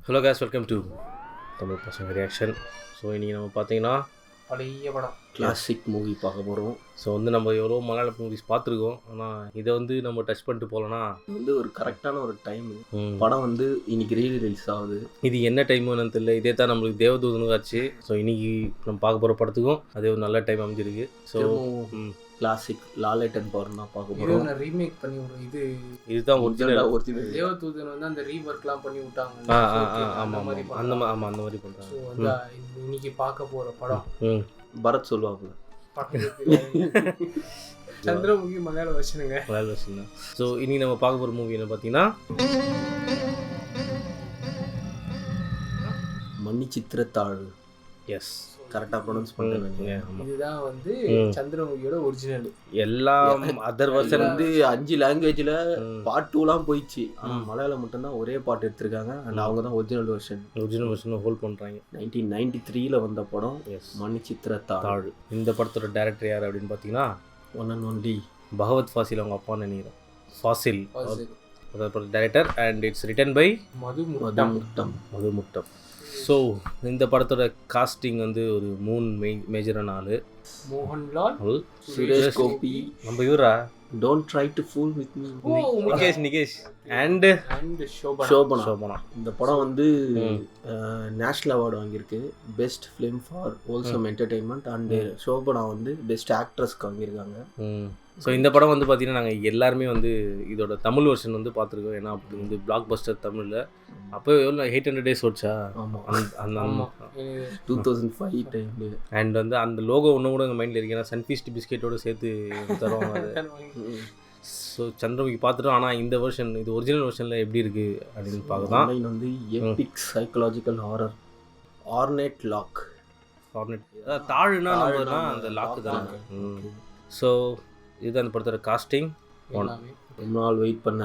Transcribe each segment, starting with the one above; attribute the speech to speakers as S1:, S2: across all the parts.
S1: Hello case, welcome to Tamil பசங்க reaction. So இன்றைக்கி நம்ம பார்த்தீங்கன்னா
S2: பழைய படம்
S3: கிளாசிக் மூவி பார்க்க போகிறோம்.
S1: ஸோ நம்ம எவ்வளோ மலையாள மூவிஸ் பார்த்துருக்கோம். ஆனால் இதை நம்ம டச் பண்ணிட்டு போகலன்னா
S3: ஒரு கரெக்டான ஒரு டைம். படம் இன்னைக்கு ரிலீஸ் ஆகுது.
S1: இது என்ன டைம் என்னன்னு தெரியல. இதே தான் நம்மளுக்கு தேவதூதனுக்கு ஆச்சு. ஸோ இன்றைக்கி நம்ம பார்க்க போகிற படத்துக்கும் அதே ஒரு நல்ல டைம் அமைஞ்சிருக்கு. ஸோ
S3: கிளாசிக் லாலேட்டன் பவர் தான் பார்க்க போகிறோம்.
S2: ரீமேக் பண்ணி
S1: இதுதான் ஒரிஜினல்.
S2: தேவதூதன் அந்த ரீவர்க்லாம் பண்ணி விட்டாங்க.
S1: ஆமாம், அந்த மாதிரி பண்ணுறாங்க.
S2: இன்னைக்கு பார்க்க போகிற படம்
S3: பரத் சொல்லுவாங்க
S2: சந்திரமுகி மலையாள வருஷனுங்க.
S1: மலையாள வருஷன் தான். ஸோ இன்றைக்கி நம்ம பார்க்க போகிற மூவி என்ன பார்த்தீங்கன்னா
S3: மன்னிச்சித்திரத்தாழ்.
S1: எஸ்,
S3: கரெக்டாக ப்ரொனவுன்ஸ் பண்ணுறேன்.
S2: இதுதான் சந்திரமுகியோட ஒரிஜினல்.
S1: எல்லாம் அதர் வருஷன்
S3: 5 லாங்குவேஜில் பார்ட் 2லாம் போயிடுச்சு. ஆனால் மலையாளம் மட்டும்தான் ஒரே பாட்டு எடுத்திருக்காங்க. அண்ட் அவங்க தான் ஒரிஜினல் வெர்ஷன்
S1: ஹோல்ட் பண்ணுறாங்க.
S3: 1993 வந்த படம் மன்னிச்சித்திரத்தாழ்.
S1: இந்த படத்தோட டைரக்டர் யார் அப்படின்னு பார்த்தீங்கன்னா
S3: ஒன் அண்ட் ஒன்லி
S1: பகவத் ஃபாசில். அவங்க அப்பான்னு நினைக்கிறேன். ஃபாசில் அதாவது director. And it's written by Madhu Muttam. So இந்த படத்தோட காஸ்டிங் ஒரு 3 மேஜரான ஆள்.
S2: மோகன்லால்,
S3: சுரேஷ் கோபி,
S1: நம்ம இவரா
S3: don't try to fool with me,
S1: Nikesh and Shobana.
S3: இந்த படம் நேஷ்னல் அவார்டு வாங்கியிருக்கு. Best film for wholesome entertainment. And Shobana best ஆக்ட்ரஸ்க்கு வாங்கியிருக்காங்க.
S1: ஸோ இந்த படம் பார்த்தீங்கன்னா நாங்கள் எல்லாருமே இதோட தமிழ் வெர்ஷன் பார்த்துருக்கோம். ஏன்னா அப்படி பிளாக் பஸ்டர் தமிழில் அப்போ எவ்வளோ 800 days ஓடிச்சா.
S3: ஆமாம்,
S1: அந்த
S3: 2005 டைமில்.
S1: அண்ட் அந்த லோகோ ஒன்று கூட எங்கள் மைண்டில் இருக்கு. ஏன்னா சன்ஃபீஸ்ட் பிஸ்கெட்டோடு சேர்த்து தருவாங்க அது. ஸோ சந்திரமுகி பார்த்துட்டோம். ஆனால் இந்த வெர்ஷன், இது ஒரிஜினல் வெர்ஷனில் எப்படி இருக்குது அப்படின்னு பார்க்கலாம்.
S3: Epic psychological horror. Ornate lock.
S1: அதாவது தாழ்னா நம்மனா அந்த லாக்கு தான். ஸோ இதுதான் அந்த படத்தோட காஸ்டிங்.
S3: ரொம்ப நாள் வெயிட் பண்ண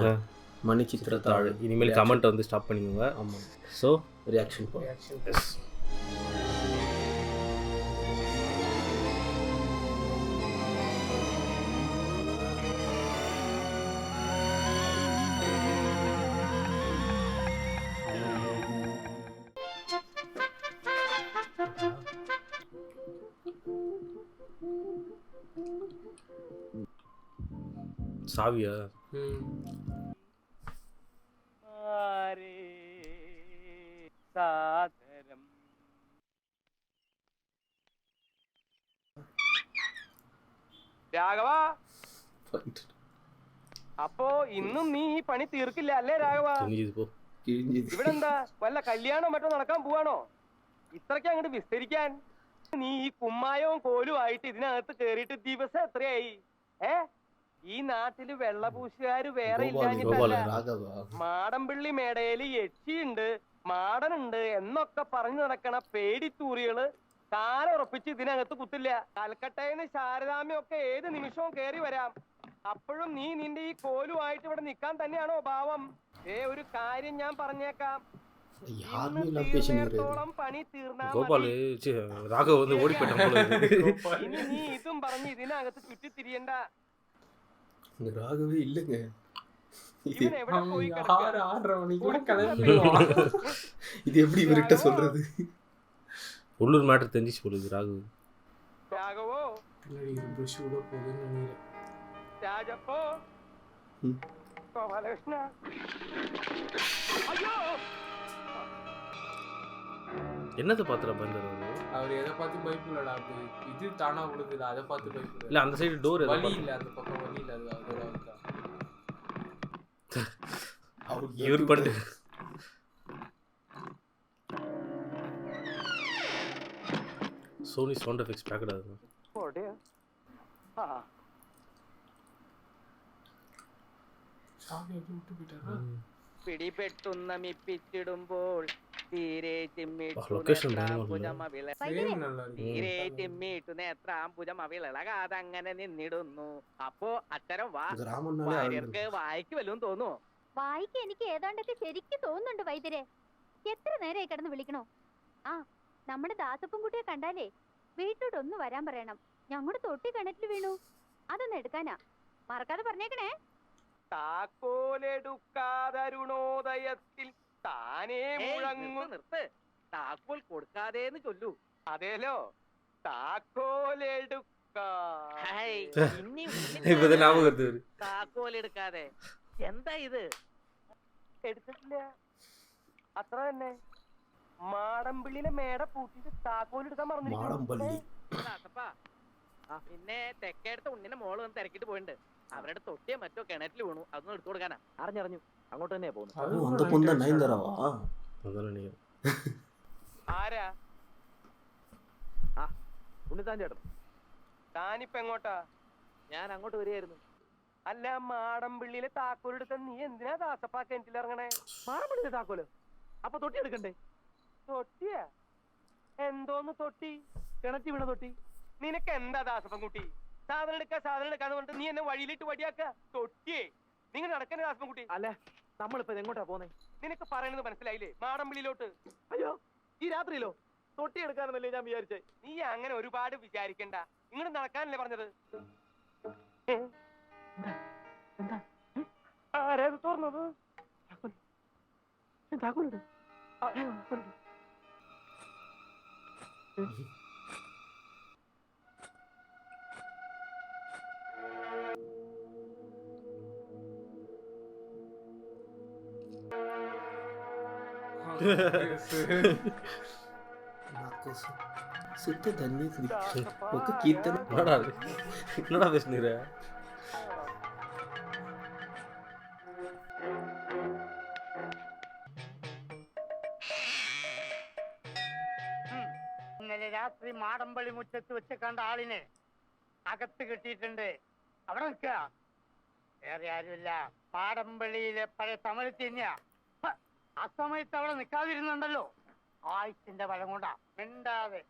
S3: மன்னிச்சித்திரத்தாழ்.
S1: இனிமேல் கமெண்ட் ஸ்டாப் பண்ணிக்கோங்க.
S3: ஆமாம்.
S1: ஸோ
S3: ரியாக்ஷன்
S1: சாவியா
S4: സാദരം രാഘവ, അപ്പോ ഇന്നും നീ ഈ പണി തീർക്കില്ല അല്ലേ രാഘവ? ഇവിടെന്താ വല്ല കല്യാണം മറ്റോ നടക്കാൻ പോവാണോ? ഇത്രയ്ക്ക് അങ്ങോട്ട് വിസ്തരിക്കാൻ? നീ ഈ കുമ്മായവും കോലും ആയിട്ട് ഇതിനകത്ത് കേറിയിട്ട് ദിവസം എത്രയായി? ഈ നാട്ടില് വെള്ളപൂശുകാര് വേറെ ഇല്ലാഞ്ഞിട്ടല്ല. മാടമ്പിള്ളി മേടയില് യക്ഷിയുണ്ട്, മാടനുണ്ട് എന്നൊക്കെ പറഞ്ഞു നടക്കണ പേടിത്തൂറികള് കാലുറപ്പിച്ച് ഇതിനകത്ത് കുത്തില്ല. കൽക്കട്ടയിന്ന് ശാരദാമ്യം ഒക്കെ ഏത് നിമിഷവും കേറി വരാം. അപ്പോഴും നീ നിന്റെ ഈ കോലുമായിട്ട് ഇവിടെ നിൽക്കാൻ തന്നെയാണോ ഭാവം? ഒരു കാര്യം ഞാൻ പറഞ്ഞേക്കാം. പണി തീർന്നാ നീ ഇതും പറഞ്ഞ് ഇതിനകത്ത് ചുറ്റിത്തിരിയണ്ട.
S3: ராகவே இல்லைங்க. இது எப்படி இவர்கிட்ட சொல்றது?
S1: உள்ளூர் மேட்டர் தெரிஞ்சிச்சு போடுது ராகு.
S4: ராகவோ ராஜப்போ கோபாலகிருஷ்ணா. ஐயோ,
S1: என்னத்தை பார்த்துற பந்தர்
S2: அவர் எதை பார்த்து பயப்படலடா. இது தானா விழுதுல, அதை பார்த்து பயப்படல.
S1: இல்லை அந்த சைடு டோர்
S2: வழி இல்லை, அந்த பக்கம் வழி இல்லை. அது
S1: இவர் பண்ணு. சோனி சவுண்ட் எஃபெக்ட்ஸ் பேக்கட் ஆகுது.
S4: പിടിപെട്ടുന്ന മിപ്പിച്ചിടുമ്പോൾ തീരെ ചിമ്മിട്ടുനേത്രാംബുജമവിളകാതങ്ങനെ നിന്നിടുന്നു. അപ്പോ അത്തരം വാര്യർക്ക് വായിക്ക് വല്ലതും തോന്നുന്നു.
S5: വായിക്ക് എനിക്ക് ഏതാണ്ടൊക്കെ ശരിക്കും തോന്നുന്നുണ്ട് വൈദ്യരെ. എത്ര നേരമായി കിടന്ന് വിളിക്കണോ? ആ, നമ്മുടെ ദാസപ്പൻകുട്ടിയെ കണ്ടാലേ വീട്ടിലോട്ടൊന്ന് വരാൻ പറയണം. ഞങ്ങളുടെ തൊട്ടി കിണറ്റിൽ വീണു, അതൊന്ന് എടുക്കാനാ. മറക്കാതെ പറഞ്ഞേക്കണേ.
S4: താക്കോലെടുക്കാതരുണോദയത്തിൽ താനേ മുഴങ്ങും.
S6: നിർത്ത്, താക്കോൽ കൊടുക്കാതേന്ന് ചൊല്ലൂ.
S4: അതേലോ, താക്കോലെടുക്കാം.
S6: താക്കോൽ എടുക്കാതെ എന്താ ഇത്?
S4: എടുത്തിട്ടില്ല, അത്ര തന്നെ. മാടമ്പിള്ളിയിലെ മേട പൂട്ടിട്ട് താക്കോലെടുക്കാൻ
S3: മാടമ്പള്ളി.
S6: ദാസപ്പാ, പിന്നെ തെക്കേടുത്ത ഉണ്ണിന്റെ മോള് വന്ന് തിരക്കിട്ട് പോയിട്ടുണ്ട്. അവരുടെ തൊട്ടിയോ മറ്റോ കിണറ്റിൽ വീണു, അതൊന്നും എടുത്തു കൊടുക്കാനാ.
S7: അറിഞ്ഞറിഞ്ഞു, അങ്ങോട്ട് തന്നെയാ പോകുന്നത്.
S3: அந்த பொண்ணு தான் நயன்தாராவா?
S4: ആരാ?
S7: ഉണ്ണിത്താൻ ചേട്ടൻ.
S4: താനിപ്പ എങ്ങോട്ടാ?
S7: ഞാൻ അങ്ങോട്ട് വരികയായിരുന്നു.
S4: അല്ല, മാടമ്പിള്ളിയിലെ താക്കോലെടുത്ത നീ എന്തിനാ ദാസപ്പാ കിണറ്റിലിറങ്ങണേ?
S7: മാറമ്പള്ളിയിലെ താക്കോല് അപ്പൊ തൊട്ടി എടുക്കണ്ടേ?
S4: തൊട്ടിയാ? എന്തോന്ന് തൊട്ടി?
S7: കിണറ്റി വീണ തൊട്ടി.
S4: നിനക്ക് എന്താ ദാസപ്പൻ കുട്ടി? സാധനം എടുക്കാന്ന് പറഞ്ഞിട്ട് നീ എന്നെ വഴിയിലിട്ട് വടിയാക്ക. തൊട്ടിയേ, നിങ്ങൾ നടക്കണേ ദാസപ്പൻ കുട്ടി.
S7: അല്ല, നമ്മളിപ്പോ എങ്ങോട്ടാ പോന്നെ?
S4: നിനക്ക് പറയണത് മനസ്സിലായില്ലേ? മാടമ്പിള്ളിയിലോട്ട്.
S7: അയ്യോ, ഈ രാത്രിയിലോ? തൊട്ടി എടുക്കാനെന്നല്ലേ ഞാൻ വിചാരിച്ചേ.
S4: നീ അങ്ങനെ ഒരുപാട് വിചാരിക്കണ്ട, ഇങ്ങോട്ട് നടക്കാനല്ലേ പറഞ്ഞത്. ആരാ ഇത് തുറന്നത്?
S7: താക്കോലിട്.
S3: சுத்த தண்ணி ஒக்க கீர்த்தனை.
S1: என்னடா பேசுனீர?
S8: ഇന്നലെ രാത്രി മാടമ്പള്ളി മുറ്റത്ത് വെച്ച് കണ്ട ആളിനെ അകത്ത് കിട്ടിയിട്ടുണ്ട്. അവിടെ നിൽക്കുക, വേറെ ആരുമില്ല, മാടമ്പള്ളിയിലെ പഴയ തമിഴ് തന്നെയാ. ആ സമയത്ത് അവിടെ നിൽക്കാതിരുന്നുണ്ടല്ലോ, ആയുസിന്റെ ബലം കൊണ്ടാ. മിണ്ടാതെ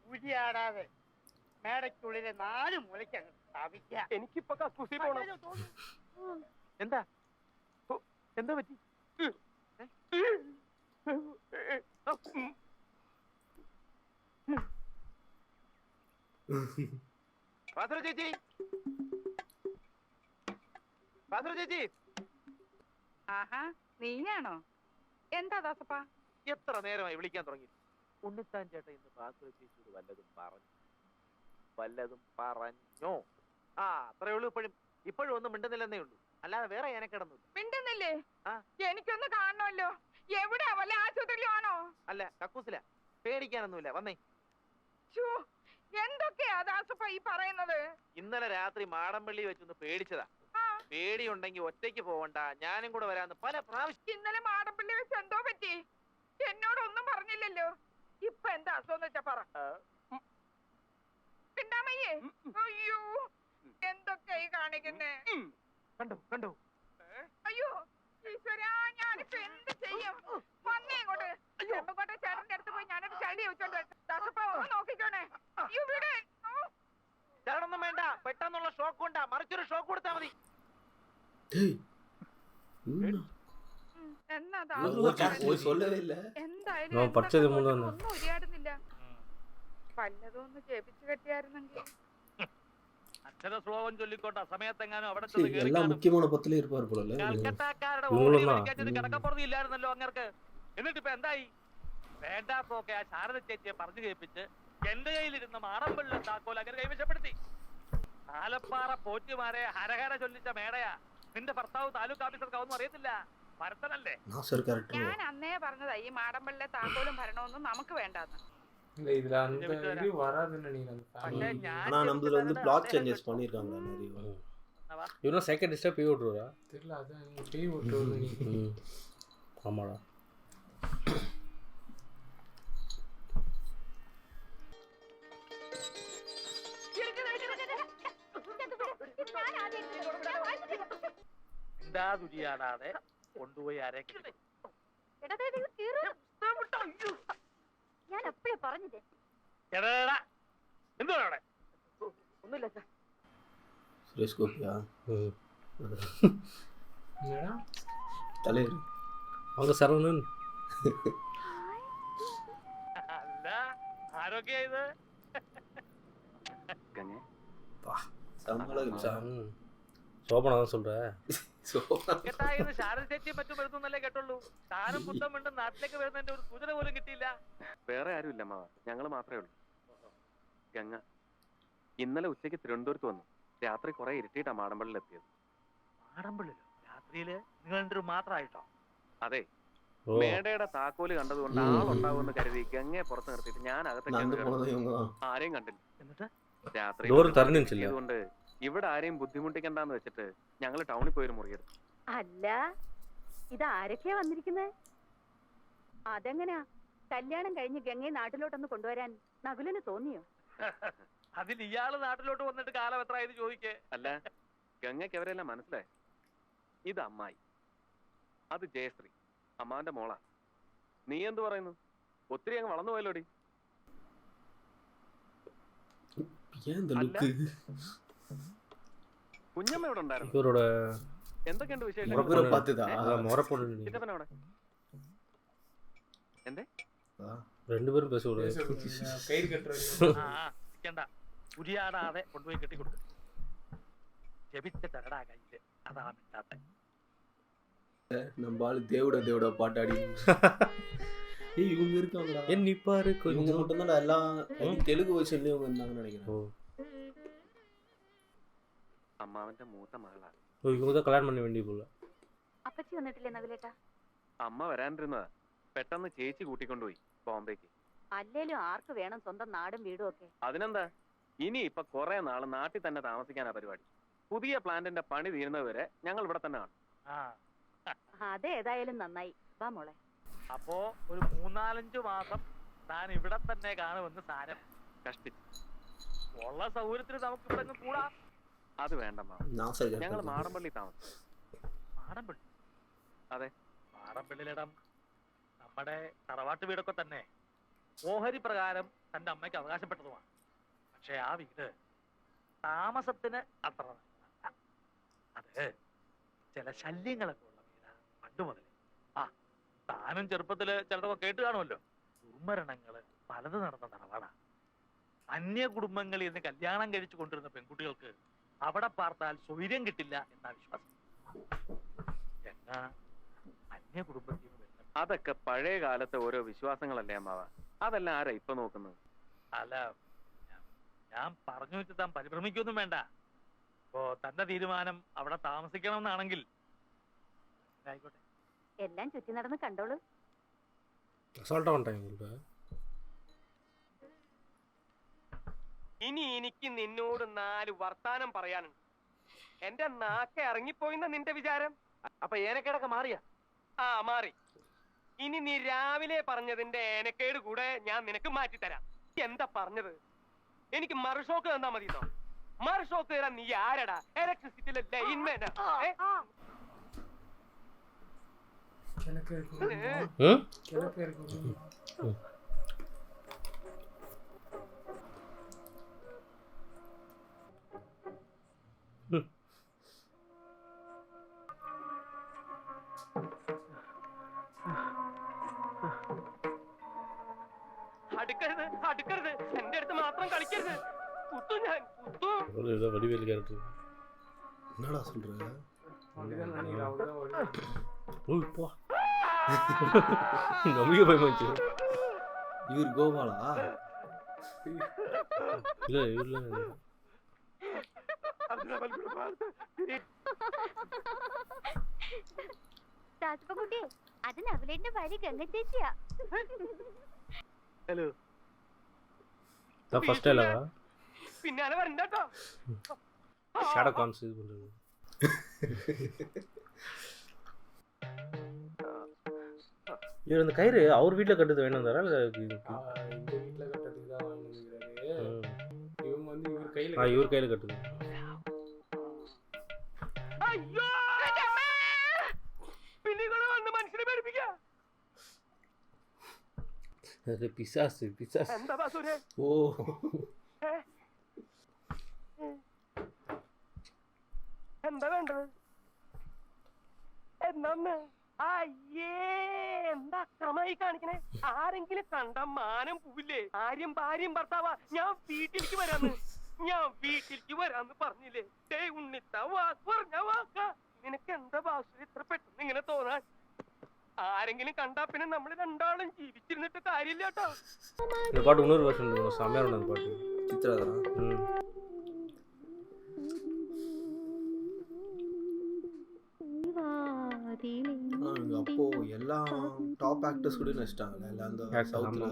S8: ഉരിയാടാതെ മേടയ്ക്കുള്ളിലെ 4 മൂലയ്ക്ക് അങ്ങ് സ്ഥാപിക്കുക.
S4: എനിക്കിപ്പൊ കക്കൂസി പോണം.
S7: എന്താ എന്താ പറ്റി?
S4: ചേച്ചി, ചേച്ചി.
S9: ആഹാ, നീയാണോ? എന്താ ദാസപ്പാ?
S7: എത്ര നേരമായി വിളിക്കാൻ തുടങ്ങി? ഉണ്ണിത്താൻ ചേട്ടൻ ഇന്ന് പാസുര ചേച്ചിയോട് വല്ലതും പറഞ്ഞോ? ആ, അത്രേ ഉള്ളൂ. ഇപ്പോഴും ഒന്നും മിണ്ടുന്നില്ലെന്നേ ഉള്ളൂ, അല്ലാതെ വേറെ ഞാനക്കിടന്നു.
S9: മിണ്ടുന്നില്ലേ? എനിക്കൊന്ന് കാണണമല്ലോ. എവിടെയാ? വല്ല ആശുപത്രിയിലാണോ?
S7: അല്ല, കക്കൂസില. പേടിക്കാനൊന്നുമില്ല, വന്നേ.
S9: എന്തൊക്കെയാ ദാസപ്പാ ഈ പറയുന്നത്?
S7: ഇന്നലെ രാത്രി മാടമ്പള്ളി വെച്ചൊന്ന് പേടിച്ചതാ. പേടിയുണ്ടെങ്കിൽ ഒറ്റയ്ക്ക് പോവണ്ട, ഞാനും കൂടെ വരാന്ന് പല പ്രാവശ്യം.
S9: ഇന്നലെ മാടമ്പള്ളി വെച്ച് എന്തോ പറ്റി? എന്നോടൊന്നും പറഞ്ഞില്ലല്ലോ. ഇപ്പൊ എന്താ അസുഖം വെച്ചാ പറ. പിണ്ടാമയ്യേ, അയ്യോ എന്തൊക്കെയായി കാണിക്കുന്നേ?
S7: കണ്ടോ?
S9: അയ്യോ ഈശ്വരാ, ഞാനിപ്പോ എന്ത് ചെയ്യും? വന്നേ ഇങ്ങോട്ട്. ചെമ്പക്കോട്ടെ ചേട്ടന്റെ അടുത്ത് പോയി ഞാനൊരു ചളി വെച്ചോണ്ട്. ദാസപ്പാ ഒന്ന് നോക്കിക്കോണേ. അയ്യോ വീട്
S7: ചേട്ടനൊന്നും വേണ്ട, പെട്ടെന്നുള്ള ഷോക്ക് കൊണ്ടാ, മറിച്ചൊരു ഷോക്ക് കൊടുത്താ മതി.
S9: എന്തായാലും ഒന്നും ഉരിയാടുന്നില്ല. പല്ലതും ഒന്ന് ജപിച്ചു കെട്ടിയായിരുന്നെങ്കിൽ.
S6: അക്ഷര ശ്ലോകം ചൊല്ലിക്കോട്ടെ, സമയത്തെങ്ങാനും അവിടെ
S3: മുഖ്യமான പത്തിലേ இருப்பார் போல.
S6: കൽക്കട്ടക്കാരുടെ കിടക്കപ്പുറത്ത് ഇല്ലായിരുന്നല്ലോ അങ്ങർക്ക്. എന്നിട്ട് ഇപ്പൊ എന്തായി? വേണ്ടാത്തൊക്കെ ആ ശാരദ ചേച്ചിയെ പറഞ്ഞു കേൾപ്പിച്ച് എന്റെ കയ്യിലിരുന്ന മാടമ്പള്ളി താക്കോൽ അങ്ങനെ കൈവശപ്പെടുത്തി. ആലപ്പാറ പോറ്റുമാരെ ഹരഹര ചൊല്ലിച്ച മേടയാ. നിന്റെ ഭർത്താവ് താലൂക്ക് ഓഫീസർക്കാവൊന്നും അറിയത്തില്ല, ഭരത്തനല്ലേ?
S9: ഞാൻ അന്നേ പറഞ്ഞതാ ഈ മാടമ്പള്ളിലെ താക്കോലും ഭരണമൊന്നും നമുക്ക് വേണ്ടാന്ന്.
S1: இவனும் செகண்ட் டிஸ்டர்ப் பேய் விட்டுருவா
S2: தெரியல. அதான் பேய் விட்டுருவது.
S1: ஆமாடா.
S6: എന്താ തുരിയാടാതെ കൊണ്ടുപോയി അരക്കി.
S5: ഞാൻ എപ്പോഴേ പറഞ്ഞത്.
S6: എന്തോ അവിടെ
S7: ഒന്നുമില്ല.
S3: സുരേഷ് ഗോപിയാ? தலைவர்
S1: அவங்க சரவணன்.
S6: അല്ല, ആരൊക്കെയാ ഇത്?
S1: சோபனா தான் சொல்ற.
S6: കെട്ടായിരുന്നു ശാരദ ചേച്ചിയും മറ്റും വരുന്നല്ലേ കേട്ടുള്ളൂ. താനും പുത്തം വീണ്ടും നാട്ടിലേക്ക് വരുന്നതിന്റെ ഒരു സൂചന പോലും കിട്ടിയില്ല.
S10: വേറെ ആരുമില്ല അമ്മാവ, ഞങ്ങള് മാത്രമേ ഉള്ളൂ. ഗംഗ ഇന്നലെ ഉച്ചയ്ക്ക് തിരുവനന്തപുരത്ത് വന്നു. രാത്രി കുറെ ഇരുട്ടിയിട്ടാ മാടമ്പള്ളിൽ എത്തിയത്.
S6: മാടമ്പള്ളിലോ? രാത്രിയില് നിങ്ങൾ മാത്രമായിട്ടോ?
S10: അതെ, മേടയുടെ താക്കോല് കണ്ടതുകൊണ്ട് ആളുണ്ടാവുമെന്ന് കരുതി ഗംഗയെ പുറത്ത് നിർത്തിയിട്ട് ഞാൻ അകത്തേക്ക് ആരെയും കണ്ടില്ല.
S6: എന്നിട്ട്
S10: രാത്രി കൊണ്ട് ഇവിടെ ആരെയും ബുദ്ധിമുട്ടിക്കണ്ടെന്ന് വെച്ചിട്ട് ഞങ്ങള് ടൗണിൽ പോയൊരു മുറിയെടുത്തു.
S5: അല്ല, ഇത് ആരൊക്കെയാ വന്നിരിക്കുന്നത്? അതെങ്ങനെയാ കല്യാണം കഴിഞ്ഞ് ഗംഗയെ നാട്ടിലോട്ടൊന്ന് കൊണ്ടുവരാൻ നകുലിന് തോന്നിയോ?
S6: അതിൽ ഇയാള് നാട്ടിലോട്ട് വന്നിട്ട് കാലം എത്ര ആയത് ചോദിക്കേ.
S10: അല്ല, ഗംഗയ്ക്ക് അവരെല്ലാം മനസ്സിലായി. ഇത് അമ്മായി, അത് ജയശ്രീ, അമ്മാന്റെ മോളാ. നീ എന്ത് പറയുന്നു? ഒത്തിരി അങ്ങ് വളർന്നു പോയല്ലോടി. കുഞ്ഞമ്മ ഇവിടെ ഉണ്ടായിരുന്നു. എന്തൊക്കെയുണ്ട് വിശേഷം? എന്തേ
S1: രണ്ടുപേരും പേസ
S6: ഉരിയാടാതെ കൊണ്ടുപോയി കെട്ടിക്കൊടുക്കും. ജപിച്ച തരടാ കയ്യില്, അതാ മിണ്ടാത്ത.
S3: நம்ம ஆளு தேவட பாட்டாடி இவங்க இருக்காங்களா?
S1: என்னிப்பாரு
S3: இவங்க மட்டும் தான் எல்லாம் தெலுங்கு வெர்ஷன்லயே இவங்க இருந்தாங்கன்னு நினைக்கிறேன்.
S10: അമ്മാവന്റെ മൂത്ത മകളാ.
S1: ഇവங்க കല്യാണം பண்ண വേണ്ടി പോല.
S5: അപ്പച്ചി വന്നിട്ടില്ലേ നകുലേട്ടാ?
S10: അമ്മ വരാനിരുന്നതാ, പെട്ടെന്ന് ചേച്ചി കൂട്ടിക്കൊണ്ടുപോയി ബോംബേക്ക്.
S5: അല്ലേലും ആർക്ക് വേണം സ്വന്തം നാടും വീടും ഒക്കെ?
S10: അതിനെന്താ, ഇനി ഇപ്പൊ കുറെ നാള് നാട്ടിൽ തന്നെ താമസിക്കാനാ പരിപാടി. പുതിയ പ്ലാന്റിന്റെ പണി തീരുന്നവരെ ഞങ്ങൾ ഇവിടെ തന്നെ കാണും.
S5: അതേതായാലും നന്നായി. വാ മോളെ.
S6: അപ്പോ ഒരു 3-4 മാസം താൻ ഇവിടെ തന്നെ കാണുമെന്ന് സാരം.
S10: കഷ്ടിച്ച്
S6: ഉള്ള സൗകര്യത്തിന് നമുക്ക് ഇവിടെ കൂടാം.
S10: അത് വേണ്ടമ്മ, ഞങ്ങൾ മാടമ്പള്ളി താമസം.
S6: മാടമ്പള്ളി?
S10: അതെ,
S6: മാടമ്പള്ളിയിലിടം നമ്മുടെ തറവാട്ട് വീടൊക്കെ തന്നെ ഓഹരി പ്രകാരം തന്റെ അമ്മയ്ക്ക് അവകാശപ്പെട്ടതുമാണ്. പക്ഷെ ആ വീട് താമസത്തിന് അത്ര നല്ലതല്ല. അത് ചില ശല്യങ്ങളൊക്കെ ഉള്ള വീടാണ് പണ്ട് മുതൽ. താനും ചെറുപ്പത്തില് ചിലതൊക്കെ കേട്ട് കാണുമല്ലോ. ദുർമരണങ്ങള് പലത് നടന്ന തറവാടാ. അന്യ കുടുംബങ്ങളിൽ നിന്ന് കല്യാണം കഴിച്ചു കൊണ്ടിരുന്ന പെൺകുട്ടികൾക്ക് അവിടെ പാർത്താൽ സ്വൈര്യം കിട്ടില്ല എന്നാ വിശ്വാസം. എന്നാ അന്യ കുടുംബത്തിൽ നിന്ന് വരുന്ന
S10: അതൊക്കെ പഴയ കാലത്തെ ഓരോ വിശ്വാസങ്ങളല്ലേ അമ്മാവ. അതെല്ലാം ആരാ ഇപ്പൊ നോക്കുന്നത്?
S6: അല്ല, ഞാൻ പറഞ്ഞു വെച്ച് താൻ പരിഭ്രമിക്കൊന്നും വേണ്ട. ഇപ്പോ തന്റെ തീരുമാനം അവിടെ താമസിക്കണം എന്നാണെങ്കിൽ ആയിക്കോട്ടെ.
S5: എല്ലാം ചുറ്റി നടന്ന് കണ്ടോളൂ.
S4: ഇനി എനിക്ക് നിന്നോട് 4 വർത്താനം പറയാനുണ്ട്. എന്റെ നാക്കെ ഇറങ്ങിപ്പോയിന്ന നിന്റെ വിചാരം?
S7: അപ്പൊ ഏനക്കേടൊക്കെ മാറിയാ?
S4: മാറി. ഇനി നീ രാവിലെ പറഞ്ഞതിന്റെ ഏനക്കേട് കൂടെ ഞാൻ നിനക്ക് മാറ്റിത്തരാം. എന്താ പറഞ്ഞത്? എനിക്ക് മറുഷോക്ക് തന്നാ മതിയോ? മറുഷോക്ക് തരാൻ നീ ആരടാ? ഇലക്ട്രിസിറ്റിയിലെ ലൈൻമാനാ? അടുക്കരുത്, അടുക്കരുത്, എന്റെ അടുത്ത് മാത്രം കളിക്കരുത്. കുത്തു ഞാൻ, കുത്തു.
S1: வடிவேல் கேரக்டர்.
S3: என்னடா சொல்ற?
S1: போ. நம்பிக்கை பயமாச்சு.
S3: இவர் கோபாலா?
S1: இல்ல இவர்ல
S5: ദാസപ്പൻകുട്ടി, അത് നകുലേട്ടന്റെ ഭാര്യ ഗംഗ ചേച്ചിയാ.
S7: ഹലോ.
S1: ഫസ്റ്റ് അല്ല
S4: പിന്നാലെ വരണ്ടോ?
S1: ഷാഡോ കോൺസ് ഇത് പண்றது. இவர் அந்த கயிறு அவர் வீட்ல கட்டது வேணும் தரா இல்ல
S2: இந்த வீட்ல கட்டதுக்கு தான் வாங்குறாரு. இவங்க வந்து இவர் கையில
S1: இவர் கையில கட்டுது.
S4: അയ്യോ, പിന്നികള് വന്ന് മനുഷ്യനെ പേടിപ്പിക്ക.
S1: പിശാസ് പിശാസ്.
S4: എന്താ ബാസുരേ?
S3: ഓ,
S4: എന്താ വേണ്ടത്? എന്നാന്ന്? അയ്യേ, എന്താ അക്രമായി കാണിക്കണേ? ആരെങ്കിലും കണ്ട മാനം പോവില്ലേ? ആര്യം ഭാര്യയും ഭർത്താവാ. ഞാൻ വീട്ടിലേക്ക് വരാന്ന് പറഞ്ഞില്ലേ? ഉണ്ണിത്ത വാക്ക് പറഞ്ഞ വാക്ക. നിനക്ക് എന്താ ഭാഷ ഇത്ര പെട്ടെന്ന് ഇങ്ങനെ തോന്നാൻ? ആരെങ്കിലും കണ്ടാ പിന്നെ നമ്മൾ രണ്ടാളും ജീവിച്ചിരുന്നിട്ട് കാര്യമില്ല കേട്ടോ.
S1: இந்த பாட்டு இன்னொரு வெர்ஷன் இருக்கு, செமையா இருக்கும் அந்த பாட்டு.
S3: சித்ராதான். அப்போ எல்லா டாப் ஆக்டர்ஸ் கூட நடிச்சிட்டாங்கல்ல எல்லாம் அந்த சவுத்ல.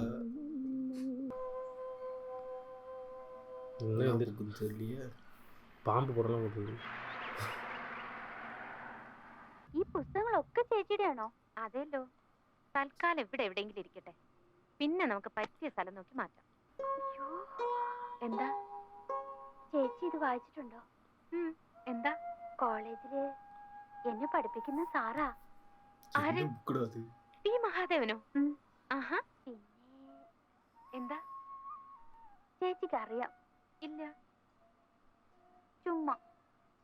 S1: இன்னும் எந்திருக்குன்னு தெரியலையே, പാമ്പ് പുറമെ കൊണ്ടുപോയി.
S5: ഈ പുസ്തകങ്ങളൊക്കെ ചേച്ചിയുടെ ആണോ? അതെല്ലോ. തൽക്കാലം ഇവിടെ എവിടെയെങ്കിലും ഇരിക്കട്ടെ, പിന്നെ നമുക്ക് പറ്റിയ സ്ഥലം നോക്കി മാറ്റാം. എന്താ ചേച്ചി ഇത് വായിച്ചിട്ടുണ്ടോ? എന്താ? കോളേജില് എന്നെ പഠിപ്പിക്കുന്ന സാറാ. ആര്? പി മഹാദേവനോ? ആഹാ. പിന്നെ എന്താ ചേച്ചിക്ക് അറിയാം? ഇല്ല, ചുമ്മാ.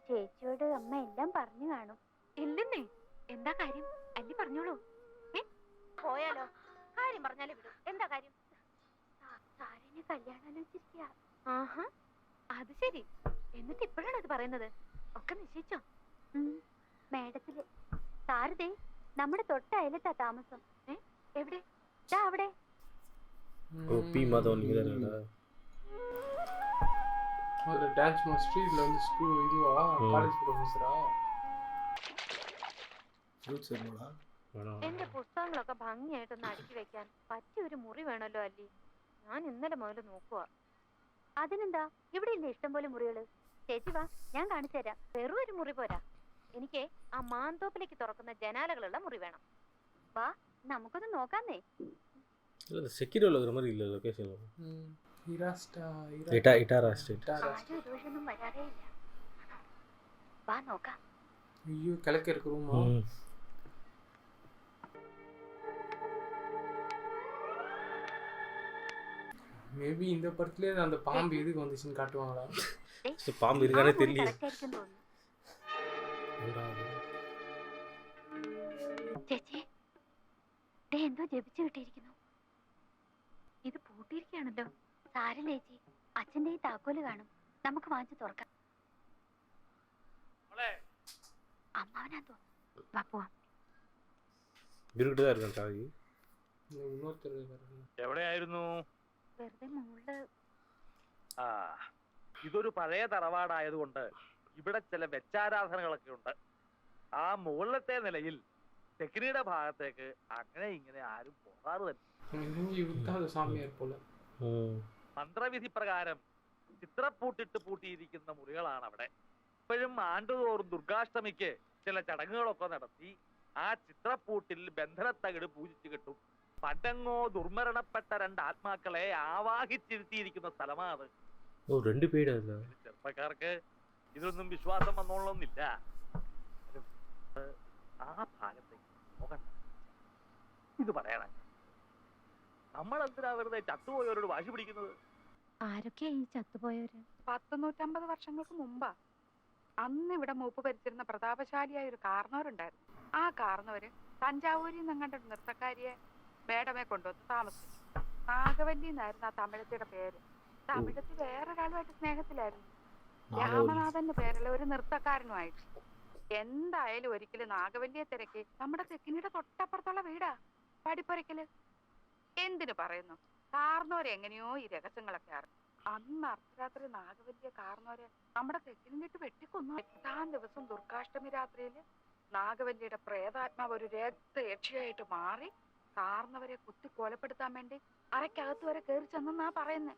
S5: ചേച്ചിയോട് അമ്മ എല്ലാം പറഞ്ഞു കാണും. ഇല്ലെന്നേ. എന്താ കാര്യം? അല്ലി പറഞ്ഞോളൂ. പോയാലോ? കാര്യം പറഞ്ഞാലേ വിടും. എന്താ കാര്യം? സാറിനെ കല്യാണം ആലോചിച്ചിരിക്കുക. ആഹാ, അത് ശരി. എന്നിട്ട് ഇപ്പോഴാണ് അത് പറയുന്നത്? ഒക്കെ നിശ്ചയിച്ചോ? മേഡത്തില്. സാരതേ നമ്മുടെ തൊട്ട അയലത്താ താമസം. എവിടെ? അവിടെ.
S1: പി മാധവൻ
S2: ஒரு டான்ஸ் மாஸ்டர் இதுல வந்து ஸ்கூல் இதுவா காலேஜ் ப்ரொஃபஸரா?
S5: എന്റെ പുസ്തകങ്ങളൊക്കെ ഭംഗിയായിട്ടൊന്ന് അടുക്കി വെക്കാൻ പറ്റിയ ഒരു മുറി വേണമല്ലോ അല്ലി. ഞാൻ ഇന്നലെ മുതൽ നോക്കുക. അതിനെന്താ, ഇവിടെ ഇല്ലേ ഇഷ്ടം പോലെ മുറികള്. ചേച്ചി വാ, ഞാൻ കാണിച്ചു തരാം. വെറും ഒരു മുറി പോരാ, എനിക്ക് ആ മാന്തോപ്പിലേക്ക് തുറക്കുന്ന ജനാലകളുള്ള മുറി വേണം. വാ, നമുക്കൊന്ന് നോക്കാന്നേ.
S1: സെക്യൂരിറ്റി ഉള്ള மாதிரி இல்ல லொகேஷன்.
S5: ഇതൊന്നും വരാറേ ഇല്ല. വാ നോക്കാം.
S2: ஐயோ கிழக்கு இருக்கு ரூமா. மேபி இந்த படத்துல அந்த பாம்பு எதுக்கு வந்துச்சுன்னு காட்டுவாங்களா?
S1: பாம்பு இருக்கானே தெரியல.
S5: ചേച്ചി എന്തോ ജപിച്ചു കിട്ടിയിരിക്കുന്നു. ഇത് പൂട്ടിയിരിക്കുകയാണല്ലോ. സാരില്ല ചേച്ചി, അച്ഛൻ്റെ ഈ താക്കോല് കാണും, നമുക്ക് വാങ്ങിച്ചു തുറക്കാം. അമ്മാവനാ തോന്നുന്നു. വാ പോവാം.
S6: എവിടെയായിരുന്നു?
S5: വെറുതെ മുകളില്.
S6: ആ, ഇതൊരു പഴയ തറവാടായതുകൊണ്ട് ഇവിടെ ചില വെച്ചാരാധനകളൊക്കെ ഉണ്ട്. ആ മുകളിലത്തെ നിലയിൽ തെക്കിനിയുടെ ഭാഗത്തേക്ക് അങ്ങനെ ഇങ്ങനെ ആരും പോകാറ് തന്നെ. മന്ത്രവിധി പ്രകാരം ചിത്രപ്പൂട്ടിട്ട് പൂട്ടിയിരിക്കുന്ന മുറികളാണ് അവിടെ. ഇപ്പോഴും ആണ്ടുതോറും ദുർഗാഷ്ടമിക്ക് ചില ചടങ്ങുകളൊക്കെ നടത്തി ആ ചിത്രപ്പൂട്ടിൽ ബന്ധനത്തകിട് പൂജിച്ചു കിട്ടും. പണ്ടങ്ങോ ദുർമരണപ്പെട്ട 2 ആത്മാക്കളെ ആവാഹിച്ചിരുത്തിയിരിക്കുന്ന സ്ഥലമാണ്. ചെറുപ്പക്കാർക്ക് ഇതിലൊന്നും വിശ്വാസം വന്നോളന്നില്ല. ആ ഭാഗത്തേക്ക് പോകണ്ട. ഇത് പറയണ നമ്മൾ എന്തിനാ വെറുതെ ചത്തുപോയവരോട് വാശി പിടിക്കുന്നത്?
S5: ആരൊക്കെയാ ഈ ചത്തുപോയവര്?
S9: 150 വർഷങ്ങൾക്ക് മുമ്പാ. അന്ന് ഇവിടെ മൂപ്പ് ഭരിച്ചിരുന്ന പ്രതാപശാലിയായ ഒരു കാർന്നവരുണ്ടായിരുന്നു. ആ കാർന്നവര് തഞ്ചാവൂരിൽ നിന്നങ്ങണ്ട ഒരു നൃത്തക്കാരിയെ മേഡമെ കൊണ്ടുവന്ന് താമസിച്ചു. നാഗവല്ലി എന്നായിരുന്നു ആ തമിഴത്തിയുടെ പേര്. തമിഴത്തി വേറൊരാളുമായിട്ട് സ്നേഹത്തിലായിരുന്നു. രാമനാഥന്റെ പേരുള്ള ഒരു നൃത്തക്കാരനുമായിട്ട്. എന്തായാലും ഒരിക്കലും നാഗവല്ലിയെ തിരക്കി നമ്മുടെ തെക്കിനിയുടെ തൊട്ടപ്പുറത്തുള്ള വീടാ പടിപ്പുരയ്ക്കല്. എന്തിനു പറയുന്നു, കാർന്നോരെ എങ്ങനെയോ ഈ രഹസ്യങ്ങളൊക്കെ അറിഞ്ഞു. അന്ന് അർദ്ധരാത്രി നാഗവല്ലിയെ കാർന്നോരെ നമ്മുടെ തെക്കിനിട്ട് വെട്ടിക്കൊന്നു. 8-ാം ദിവസം ദുർഗാഷ്ടമി രാത്രിയില് നാഗവല്ലിയുടെ പ്രേതാത്മാവ് ഒരു രക്തയക്ഷിയായിട്ട് മാറി കാർന്നവരെ കുത്തി കൊലപ്പെടുത്താൻ വേണ്ടി അരക്കകത്ത് വരെ കയറി ചെന്നാ പറയുന്നേ.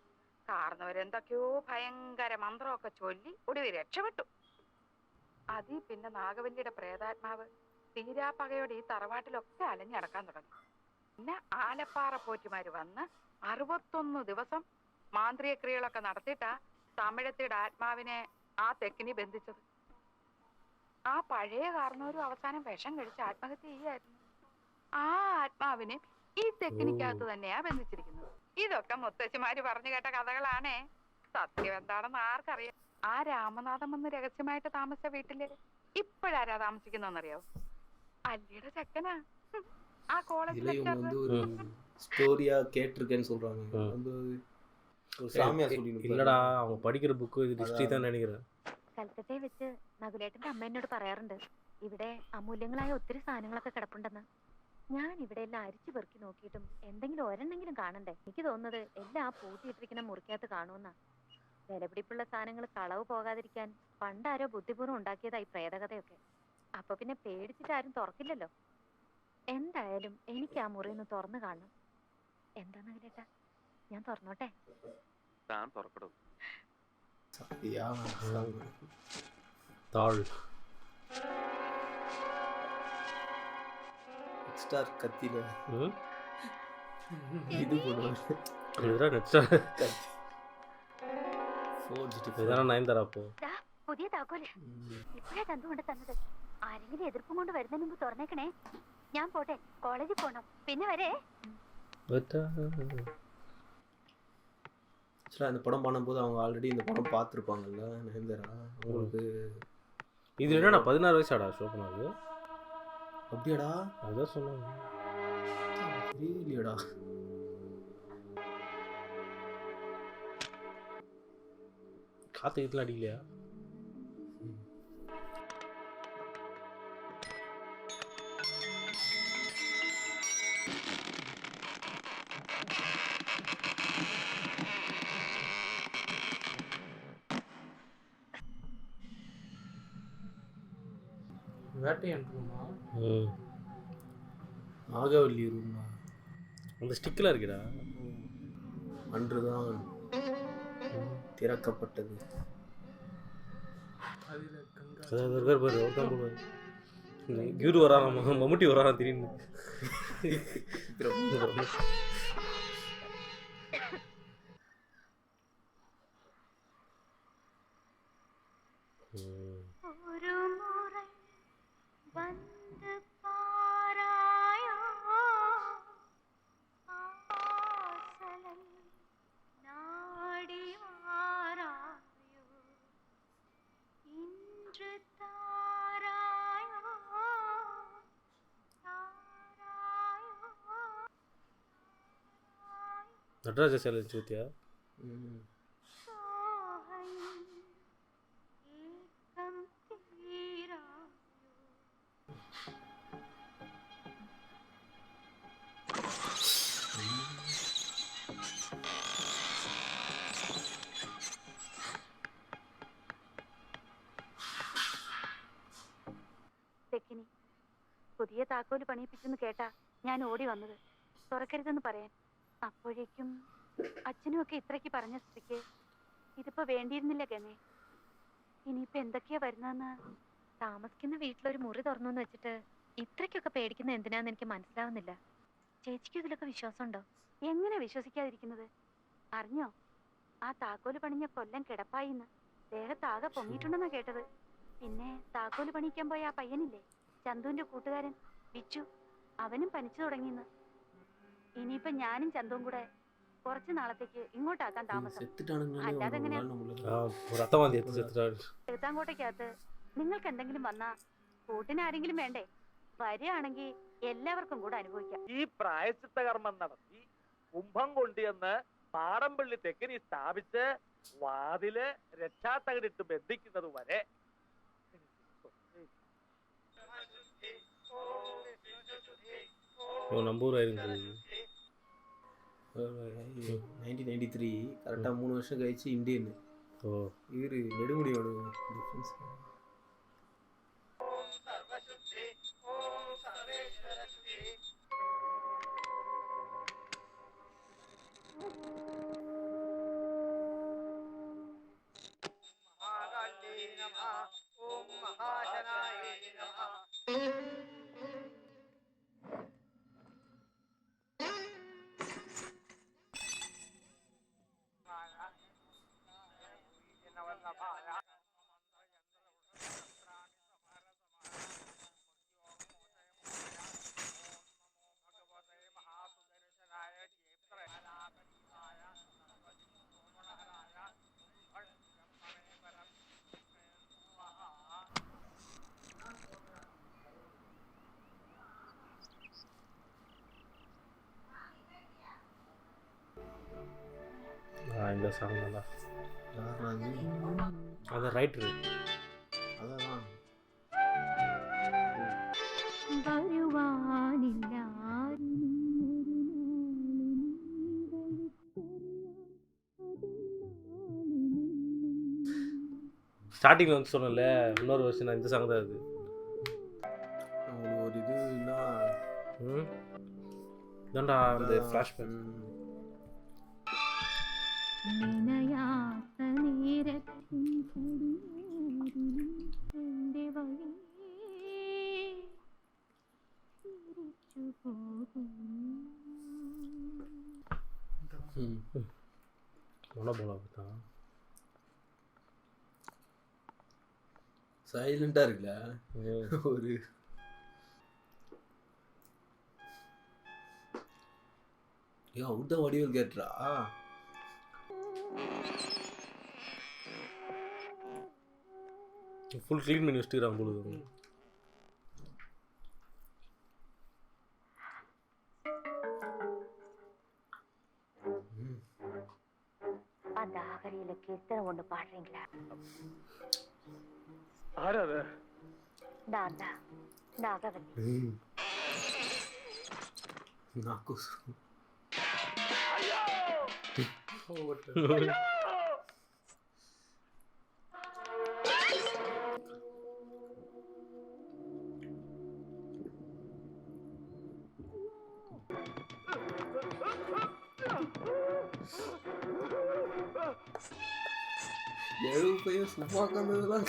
S9: കാർന്നവരെന്തൊക്കെയോ ഭയങ്കര മന്ത്രമൊക്കെ ചൊല്ലി ഒടുവിൽ രക്ഷപ്പെട്ടു. അതിൽ പിന്നെ നാഗവല്ലിയുടെ പ്രേതാത്മാവ് തീരാപ്പകയോടെ ഈ തറവാട്ടിലൊക്കെ അലഞ്ഞടക്കാൻ തുടങ്ങി. പിന്നെ ആലപ്പാറ പോറ്റുമാര് വന്ന് 61 ദിവസം മാന്ത്രിക ക്രിയകളൊക്കെ നടത്തിയിട്ടാ തമിഴത്തിയുടെ ആത്മാവിനെ ആ തെക്കിനി ബന്ധിച്ചത്. ആ പഴയ കാരണവരും അവസാനം വിഷം കഴിച്ച് ആത്മഹത്യ ചെയ്യായിരുന്നു. ആ ആത്മാവിനെ ഈ തെക്കിനിക്കകത്ത് തന്നെയാ ബന്ധിച്ചിരിക്കുന്നത്. ഇതൊക്കെ മുത്തശ്ശിമാര് പറഞ്ഞു കേട്ട കഥകളാണേ. സത്യം എന്താണെന്ന് ആർക്കറിയാം. ആ രാമനാഥൻ വന്ന് രഹസ്യമായിട്ട് താമസിച്ച വീട്ടില് ഇപ്പോഴാരാ താമസിക്കുന്നറിയാവോ? അല്ലിയുടെ ചെക്കനാ. ആ കോളേജിൽ
S3: ஸ்டோரியா கேட்டிருக்கேன்னு சொல்றாங்க. சாமியா சொல்லி
S1: இல்லடா, அவங்க படிக்கிற புக்கு இது ஹிஸ்டரி தான் நினைக்கிறேன்.
S5: കൽക്കത്തയിൽ വെച്ച് നകുലേട്ടന്റെ അമ്മ എന്നോട് പറയാറുണ്ട്, ഇവിടെ അമൂല്യങ്ങളായ ഒത്തിരി സാധനങ്ങളൊക്കെ കിടപ്പുണ്ടെന്ന്. ഞാൻ ഇവിടെ എല്ലാം അരിച്ചു പെറുക്കി നോക്കിയിട്ടും എന്തെങ്കിലും ഒരെണ്ണെങ്കിലും കാണണ്ടേ. എനിക്ക് തോന്നുന്നത് എല്ലാം പൂട്ടിയിട്ടിരിക്കുന്ന മുറിക്കകത്ത് കാണുമെന്നാ. വിലപിടിപ്പുള്ള സാധനങ്ങൾ കളവ് പോകാതിരിക്കാൻ പണ്ടാരോ ബുദ്ധിപൂർവ്വം ഉണ്ടാക്കിയതായി പ്രേതകഥയൊക്കെ. അപ്പൊ പിന്നെ പേടിച്ചിട്ട് ആരും തുറക്കില്ലല്ലോ. എന്തായാലും എനിക്ക് ആ മുറി ഒന്ന് തുറന്നു കാണണം. എന്താന്ന് കേട്ടാ ഞാൻ തുറന്നോട്ടെ?
S10: താൻ തുറക്കടോ.
S1: താൾ
S3: எக்ஸ்ட்ரா கத்தில இது போடுவாங்க.
S1: ഇതാണ് നയൻതാര. അപ്പോ
S5: പുതിയ താക്കോല് ഇപ്പഴാ ചന്തു കൊണ്ട് തന്നത്. ആരെങ്കിലും എതിർപ്പും കൊണ്ട് വരുന്നതിന് മുമ്പ് തുറന്നേക്കണേ. ഞാൻ പോട്ടെ, കോളേജിൽ പോണം. പിന്നെ വരെ.
S3: ஆக்சுவலாக இந்த படம் பண்ணும்போது அவங்க ஆல்ரெடி இந்த படம் பார்த்துருப்பாங்கல்ல நயன்தாரா. அவங்களுக்கு
S1: இது என்னடா 16 வயசாடா ஷோ பண்ணாது?
S3: அப்படியாடா?
S1: அதான் சொன்னாங்க.
S3: தெரியலையடா.
S1: காற்று இதெல்லாம் அடிக்கலையா?
S2: வேட்டையன் ரூமா?
S3: நாகவல்லி ரூமா?
S1: அந்த ஸ்டிக்கில் இருக்குடா.
S3: அன்றுதான் திறக்கப்பட்டது.
S2: அதில்
S1: கியூரு வரான், மம்முட்டி வரான் திடீர்னு. நடராஜ சேலை சூத்தியா?
S5: പുതിയ താക്കോല് പണിയിപ്പിച്ചെന്ന് കേട്ടാ ഞാൻ ഓടി വന്നത്. തുറക്കരുതെന്ന് പറയാൻ. അപ്പോഴേക്കും അച്ഛനും ഒക്കെ ഇത്രയ്ക്ക് പറഞ്ഞ സ്ഥിതിക്ക് ഇതിപ്പോ വേണ്ടിയിരുന്നില്ല ഗണേ. ഇനിയിപ്പോ എന്തൊക്കെയാ വരുന്നതെന്ന്. താമസിക്കുന്ന വീട്ടിലൊരു മുറി തുറന്നു വെച്ചിട്ട് ഇത്രയ്ക്കൊക്കെ പേടിക്കുന്ന എന്തിനാന്ന് എനിക്ക് മനസ്സിലാവുന്നില്ല. ചേച്ചിക്ക് ഇതിലൊക്കെ വിശ്വാസമുണ്ടോ? എങ്ങനെ വിശ്വസിക്കാതിരിക്കുന്നത്? അറിഞ്ഞോ, ആ താക്കോല് പണിഞ്ഞ കൊല്ലം കിടപ്പായിന്ന്. ദേഹത്താകെ പൊങ്ങിയിട്ടുണ്ടെന്നാ കേട്ടത്. പിന്നെ താക്കോല് പണിയിക്കാൻ പോയ ആ പയ്യനില്ലേ, ചന്തുവിന്റെ കൂട്ടുകാരൻ വിച്ചു, അവനും പനിച്ചു തുടങ്ങിന്ന്. ഇനിയിപ്പൊ ഞാനും ചന്തുവും കൂടെ കുറച്ചു നാളത്തേക്ക് ഇങ്ങോട്ടാക്കാൻ താമസം. അല്ലാതെ എങ്ങനെയാ? എഴുത്താങ്കോട്ടയ്ക്കകത്ത് നിങ്ങൾക്ക് എന്തെങ്കിലും വന്നാ കൂട്ടിന് ആരെങ്കിലും വേണ്ടേ? വരികയാണെങ്കിൽ എല്ലാവർക്കും കൂടെ അനുഭവിക്കാം.
S6: ഈ പ്രായശ്ചിത്ത കർമ്മം നടത്തി കുംഭം കൊണ്ടുവന്ന് മാടമ്പള്ളി തെക്കനി സ്ഥാപിച്ച് വാതില് രക്ഷാത്തകടിട്ട് ബന്ധിക്കുന്നത് വരെ
S1: நம்பூராயிருங்க.
S3: 1993 கரெக்டாக 3 வருஷம் கழிச்சு இந்தியன். இவர் நெடுமுடியோட டிஃபரன்ஸ்.
S1: இந்த சாங் நல்லா. அதான் ரைட்ரு.
S3: அதான்
S1: ஸ்டார்டிங்கில் வந்து சொன்னல இன்னொரு வருஷம் இந்த சாங் தான் அது.
S3: ஒரு இதுனா
S1: இதான்டா அந்த ஃப்ளாஷ்பேக்.
S3: சைலண்டா இருக்குல்ல ஒரு உத்த வடிவில் கேட்டுறா.
S1: ஃபுல் க்ளீன் பண்ணி வச்சுக்கிறாங்க பொழுது.
S5: அந்த ஆகரியில கீர்த்தனை ஒண்ணு பாடுறீங்களா?
S6: ആരാത്?
S5: நான் தான் நாகவல்லி.
S3: నాకు எழுபையோ சும்மா உட்காந்ததுலாம்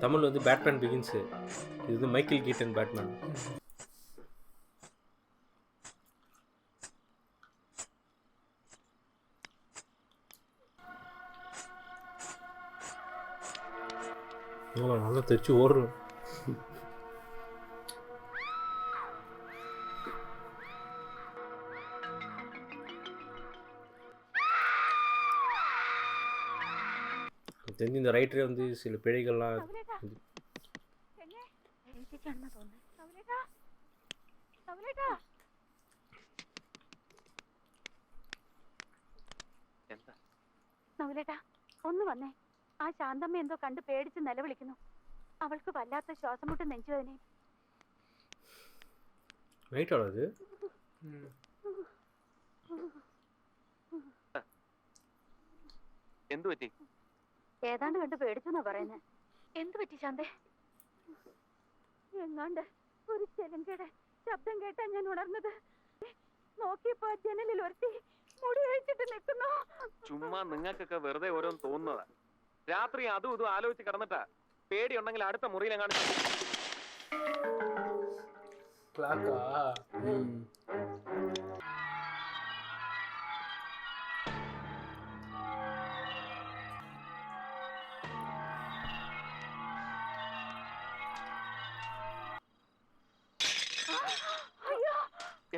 S1: தமிழ் வந்து பேட்மேன் பிகின்ஸ், இது வந்து மைக்கேல் கீட்டன் பேட்மேன். நல்லா தெரிச்சு ஓடுறோம். தெரிஞ்சு இந்த ரைட்டரே வந்து சில பிழைகள்லாம்
S5: നവലേട്ടാ ഒന്ന് വന്നേ. ആ ശാന്തമ്മ എന്തോ കണ്ട് പേടിച്ച് നിലവിളിക്കുന്നു. അവൾക്ക് വല്ലാത്ത ശ്വാസം മുട്ട് നെഞ്ചുവേദന.
S1: നൈറ്റാണോ അത്?
S10: എന്തു പറ്റി?
S5: ഏതാണ്ട് കണ്ട് പേടിച്ചെന്നാ പറയുന്നേ. എന്തു പറ്റി ശാന്തേ? എങ്ങാണ്ട് ഒരു ചെലങ്കയുടെ ശബ്ദം കേട്ടാ ഞാൻ ഉണർന്നത്. നോക്കിയപ്പോ ജനലിൽ ഒരുത്തി മുടി അഴിച്ചിട്ട് നിൽക്കുന്നു.
S10: ചുമ്മാ നിങ്ങൾക്കൊക്കെ വെറുതെ ഓരോന്ന് തോന്നുന്നതാ. രാത്രി അതും ഇതും ആലോചിച്ച് കിടന്നിട്ടാ. പേടിയുണ്ടെങ്കിൽ അടുത്ത മുറിയിലെങ്ങാണ്.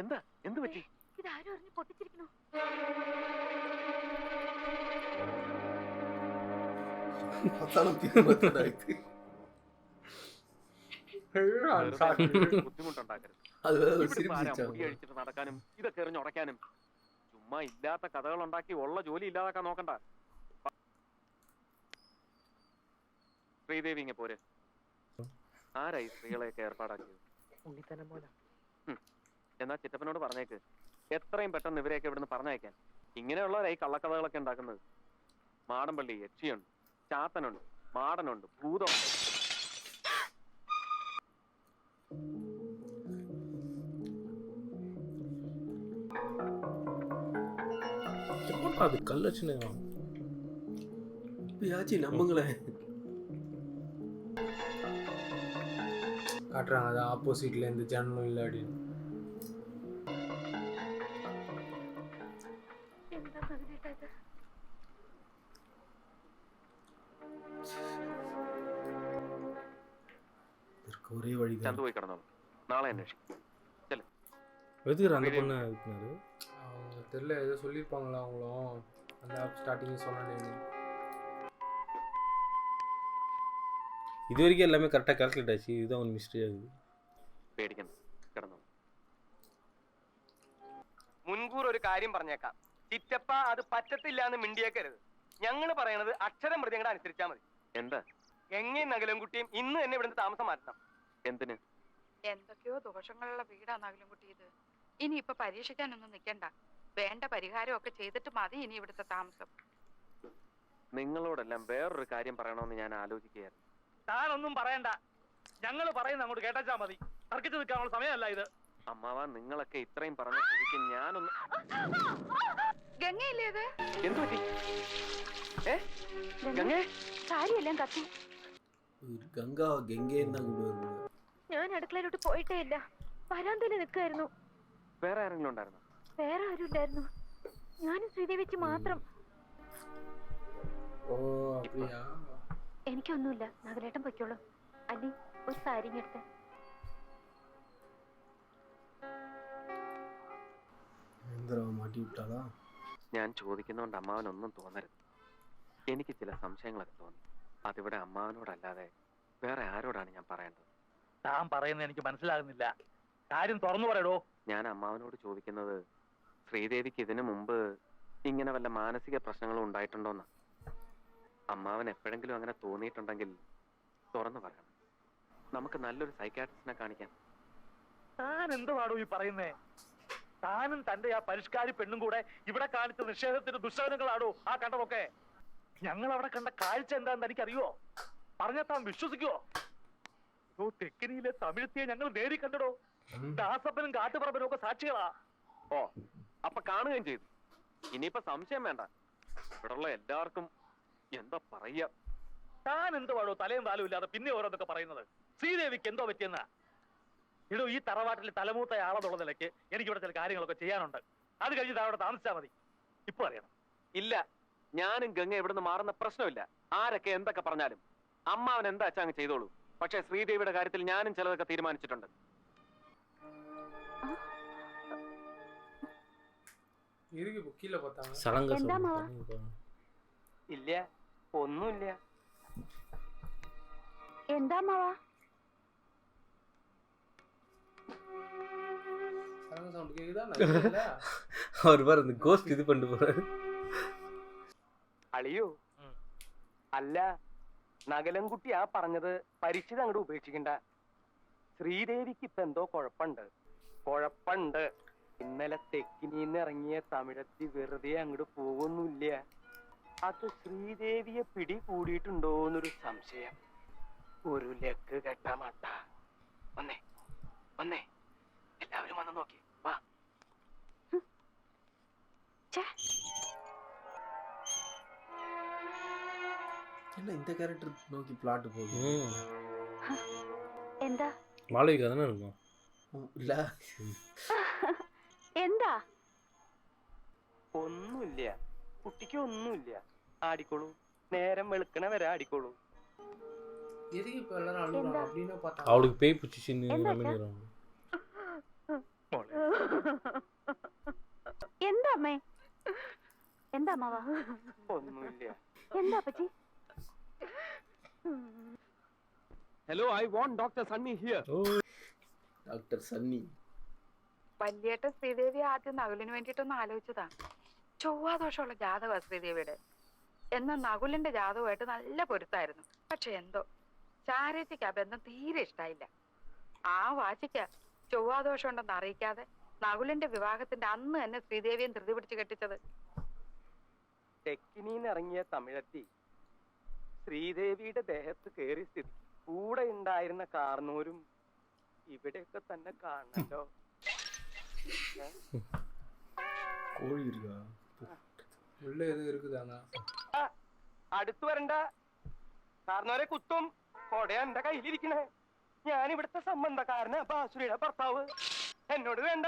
S10: എന്താ എന്ത് പറ്റി?
S5: ഇതാരും അറിഞ്ഞ് പൊട്ടിച്ചിരിക്കണോ?
S10: ബുദ്ധിമുട്ടുണ്ടാക്കരുത്. നടക്കാനും ഇതൊക്കെ എറിഞ്ഞുടയ്ക്കാനും ചുമ്മാ ഇല്ലാത്ത കഥകൾ ഉണ്ടാക്കി ഉള്ള ജോലി ഇല്ലാതാക്കാൻ നോക്കണ്ട. ശ്രീദേവി ഇങ്ങ പോരെ. ആരായി സ്ത്രീകളെയൊക്കെ ഏർപ്പാടാക്കിയത്? എന്നാ ചിറ്റപ്പനോട് പറഞ്ഞേക്ക് എത്രയും പെട്ടെന്ന് ഇവരെയൊക്കെ ഇവിടുന്ന് പറഞ്ഞയക്കാൻ. ഇങ്ങനെയുള്ളവരായി കള്ളക്കഥകളൊക്കെ ഉണ്ടാക്കുന്നത്. മാടമ്പള്ളി യക്ഷിയുണ്ട്, ചാത്തനുണ്ട്, മാടനുണ്ട്, ഭൂതമുണ്ട്.
S1: அது கல்லட்சணை
S3: இப்பயாச்சு நம்புங்களேன்.
S2: காட்டுறாங்க அது ஆப்போசிட்ல இந்த ஜன்னலும் இல்லை அப்படின்னு.
S3: ஒரே வழி
S10: ചന്തു പോയി കിടന്നോളൂ. നാളെ അന്വേഷിക്കും.
S1: எதுக்கு அந்த பொண்ணு இருக்கிறாரு?
S2: அவங்க தெரியல, ஏதோ சொல்லியிருப்பாங்களா அவங்களும். அந்த ஸ்டார்டிங் சொன்னேன்.
S1: இது வரைக்கும் எல்லாமே கரெக்டாக கால்குலேட் ஆச்சு. இதுதான் ஒரு மிஸ்டேக் ஆகுது.
S10: പേടിക്കണം, കിടന്നോളൂ.
S4: മുൻകൂർ ഒരു കാര്യം പറഞ്ഞേക്കാം. ചിറ്റപ്പ അത് പറ്റത്തില്ല എന്ന് മിണ്ടിയേക്കരുത്. ഞങ്ങള് പറയണത് അക്ഷരം മൃഗങ്ങളെ അനുസരിച്ചാ മതി.
S10: എന്താ?
S4: എങ്ങയും നഗലൻകുട്ടിയും ഇന്ന് തന്നെ ഇവിടുന്ന് താമസം മാറ്റണം.
S10: എന്തിന്?
S9: എന്തൊക്കെയോ ദോഷങ്ങളുള്ള വീടാ നഗലൻകുട്ടി ഇത്. ഇനി ഇപ്പൊ പരീക്ഷിക്കാനൊന്നും നിക്കണ്ട. വേണ്ട പരിഹാരമൊക്കെ ചെയ്തിട്ട് മതി ഇനി ഇവിടുത്തെ താമസം.
S10: നിങ്ങളോടെല്ലാം വേറൊരു കാര്യം പറയണമെന്ന് ഞാൻ ആലോചിക്കുകയായിരുന്നു.
S6: താനൊന്നും പറയണ്ട, ഞങ്ങൾ പറയുന്ന അങ്ങോട്ട് കേട്ടാ മതി. തർക്കിച്ചു നിൽക്കാനുള്ള സമയമല്ല ഇത്.
S10: അമ്മാവ, നിങ്ങളൊക്കെ ഇത്രയും പറഞ്ഞ സ്ഥിതിക്ക് ഞാനൊന്ന്...
S9: ഗംഗയില്ലേ ഇത്?
S10: എന്തു പറ്റി? ഗംഗേ?
S5: കാര്യമെല്ലാം കത്തി.
S3: ഗംഗയെന്നാ കൊണ്ടുവരുന്നത്.
S5: ഞാൻ അടുക്കളയിലോട്ട് പോയിട്ടേ ഇല്ല. വരാന്തയിൽ നിൽക്കായിരുന്നു.
S10: വേറെ ആരെങ്കിലും ഉണ്ടായിരുന്നോ?
S5: വേറെ ആരും ഇല്ലായിരുന്നു. ഞാനും ശ്രീദേവിച്ച് മാത്രം.
S3: ഓ அப்படியா?
S5: എനിക്കൊന്നുമില്ല. നഗലേട്ടൻ പൊയ്ക്കോളൂ. അല്ലി ഒരു സാരിങ് എടുത്ത്.
S3: മാറ്റി വിട്ടാളാ.
S10: ഞാൻ ചോദിക്കുന്നോണ്ട് അമ്മാവനൊന്നും തോന്നരുത്. എനിക്ക് ചില സംശയങ്ങളൊക്കെ തോന്നി. അതിവിടെ അമ്മാവനോടല്ലാതെ വേറെ ആരോടാണ് ഞാൻ പറയേണ്ടത്?
S6: താൻ പറയുന്നത് എനിക്ക് മനസ്സിലാകുന്നില്ല. കാര്യം തുറന്നു പറയടോ.
S10: ഞാൻ അമ്മാവനോട് ചോദിക്കുന്നത്, ശ്രീദേവിക്ക് ഇതിനു മുമ്പ് ഇങ്ങനെ വല്ല മാനസിക പ്രശ്നങ്ങളും ഉണ്ടായിട്ടുണ്ടോന്ന്. അമ്മാവൻ എപ്പോഴെങ്കിലും അങ്ങനെ തോന്നിയിട്ടുണ്ടെങ്കിൽ തുറന്നു പറയണം. നമുക്ക് നല്ലൊരു സൈക്കാട്രിസ്റ്റിനെ കാണിക്കാം.
S6: താൻ എന്തുവാടോ ഈ പറയുന്നേ? താനും തന്റെ ആ പരിഷ്കാരി പെണ്ണും കൂടെ ഇവിടെ കാണിച്ച നിഷേധത്തിന്റെ ദുശ്ശകനങ്ങളാടോ ആ കണ്ടതൊക്കെ. ഞങ്ങൾ അവിടെ കണ്ട കാഴ്ച എന്താണെന്ന് എനിക്കറിയോ? പറഞ്ഞാൽ താൻ വിശ്വസിക്കുവോ? തെക്കിനിയിലെ തമിഴത്തിയെ ഞങ്ങൾ നേരി കണ്ടടോ. ദാസപ്പനും കാട്ടുപറമ്പനും ഒക്കെ സാക്ഷികളാ.
S10: ഓ, അപ്പൊ കാണുകയും ചെയ്തു. ഇനിയിപ്പോ സംശയം വേണ്ട. ഇവിടെയുള്ള എല്ലാവർക്കും എന്താ പറയാ?
S6: താൻ എന്തുവാടോ തലയും താലും ഇല്ലാതെ പിന്നെ ഓരോന്നൊക്കെ പറയുന്നത്? ശ്രീദേവിക്ക് എന്തോ പറ്റിയെന്നാ? ഇടോ, ഈ തറവാട്ടിൽ തലമൂത്ത ആളെന്നുള്ള നിലയ്ക്ക് എനിക്ക് ഇവിടെ ചില കാര്യങ്ങളൊക്കെ ചെയ്യാനുണ്ട്. അത് കഴിഞ്ഞ് താൻ അവിടെ താമസിച്ചാൽ മതി. ഇപ്പൊ അറിയണം.
S10: ഇല്ല, ഞാനും ഗംഗ ഇവിടുന്ന് മാറുന്ന പ്രശ്നമില്ല. ആരൊക്കെ എന്തൊക്കെ പറഞ്ഞാലും അമ്മാവൻ എന്താ വെച്ചാൽ അങ്ങ് ചെയ്തോളൂ. പക്ഷെ ശ്രീദേവിയുടെ കാര്യത്തിൽ ഞാനും ചിലതൊക്കെ തീരുമാനിച്ചിട്ടുണ്ട്.
S5: എന്താ മാവാ?
S4: ഇല്ല, ഒന്നുമില്ല.
S5: എന്താ മാവാ?
S1: அவர் பாரு கோஸ்ட் இது பண்ணிட்டு போறாரு.
S4: അളിയോ, അല്ല, നഗലൻകുട്ടി ആ പറഞ്ഞത് പരിചിത അങ്ങോട്ട് ഉപേക്ഷിക്കണ്ട. ശ്രീദേവിക്ക് ഇപ്പൊ എന്തോ കുഴപ്പമുണ്ട്. ഇന്നലെ തെക്കിനിന്ന് ഇറങ്ങിയ തമിഴത്തി വെറുതെ അങ്ങോട്ട് പോകുന്നില്ല. അത് ശ്രീദേവിയെ പിടി കൂടിയിട്ടുണ്ടോന്നൊരു സംശയം. ഒരു ലക്ക് കെട്ട മട്ട. വന്നേ വന്നേ, എല്ലാവരും വന്ന് നോക്കി വാ.
S3: என்ன இந்த கேரக்டர் நோக்கி பிளாட் போகுது?
S5: എന്താ?
S1: மாளவிகா தானே இருக்கும்.
S3: இல்ல
S5: എന്താ?
S4: ഒന്നുമില്ല, കുട്ടിക്ക് ഒന്നുമില്ല. ആടിക്കോളൂ, നേരം വെളുക്കണ വരെ ആടിക്കോളൂ.
S1: அவளுக்கு பேய் பிடிச்சிச்சின்னு நம்பிடுறாங்க.
S5: എന്താ അമ്മേ? എന്താ മാവാ?
S4: ഒന്നുമില്ല.
S5: എന്താ പറ്റി?
S10: Hello, I want doctor Sunny here.
S3: Doctor Sunny.
S9: വല്യേട്ടൻ ശ്രീദേവി ആദ്യം നകുലിന് വേണ്ടിയിട്ടൊന്ന് ആലോചിച്ചതാ. ചൊവ്വാദോഷമുള്ള ജാതക ശ്രീദേവിയുടെ. എന്നാൽ നകുലിന്റെ ജാതകമായിട്ട് നല്ല പൊരുത്തായിരുന്നു. പക്ഷെ എന്തോ ചാരേച്ചിക്ക് ആ ബന്ധം തീരെ ഇഷ്ടായില്ല. ആ വാശിക്ക ചൊവ്വാദോഷം ഉണ്ടെന്ന് അറിയിക്കാതെ നകുലിന്റെ വിവാഹത്തിന്റെ അന്ന് തന്നെ ശ്രീദേവിയും ധൃതി പിടിച്ച് കെട്ടിച്ചത്.
S4: തെക്കിനിന്ന് ഇറങ്ങിയ തമിഴത്തി ശ്രീദേവിയുടെ ദേഹത്ത് കയറി സ്ഥിതി കൂടെ ഉണ്ടായിരുന്ന കാർന്നൂരും ഇവിടെയൊക്കെ തന്നെ കാണണല്ലോ.
S3: கோழி இருக்கா?
S2: உள்ள எதுவும் இருக்குதாங்க?
S4: അടുത്തു വരണ്ട, കാർന്നോരെ കുത്തും. കൊടയാ എന്റെ കയ്യിലിരിക്കണേ. ഞാൻ ഇവിടുത്തെ സംബന്ധക്കാരനാ, ബാസുരിയുടെ ഭർത്താവ്. എന്നോട് വേണ്ട,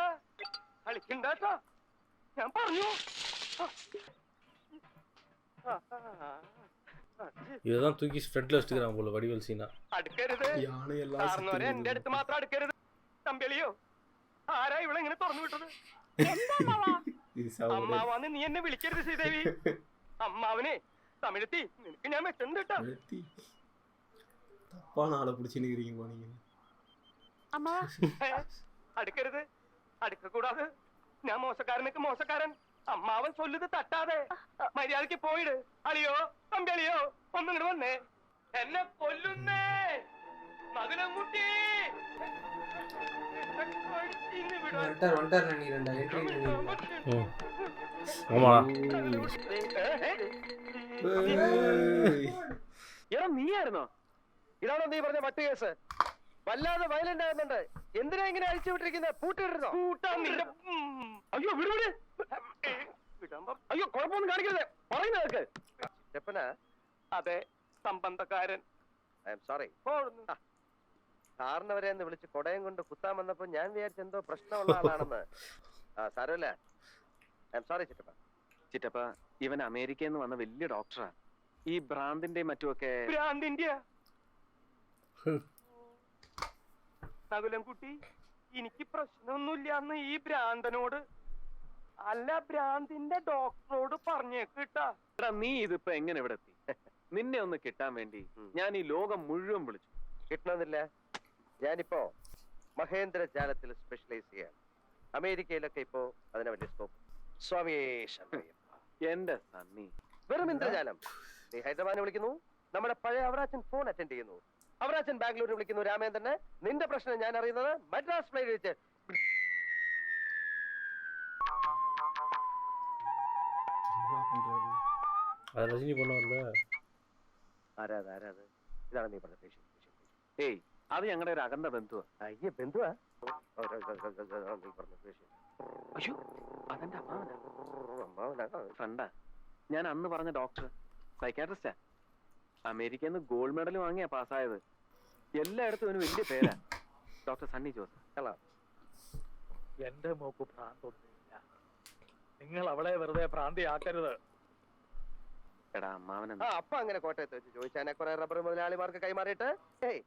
S4: കളിക്കണ്ടോ? ഞാൻ പറഞ്ഞു.
S1: இதுதான் தூக்கி ஃப்ரண்ட்ல வச்சுக்கிறான் போல வடிவேல் சீனா.
S4: അടുക്കരുത്, കാർന്നോരെ എന്റെ അടുത്ത് മാത്രം അടുക്കരുത്. തമ്പിളിയോ, ആരാ ഇവിടെ ഇങ്ങനെ തുറന്നു വിട്ടത്? അമ്മാവാന്ന് നീ എന്നെ വിളിക്കരുത് ശ്രീദേവി. അമ്മാവനെ തമിഴത്തി നിനക്ക് ഞാൻ വെച്ചിട്ടുണ്ട് കേട്ടോ.
S3: தப்பான ஆளை பிடிச்சின்னு இருக்கீங்க போனீங்க.
S4: അടുക്കരുത്, അടുക്കക്കൂടാതെ. ഞാൻ മോശക്കാരനൊക്കെ മോശക്കാരൻ. അമ്മാവൻ ചൊല്ലുത് തട്ടാതെ മര്യാദക്ക് പോയിട്. അളിയോ പങ്കളിയോ ഒന്നിങ്ങോട്ട് വന്നേ. എന്നെ കൊല്ലുന്നേ മകനംകുട്ടി.
S7: എടാ നീയായിരുന്നോ?
S4: ഇതാണോ നീ പറഞ്ഞ മറ്റു കേസ്? വല്ലാതെ വയലന്റ് ആകുന്നുണ്ട്. എന്തിനാ ഇങ്ങനെ അഴിച്ചു വിട്ടിരിക്കുന്നത്? പൂട്ടിരുന്നോ? അയ്യോ വിടുവിട്. അയ്യോ കുഴപ്പമൊന്നും കാണിക്കരുത്. പറയുന്നത് കേൾക്ക്. അതെ, സംബന്ധക്കാരൻ. I am sorry. സാറിനവരെ എന്ന് വിളിച്ച് കൊടയം കൊണ്ട് കുത്താൻ വന്നപ്പോ ഞാൻ വിചാരിച്ചെന്തോ പ്രശ്നമുള്ള ആളാണെന്ന്. സാരമില്ല. ഐ എം സോറി ചിറ്റപ്പ.
S10: ചിറ്റപ്പ, ഇവൻ അമേരിക്കയിൽ നിന്ന് വന്ന വലിയ ഡോക്ടറാ. ഈ ഭ്രാന്തിന്റെ മറ്റുമൊക്കെ.
S4: ഭ്രാന്തിന്റെ നകുലൻകുട്ടി, എനിക്ക് പ്രശ്നമൊന്നുമില്ല എന്ന് ഈ ഭ്രാന്തനോട് അല്ല ഭ്രാന്തിന്റെ ഡോക്ടറോട് പറഞ്ഞേക്കിട്ടാ.
S10: എടാ നീ ഇതിപ്പോ എങ്ങനെ ഇവിടെ എത്തി? നിന്നെ ഒന്ന് കിട്ടാൻ വേണ്ടി ഞാൻ ഈ ലോകം മുഴുവൻ വിളിച്ചു.
S4: കിട്ടണമെന്നില്ല. ഞാനിപ്പോ മഹേന്ദ്ര ജാലത്തിൽ സ്പെഷ്യലൈസ് ചെയ്യാം. അമേരിക്കയിലൊക്കെ ഇപ്പോ അതിനെ വലിയ സ്കോപ്പ്. സ്വാമിയേ ശരണയ്യപ്പ.
S10: എന്റെ സണ്ണി,
S4: വെറും ഇന്ദ്രജാലം. നീ ഹൈദരാബാദിനെ വിളിക്കുന്നു, നമ്മുടെ പഴയ അവറാച്ചൻ ഫോൺ അറ്റൻഡ് ചെയ്യുന്നു. അവറാച്ചൻ ബാംഗ്ലൂരിൽ വിളിക്കുന്നു രാമേന്ദ്രനെ. നിന്റെ പ്രശ്നം ഞാൻ അറിയുന്നത് മദ്രാസ് ഫ്ലൈറ്റ് വെച്ച്.
S1: ரஜினி பண்ணுவார்ல.
S4: ആരാത്? ഇതാണ് നീ പറഞ്ഞ പേഷ്യൻ.
S10: ഏയ്, അത് ഞങ്ങളുടെ ഒരു അകന്ന ബന്ധുവാ.
S4: അയ്യ ബന്ധുവാ? നീ പറഞ്ഞ പേഷ്യൻ.
S10: അയ്യോ, അതെന്റെ ഫ്രണ്ടാ. ഞാൻ അന്ന് പറഞ്ഞ ഡോക്ടർ, സൈക്കാട്രിസ്റ്റാ. അമേരിക്കയിൽ നിന്ന് ഗോൾഡ് മെഡൽ വാങ്ങിയാ പാസ്സായത്. എല്ലായിടത്തും അവന് വലിയ പേരാ. ഡോക്ടർ സണ്ണി ജോസഫ്.
S6: എന്റെ മോക്ക് ഭ്രാന്തൊന്നുമില്ല. നിങ്ങൾ അവളെ വെറുതെ ഭ്രാന്തിയാക്കരുത്.
S10: എടാ അമ്മാവനെ.
S4: അപ്പൊ അങ്ങനെ കോട്ടയത്ത് വെച്ച് ചോദിച്ചാൽ കുറെ റബ്ബർ മുതലാളിമാർക്ക് കൈമാറിയിട്ട്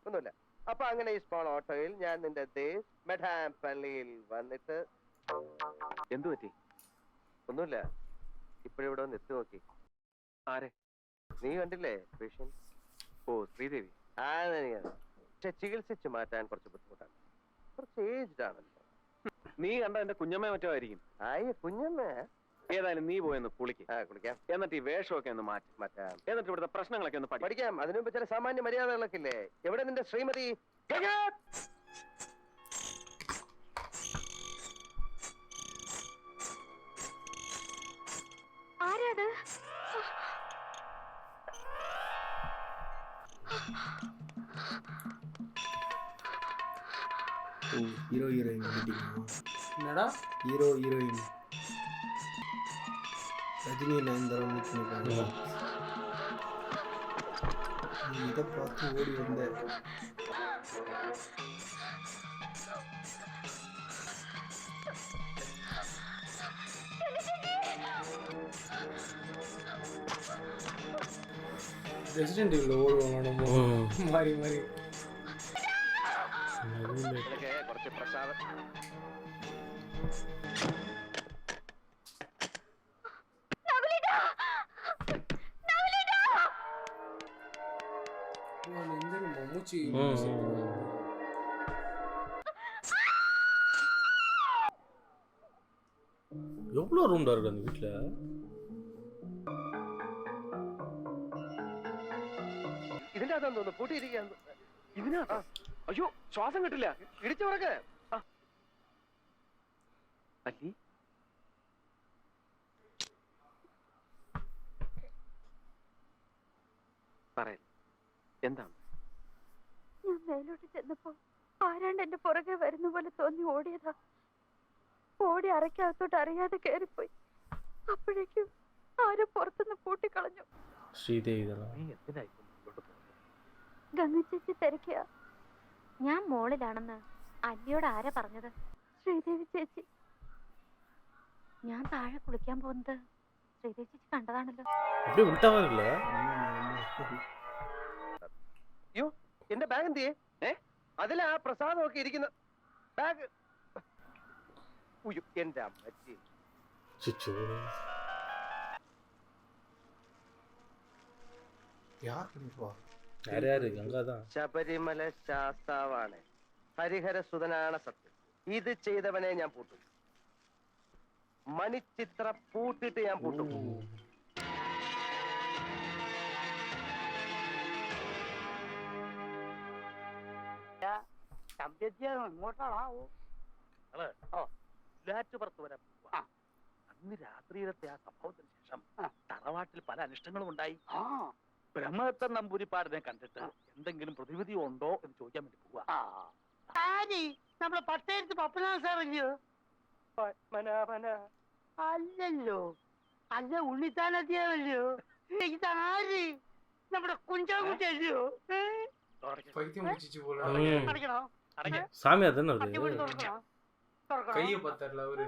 S4: ഒന്നുമില്ല. അപ്പൊ അങ്ങനെ ഈ സ്മോൾ ഓട്ടോയിൽ ഞാൻ നിന്റെ ദേശ് മെഡാം പള്ളിയിൽ വന്നിട്ട്.
S10: എന്തു പറ്റി?
S4: ഒന്നുമില്ല. ഇപ്പോഴിവിടെ വന്ന് എത്തി നോക്കി.
S10: ആരെ?
S4: നീ കണ്ടില്ലേ പേഷ്യൻ?
S10: ഓ, ശ്രീദേവി.
S4: പക്ഷെ ചികിത്സിച്ച് മാറ്റാൻ കുറച്ച് ബുദ്ധിമുട്ടാണ്. കുറച്ച് ഏജ്ഡ് ആണല്ലോ.
S10: നീ കണ്ട എന്റെ കുഞ്ഞമ്മ മറ്റോ ആയിരിക്കും.
S4: കുഞ്ഞമ്മ.
S10: ഏതായാലും നീ പോയെന്ന്
S4: കുളിക്കാം.
S10: എന്നിട്ട് ഈ വേഷമൊക്കെ ഒന്ന് മാറ്റാം. എന്നിട്ട് ഇവിടുത്തെ പ്രശ്നങ്ങളൊക്കെ ഒന്ന്
S4: പഠിക്കാം. അതിനു മുമ്പ് ചില സാമാന്യ മര്യാദകളൊക്കെ ഇല്ലേ? എവിടെ നിന്റെ ശ്രീമതി?
S5: ആരാത്?
S3: Hero heroine.
S2: என்னடா
S3: hero heroine Rajini Nayanthara meet பண்ணிருக்காங்க. இதை பார்த்து ஓடி வந்த
S2: ரெசிடென்ட் இவ்ல ஓடுவாங்க நம்ம மாறி மாறி.
S4: കുറച്ച് പ്രസാദം.
S2: மூச்சு
S1: எவ்வளோ ரூம்டா இருக்கு அந்த வீட்டில்?
S4: ഇതിന്റെ അകത്താന്ന് തോന്നുന്നു. പൂട്ടിയിരിക്കുകയാണ്.
S10: ഇതിനകത്താ? അയ്യോ, ശ്വാസം കിട്ടില്ല.
S4: ഇടിച്ചു പറക്ക്.
S10: അല്ലി, പറയ എന്താണ്?
S5: ഞാൻ മേലോട്ട് ചെന്നപ്പോ ആരാണ്ട് എന്റെ പുറകെ വരുന്ന പോലെ തോന്നി ഓടിയതാ. ഓടി അറയ്ക്കകത്തോട്ട് അറിയാതെ കയറിപ്പോയി. അപ്പോഴേക്കും ആരും പുറത്തുനിന്ന് പൂട്ടിക്കളഞ്ഞു.
S1: ശ്രീദേവി
S5: ഗംഗ ചേച്ചി തിരക്കിയ. ഞാൻ മോളിലാണെന്ന് അല്ലിയോട് ആരാ പറഞ്ഞത്? ശ്രീദേവി ചേച്ചി. ഞാൻ താഴെ കുളിക്കാൻ പോകുന്നത് ശ്രീദേവി ചേച്ചി കണ്ടതാണല്ലോ.
S4: അയ്യോ, എന്റെ ബാഗ് എന്തിയേ? അതിലാ പ്രസാദമൊക്കെ ഇരിക്കുന്ന ബാഗ്. എന്റെ അമ്മച്ചി. ശബരിമല ശാസ്താവാണ്. ഹരിഹര സുതനാണ് സത്യം. ഇത് ചെയ്തവനെ ഞാൻ പൂട്ടും. മണിച്ചിത്ര പൂട്ടിട്ട് ഞാൻ പൂട്ടും.
S8: എങ്ങോട്ടാണാവോ?
S6: പുറത്ത് വരാൻ പോവാ. അന്ന് രാത്രിയിലത്തെ ആ സംഭവത്തിന് ശേഷം തറവാട്ടിൽ പല അനിഷ്ടങ്ങളും ഉണ്ടായി. ബ്രഹ്മദത്തൻ നമ്പൂരിപ്പാടിനെ കണ്ടിട്ട് എന്തെങ്കിലും പ്രതിവിധി ഉണ്ടോ എന്ന് ചോദിക്കാൻ വേണ്ടി പോവാ.
S8: നമ്മളെ പട്ടേരത്ത് പപ്പനാഥ സാറല്ലയോ? അല്ലല്ലോ, അല്ല ഉണ്ണിത്താനത്തിയല്ലോ. ഇതാര്? നമ്മുടെ കുഞ്ചാകുട്ടിയല്ലയോ?
S2: പൈത്യം പിടിച്ചു പോലെ
S8: അടയ്ക്കണോ?
S1: சாமியார் தானே அவரு
S8: തുറക്കണോ?
S2: கைய பத்தரல அவரு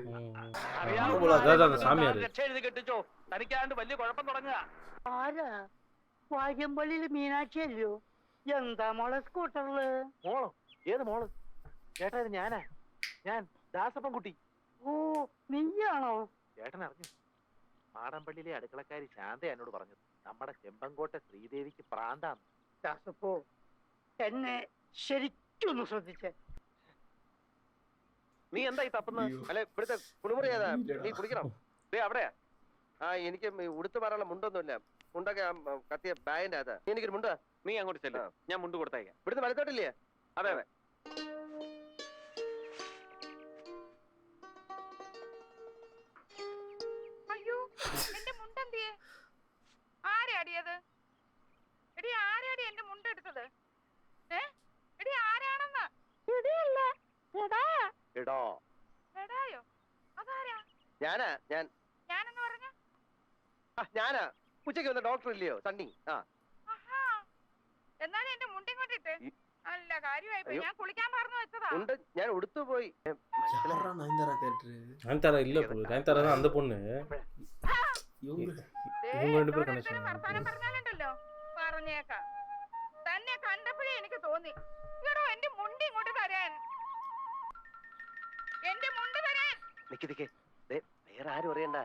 S1: அதான் சாமியார்
S6: രക്ഷ എഴുതി കെട്ടിച്ചോ, തനിക്കാണ്ട് വലിയ കുഴപ്പം തുടങ്ങുക.
S8: ആരാ? വാര്യമ്പള്ളിയില് മീനാക്ഷി അല്ലയോ? എന്താ മോളെ സ്കൂട്ടറില്?
S7: മോളോ? ഏത് മോള്? ചേട്ടാ ഇത് ഞാനാ, ഞാൻ ദാസപ്പൻ കുട്ടി.
S8: ഓ, നീയാണോ?
S7: ചേട്ടൻ അറിഞ്ഞു? മാടമ്പള്ളിയിലെ അടുക്കളക്കാരി ശാന്ത എന്നോട് പറഞ്ഞത് നമ്മുടെ ചെമ്പങ്കോട്ടെ ശ്രീദേവിക്ക് പ്രാന്താന്ന്.
S8: ദാസപ്പോ എന്നെ ശരിക്കൊന്ന് ശ്രദ്ധിച്ചേ.
S4: നീ എന്താ ഈ തപ്പുന്ന? അല്ലെ ഇവിടുത്തെ കുളിമുറി ഏതാ? നീ കുളിക്കണം. അവിടെയാ? ആ എനിക്ക് ഉടുത്തു മാറാനുള്ള മുണ്ടൊന്നുമില്ല. മുണ്ടൊക്കെ കത്തിയ ബാഗിന്റെ അകത്താ. നീ എനിക്കൊരു മുണ്ട.
S10: നീ അങ്ങോട്ട് ചെല്ല്, ഞാൻ മുണ്ട് കൊടുത്തേക്കാം.
S4: ഇവിടുന്ന് വലത്തോട്ടില്ലേ?
S10: അതെ അതെ.
S9: അയ്യോ, എന്റെ മുണ്ടെന്തിയെ? ആരാടിയത്? എടി ആരാടി എന്റെ മുണ്ട് എടുത്തത്? എടി ആരാണെന്ന്?
S4: എടോ
S9: എടായോ? അതാരാ?
S4: ഞാനാ.
S9: ഞാനെന്ന് പറഞ്ഞ?
S4: ഞാനാ. ഉച്ചയ്ക്ക് വന്ന ഡോക്ടർ ഇല്ലയോ സണ്ണി?
S9: എന്നാലും എന്റെ മുണ്ടി കൊണ്ടിട്ട് നല്ല കാര്യമായി. ഞാൻ കുളിക്കാൻ പറഞ്ഞു വെച്ചതാ.
S4: ഉണ്ട്, ഞാൻ ഉടുത്തു പോയി.
S3: நயன்தாரா கேரக்டர்.
S1: நயன்தாரா இல்ல ப்ரோ, நயன்தாரா தான் அந்த பொண்ணு. இவங்க ரெண்டு பேரும் கனெக்ഷൻ.
S9: വർത്താനം പറഞ്ഞാലുണ്ടല്ലോ പറഞ്ഞേക്കാം. തന്നെ കണ്ടപ്പോഴേ എനിക്ക് തോന്നി, എടോ എന്റെ മുണ്ടി ഇങ്ങോട്ട് തരാൻ. എന്റെ മുണ്ട് തരാൻ.
S4: നിക്ക് വേറെ ആരും അറിയണ്ട.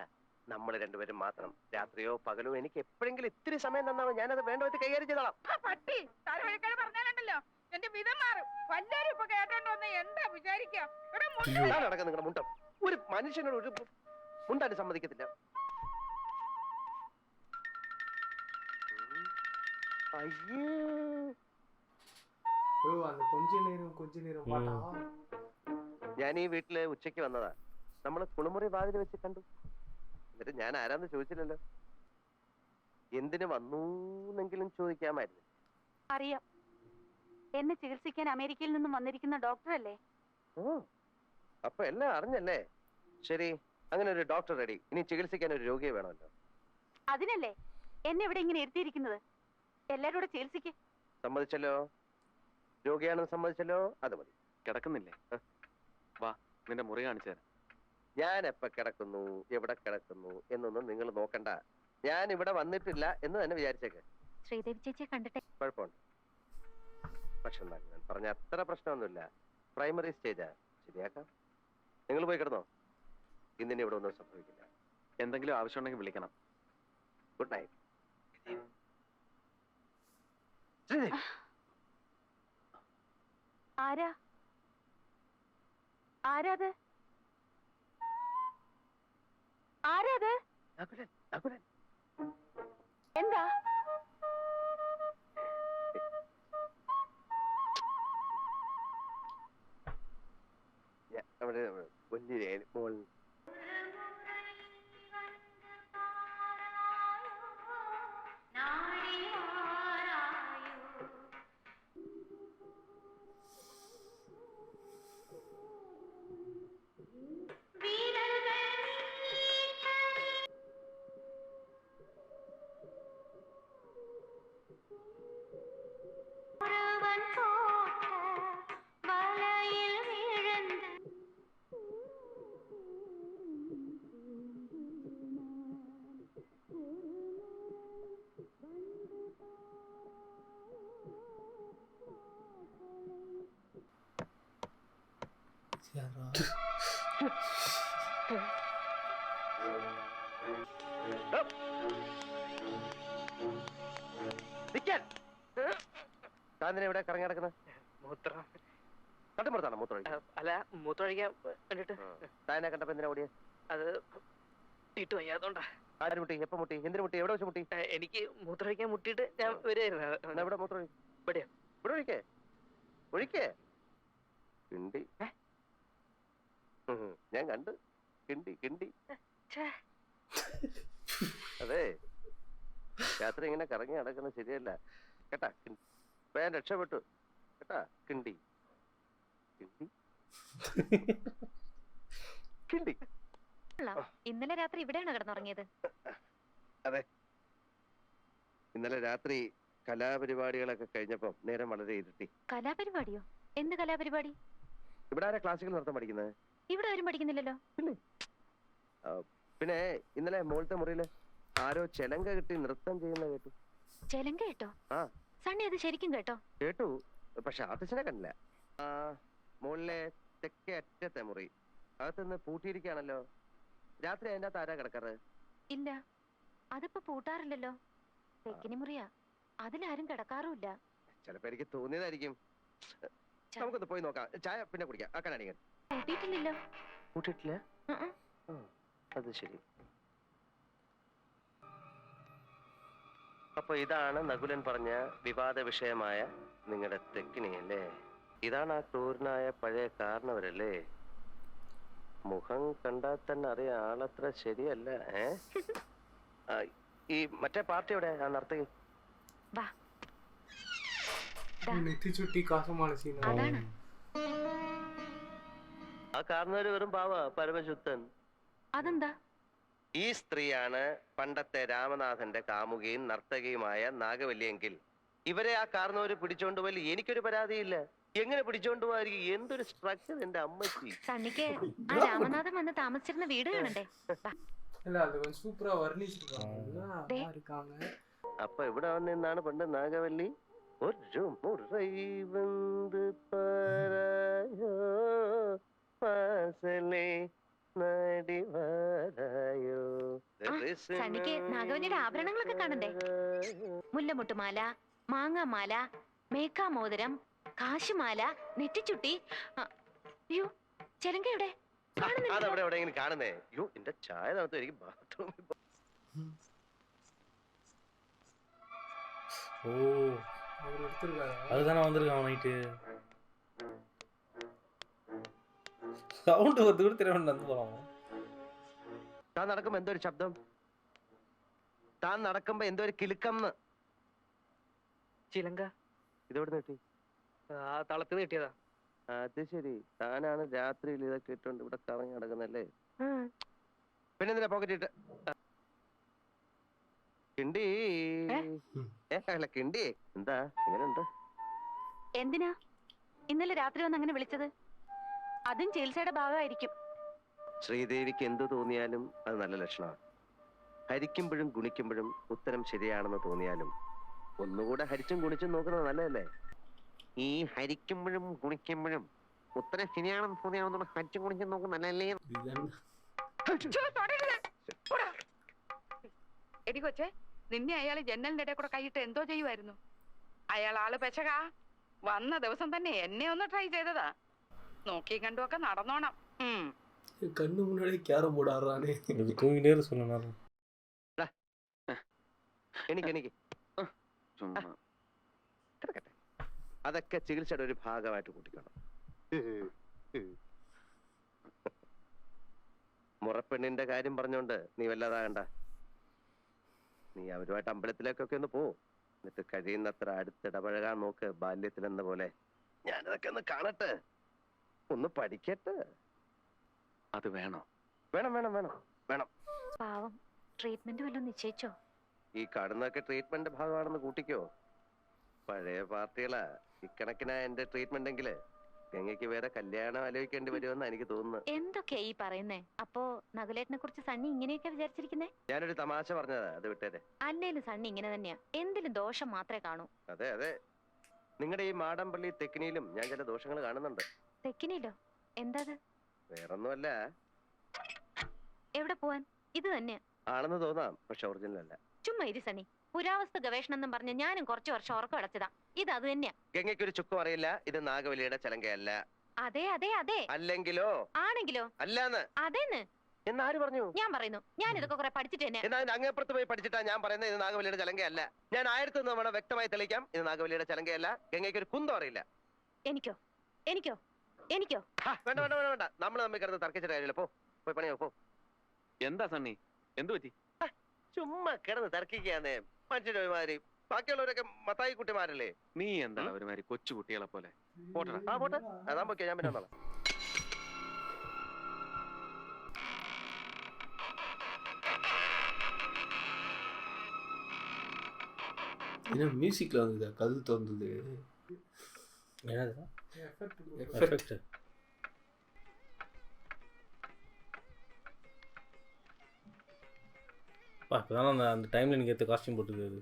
S4: നമ്മൾ രണ്ടുപേരും മാത്രം. രാത്രിയോ പകലോ എനിക്ക് എപ്പോഴെങ്കിലും ഇത്തിരി സമയം തന്നാ ഞാനത് വേണ്ട വിധത്തിൽ കൈകാര്യം ചെയ്തോളാം.
S9: പട്ടി തലവഴിക്കാൻ പറഞ്ഞാലുണ്ടല്ലോ എന്റെ വിധം മാറും. വല്ലാരും ഇപ്പൊ കേട്ടോണ്ട് വന്ന് എന്താ വിചാരിക്കാം?
S4: നടക്കാം നിങ്ങളുടെ മുണ്ടം. ഒരു മനുഷ്യനോട് ഒരു മുണ്ടാനും സമ്മതിക്കത്തില്ല. അയ്യേ,
S2: அந்த கொஞ்ச நேரம் பாட்டா.
S4: ഞാൻ ഈ വീട്ടില് ഉച്ചയ്ക്ക് വന്നതാ. നമ്മള് കുളിമുറി വാതിൽ വെച്ച് കണ്ടു. എന്നിട്ട് ഞാൻ ആരാന്ന് ചോദിച്ചില്ലല്ലോ. എന്തിനു വന്നൂന്നെങ്കിലും ചോദിക്കാമായിരുന്നു.
S5: അറിയാം, എന്നെ ചികിത്സിക്കാൻ അമേരിക്കയിൽ നിന്നും വന്നിരിക്കുന്ന ഡോക്ടറല്ലേ?
S4: അപ്പൊ എല്ലാം അറിഞ്ഞല്ലേ? ശരി, അങ്ങനെ ഒരു ഡോക്ടർ റെഡി. ഇനി ചികിത്സിക്കാൻ ഒരു രോഗിയെ വേണമല്ലോ.
S5: അതിനല്ലേ എന്നെ ഇവിടെ ഇങ്ങനെ ഇരുത്തിയിരിക്കുന്നത്. എല്ലാരും കൂടെ ചികിത്സിക്ക്.
S4: സമ്മതിച്ചല്ലോ, രോഗിയാണെന്ന് സമ്മതിച്ചല്ലോ. അത് മതി.
S10: കിടക്കുന്നില്ലേ? വാ, നിന്റെ മുറി കാണിച്ചു തരാം.
S4: ഞാൻ എപ്പ കിടക്കുന്നു, എവിടെ കിടക്കുന്നു എന്നൊന്നും നിങ്ങൾ നോക്കണ്ട. ഞാൻ ഇവിടെ വന്നിട്ടില്ല എന്ന് തന്നെ വിചാരിച്ചേക്ക്.
S5: ശ്രീദേവി ചേച്ചിയെ കണ്ടിട്ട്
S4: കുഴപ്പമുണ്ട്. ഭക്ഷണം ഞാൻ പറഞ്ഞ അത്ര പ്രശ്നമൊന്നുമില്ല. പ്രൈമറി സ്റ്റേജാ. ശരിയാക്കാം. നിങ്ങൾ പോയി കിടന്നോ. ഇന്നിനി ഇവിടെ ഒന്നും സംഭവിക്കില്ല.
S10: എന്തെങ്കിലും ആവശ്യമുണ്ടെങ്കിൽ വിളിക്കണം.
S4: Good night.
S5: ആരാ? ആരാത്? ആരാത്? എന്താ?
S4: അവിടെ വലിയ മോൾ താന്തിനെ ഇവിടെ കറങ്ങി നടക്കുന്നത്? തട്ടുമ്പുറത്താണോ മൂത്രമൊഴിക്കാൻ?
S7: അല്ല, മൂത്രമൊഴിക്കാൻ വേണ്ടിട്ട്.
S4: താനെ കണ്ടപ്പോ എന്തിനാ ഓടിയ?
S6: അത് ഇട്ട് വയ്യാത്തോണ്ടാ.
S7: ആര് മുട്ടി? എപ്പോ മുട്ടി? എന്തിനു മുട്ടി? എവിടെ വെച്ച് മുട്ടി?
S6: എനിക്ക് മൂത്രമൊഴിക്കാൻ മുട്ടിയിട്ട് ഞാൻ വരുമായിരുന്നു.
S7: എവിടെ മൂത്രം?
S6: ഇവിടെയോ?
S7: ഇവിടെ ഒഴിക്കേ ഒഴിക്കേ കിണ്ടി. ഞാൻ കണ്ട് കിണ്ടി കിണ്ടി. അതെ, രാത്രി ഇങ്ങനെ കറങ്ങി നടക്കുന്നത് ശരിയല്ല കേട്ടാ. ഇപ്പൊ ഞാൻ രക്ഷപ്പെട്ടു കേട്ടാ. കിണ്ടി കിണ്ടി കിണ്ടി.
S5: ഇന്നലെ രാത്രി ഇവിടെയാണ് കിടന്നുറങ്ങിയത്.
S7: അതെ, ഇന്നലെ രാത്രി കലാപരിപാടികളൊക്കെ കഴിഞ്ഞപ്പോ നേരം വളരെ ഇരുട്ടി.
S5: കലാപരിപാടിയോ? എന്ത് കലാപരിപാടി?
S7: ഇവിടെ ആരാ ക്ലാസിക്കൽ നൃത്തം പഠിക്കുന്നത്?
S5: ഇവിടെ ആരും പഠിക്കുന്നില്ലല്ലോ.
S7: പിന്നെ ഇന്നലെ മോളത്തെ മുറിയില് ആരോ ചെലങ്ക കിട്ടി നൃത്തം ചെയ്യുന്ന കേട്ടു.
S5: ചെലങ്ക കേട്ടോ?
S7: ആ
S5: സണ്ണി അത് ശരിക്കും കേട്ടോ?
S7: കേട്ടു, പക്ഷെ ആർട്ടിസ്റ്റിനെ കണ്ടില്ല. മുകളിലെ തെക്കേ അറ്റത്തെ മുറി അകത്തുനിന്ന് പൂട്ടിയിരിക്കുകയാണല്ലോ. രാത്രി അതിൻ്റെ അകത്ത് ആരാ കിടക്കാറ്?
S5: ഇല്ല, അതിപ്പോ പൂട്ടാറില്ലല്ലോ. തെക്കിനി മുറിയാ, അതിലാരും കിടക്കാറുമില്ല.
S7: ചിലപ്പോ എനിക്ക് തോന്നിയതായിരിക്കും. നമുക്കൊന്ന് പോയി നോക്കാം. ചായ പിന്നെ കുടിക്കാം. ആ കണ്ണാടി
S5: പൂട്ടിയിട്ടില്ലല്ലോ.
S7: പൂട്ടിട്ടില്ല? അത് ശരി. അപ്പൊ ഇതാണ് നകുലൻ പറഞ്ഞ വിവാദ വിഷയമായ നിങ്ങളുടെ തെക്കിനി അല്ലേ? ഇതാണ് ആ ക്രൂരനായ പഴയ കാരണവരല്ലേ? മുഖം കണ്ടാൽ തന്നെ അറിയാം ആളത്ര ശരിയല്ല. ഈ മറ്റേ പാർട്ടി എവിടെ? ആ നർത്തകി
S2: നെറ്റിച്ചുട്ടി കാസമാണ് സീന.
S7: ആ കാരണവര് വെറും പാവ, പരമശുദ്ധൻ.
S5: അതെന്താ?
S7: ഈ സ്ത്രീയാണ് പണ്ടത്തെ രാമനാഥന്റെ കാമുകിയും നർത്തകിയുമായ നാഗവല്ലിയെങ്കിൽ ഇവരെ ആ കാരണവര് പിടിച്ചോണ്ട് പോയി എനിക്കൊരു പരാതിയില്ല. എങ്ങനെ പിടിച്ചോണ്ട് പോവായിരിക്കും? എന്തൊരു സ്ട്രക്ചർ എന്റെ അമ്മച്ചി.
S5: സണ്ണിക്ക് ആ രാമനാഥൻ വന്ന് താമസിച്ചിരുന്ന വീട് കാണണ്ടേ?
S2: സൂപ്പറാ വർണ്ണിച്ചിருக்காங்க.
S7: അപ്പൊ ഇവിടെ വന്നിന്നാണ് പണ്ട് നാഗവല്ലി ഒരു മുറൈ വന്ന് പാരായോ പാസലേ നടി വാരായോ.
S5: സണ്ണിക്ക് നാഗവല്ലിയുടെ ആഭരണങ്ങളൊക്കെ കാണണ്ടേ? മുല്ലമുട്ടുമാല, മാങ്ങാമാല, മേക്കാമോതിരം, കാശുമാല, നെറ്റിച്ചുട്ടി. അയ്യോ, ചെലങ്ക എവിടെ?
S7: അതവിടെ എവിടെയെങ്കിലും കാണുന്നേ. അയ്യോ, എന്റെ ചായ തണുത്തു. എനിക്ക് ബാത്റൂമിൽ
S1: அதுதானே வந்திருக்கான் நைட்டு. സൗണ്ട് വന്ന് കൂടി തിരുവനന്തപുരം പോകാമോ?
S7: താൻ നടക്കുമ്പോ എന്തോ ഒരു ശബ്ദം. താൻ നടക്കുമ്പോ എന്തോ ഒരു കിലുക്കം.
S6: ചിലങ്ക
S7: ഇതെവിടെ കിട്ടി?
S6: ആ തളത്ത് കിട്ടിയതാ.
S7: അത് ശരി, താനാണ് രാത്രിയിൽ ഇതൊക്കെ ഇട്ടോണ്ട് ഇവിടെ കറങ്ങി നടക്കുന്നല്ലേ? പിന്നെന്തിനാ പോക്കറ്റ് ഇട്ട്? കിണ്ടി അല്ല കിണ്ടി, എന്താ എങ്ങനെയുണ്ട്?
S5: എന്തിനാ ഇന്നലെ രാത്രി വന്ന് അങ്ങനെ വിളിച്ചത്? അതും ചികിത്സയുടെ ഭാഗമായിരിക്കും.
S7: ശ്രീദേവിക്ക് എന്ത് തോന്നിയാലും അത് നല്ല ലക്ഷണമാണ്. ഹരിക്കുമ്പോഴും ഗുണിക്കുമ്പോഴും ഉത്തരം ശരിയാണെന്ന് തോന്നിയാലും ഒന്നുകൂടെ ഹരിച്ചും ഗുണിച്ചും നോക്കുന്നത് നല്ലതല്ലേ? ഈ ഹരിക്കുമ്പോഴും ഗുണിക്കുമ്പോഴും ഉത്തരം ശരിയാണെന്ന് തോന്നിയാണെന്നുള്ള ഹരിച്ചും ഗുണിച്ചും നോക്കുന്നത് നല്ലതല്ലേ?
S9: എടി കൊച്ചേ, നിന്നെ അയാൾ ജനലിന്റെ ഇടയിൽ കൂടെ കൈയിട്ട് എന്തോ ചെയ്യുമായിരുന്നു. അയാൾ ആള് പെശകാ. വന്ന ദിവസം തന്നെ എന്നെ ഒന്ന് ട്രൈ ചെയ്തതാ. നോക്കി കണ്ടുമൊക്കെ നടന്നോണം.
S3: കണ്ണു മുன்னாடி கேரம் போர்டு ஆடுறானே.
S1: இது தூங்கிட்டே இரு சொன்னாரு.
S7: എനിക്ക് അതൊക്കെ ചികിത്സയുടെ ഒരു ഭാഗമായിട്ട് കൂട്ടിക്കണം. മുറപ്പെണ്ണിന്റെ കാര്യം പറഞ്ഞോണ്ട് നീ വല്ലാതാകണ്ട. നീ അവരുമായിട്ട് അമ്പലത്തിലേക്കൊക്കെ ഒന്ന് പോ. എന്നിട്ട് കഴിയുന്നത്ര അടുത്തിടപഴകാൻ നോക്ക്. ബാല്യത്തിലെന്ന പോലെ ഞാനതൊക്കെ ഒന്ന് കാണട്ടെ, ഒന്ന് പഠിക്കട്ടെ.
S10: അത് വേണോ?
S7: വേണം വേണം വേണം വേണം.
S5: പാവം, ട്രീറ്റ്മെന്റ് വല്ലതും നിശ്ചയിച്ചോ?
S7: ഈ കാണുന്നതൊക്കെ ട്രീറ്റ്മെന്റ് ഭാഗമാണെന്ന് കൂട്ടിക്കോ. പഴയ പാർട്ടികളാ ഇക്കണക്കിനാ എന്റെ ട്രീറ്റ്മെന്റ് എങ്കില് ഗംഗയ്ക്ക് വേറെ കല്യാണം ആലോചിക്കേണ്ടി വരുമെന്ന് എനിക്ക് തോന്നുന്നു.
S5: എന്തൊക്കെയാ ഈ പറയുന്നേ? അപ്പോ നകുലേട്ടനെ കുറിച്ച് സണ്ണി ഇങ്ങനെയൊക്കെ വിചാരിച്ചിരിക്കുന്നേ?
S7: ഞാനൊരു തമാശ പറഞ്ഞതാ, അത് വിട്ടേരെ.
S5: അല്ലേലും സണ്ണി ഇങ്ങനെ തന്നെയാ, എന്തിലും ദോഷം മാത്രമേ കാണൂ.
S7: അതെ അതെ, നിങ്ങളുടെ ഈ മാടമ്പള്ളി തെക്കിനിയിലും ഞാൻ ചില ദോഷങ്ങൾ കാണുന്നുണ്ട്.
S5: തെക്കിനിയിലോ? എന്താ?
S7: വേറൊന്നുമല്ല.
S5: എവിടെ പോവാൻ? ഇത് തന്നെയാ
S7: ആണെന്ന് തോന്നാം, പക്ഷെ ഒറിജിനൽ അല്ല.
S5: ചുമ്മാ ഇരി സണ്ണി. പുരാവസ്തു ഗവേഷണം എന്നും പറഞ്ഞ് ഞാനും കുറച്ചു വർഷം ഉറക്കം അടച്ചതാ. ഇത് അത് തന്നെയാ.
S7: ഗംഗയ്ക്ക് ഒരു ചുക്കും അറിയില്ല. ഇത് നാഗവല്ലിയുടെ ചലങ്കയല്ല.
S5: അതെ അതെ അതെ.
S7: അല്ലെങ്കിലോ?
S5: ആണെങ്കിലോ?
S7: അല്ലാന്ന്.
S5: അതേന്ന്.
S7: എന്നാര് പറഞ്ഞു?
S5: ഞാൻ പറയുന്നു, ഞാൻ ഇതൊക്കെ കുറെ പഠിച്ചിട്ട് തന്നെ.
S7: എന്നാ അതിന്റെ അങ്ങേപ്പുറത്ത് പോയി പഠിച്ചിട്ടാ ഞാൻ പറയുന്നത് ഇത് നാഗവല്ലിയുടെ ചലങ്കയല്ല. ഞാൻ 1000 തവണ വ്യക്തമായി തെളിയിക്കാം, ഇത് നാഗവല്ലിയുടെ ചലങ്കയല്ല. ഗംഗയ്ക്ക് ഒരു കുന്തം അറിയില്ല.
S5: എനിക്കോ എനിക്കോ എനിക്കോ?
S7: വേണ്ട വേണ്ട വേണ്ട വേണ്ട, നമ്മൾ തമ്മിൽ കിടന്ന് തർക്കിച്ചിട്ട് കാര്യമില്ല. പോയി പണിയോ പോ.
S10: എന്താ സണ്ണി, എന്തു പറ്റി?
S7: ചുമ്മാ കിടന്ന് തർക്കിക്കാന്നേ മനുഷ്യന്റെ ഒരുമാതിരി. ബാക്കിയുള്ളവരൊക്കെ മത്തായി കുട്ടിമാരല്ലേ.
S10: നീ എന്താണ് ഒരുമാതിരി കൊച്ചു കുട്ടികളെ പോലെ? പോട്ടടാ.
S7: പോട്ടെ, അതാ പൊക്കെ ഞാൻ പിന്നെ വന്നോളാം.
S3: ஏன்னா மியூசிக்கில் வந்தது கது தோந்தது
S1: என்னது
S2: எஃபெக்ட்
S1: எஃபெக்ட். இப்போதான் அந்த டைமில் எனக்கு ஏற்ற காஸ்டியூம் போட்டுருக்காரு.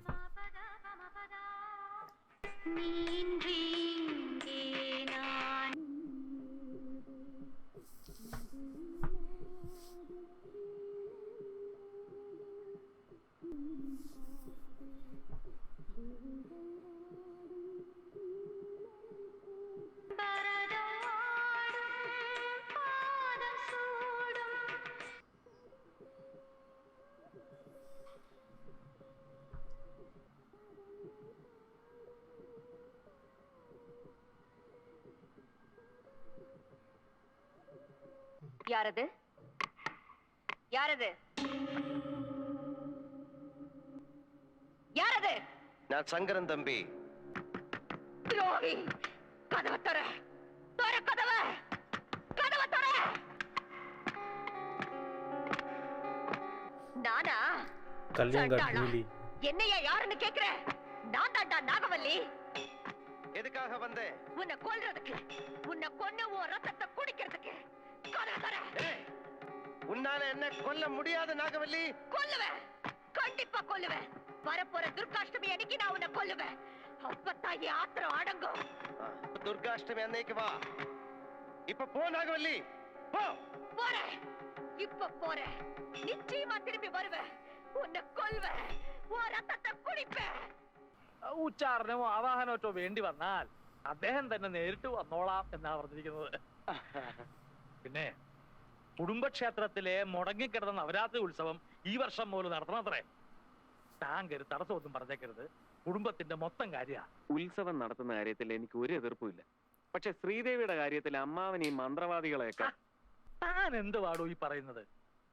S5: யாரது யாரது யாரது?
S7: நான் சங்கரன் தம்பி.
S5: துரோகி, கதவை தர தர கதவை கதவை தர. நானா
S1: கல்யாணி
S5: என்னையா யாருன்னு கேக்குற? நான் தாண்டா நாகவல்லி.
S7: எதுக்காக வந்தேன்?
S5: உன்னை கொல்றதுக்கு, உன்னை கொன்னு உன் ரத்தத்தை குடிக்கிறதுக்கு. கதவை தர.
S7: உன்னால என்ன கொல்ல முடியாது நாகவல்லி.
S5: கொல்லுவேன், கண்டிப்பா கொல்லுவேன். வரப்போற துர்காஷ்டமி அன்னைக்கு நான் உன்னை கொல்லுவேன். அப்பத்தான் என் ஆத்திரம் அடங்கும்.
S7: துர்காஷ்டமி அன்னைக்கு வா. இப்ப போ நாகவல்லி, போ.
S5: போறேன், இப்ப போறேன். நிச்சயமா திரும்பி வருவேன். உன்னை கொல்வேன், உன் ரத்தத்தை குடிப்பேன்.
S6: ഉച്ചാരണമോ ആവാഹനമോ വേണ്ടി വന്നാൽ അദ്ദേഹം തന്നെ നേരിട്ട് വന്നോളാം എന്നാണ് പറഞ്ഞിരിക്കുന്നത്. പിന്നെ കുടുംബക്ഷേത്രത്തിലെ മുടങ്ങിക്കിടന്ന നവരാത്രി ഉത്സവം ഈ വർഷം മുതൽ നടത്തണത്രേ. താങ്കൾ തടസ്സമൊന്നും പറഞ്ഞേക്കരുത്, കുടുംബത്തിന്റെ മൊത്തം കാര്യ.
S10: ഉത്സവം നടത്തുന്ന കാര്യത്തിൽ എനിക്ക് ഒരു എതിർപ്പുമില്ല. പക്ഷെ ശ്രീദേവിയുടെ കാര്യത്തിൽ അമ്മാവൻ ഈ മന്ത്രവാദികളെയൊക്കെ.
S6: താൻ എന്ത് പാടോ ഈ പറയുന്നത്?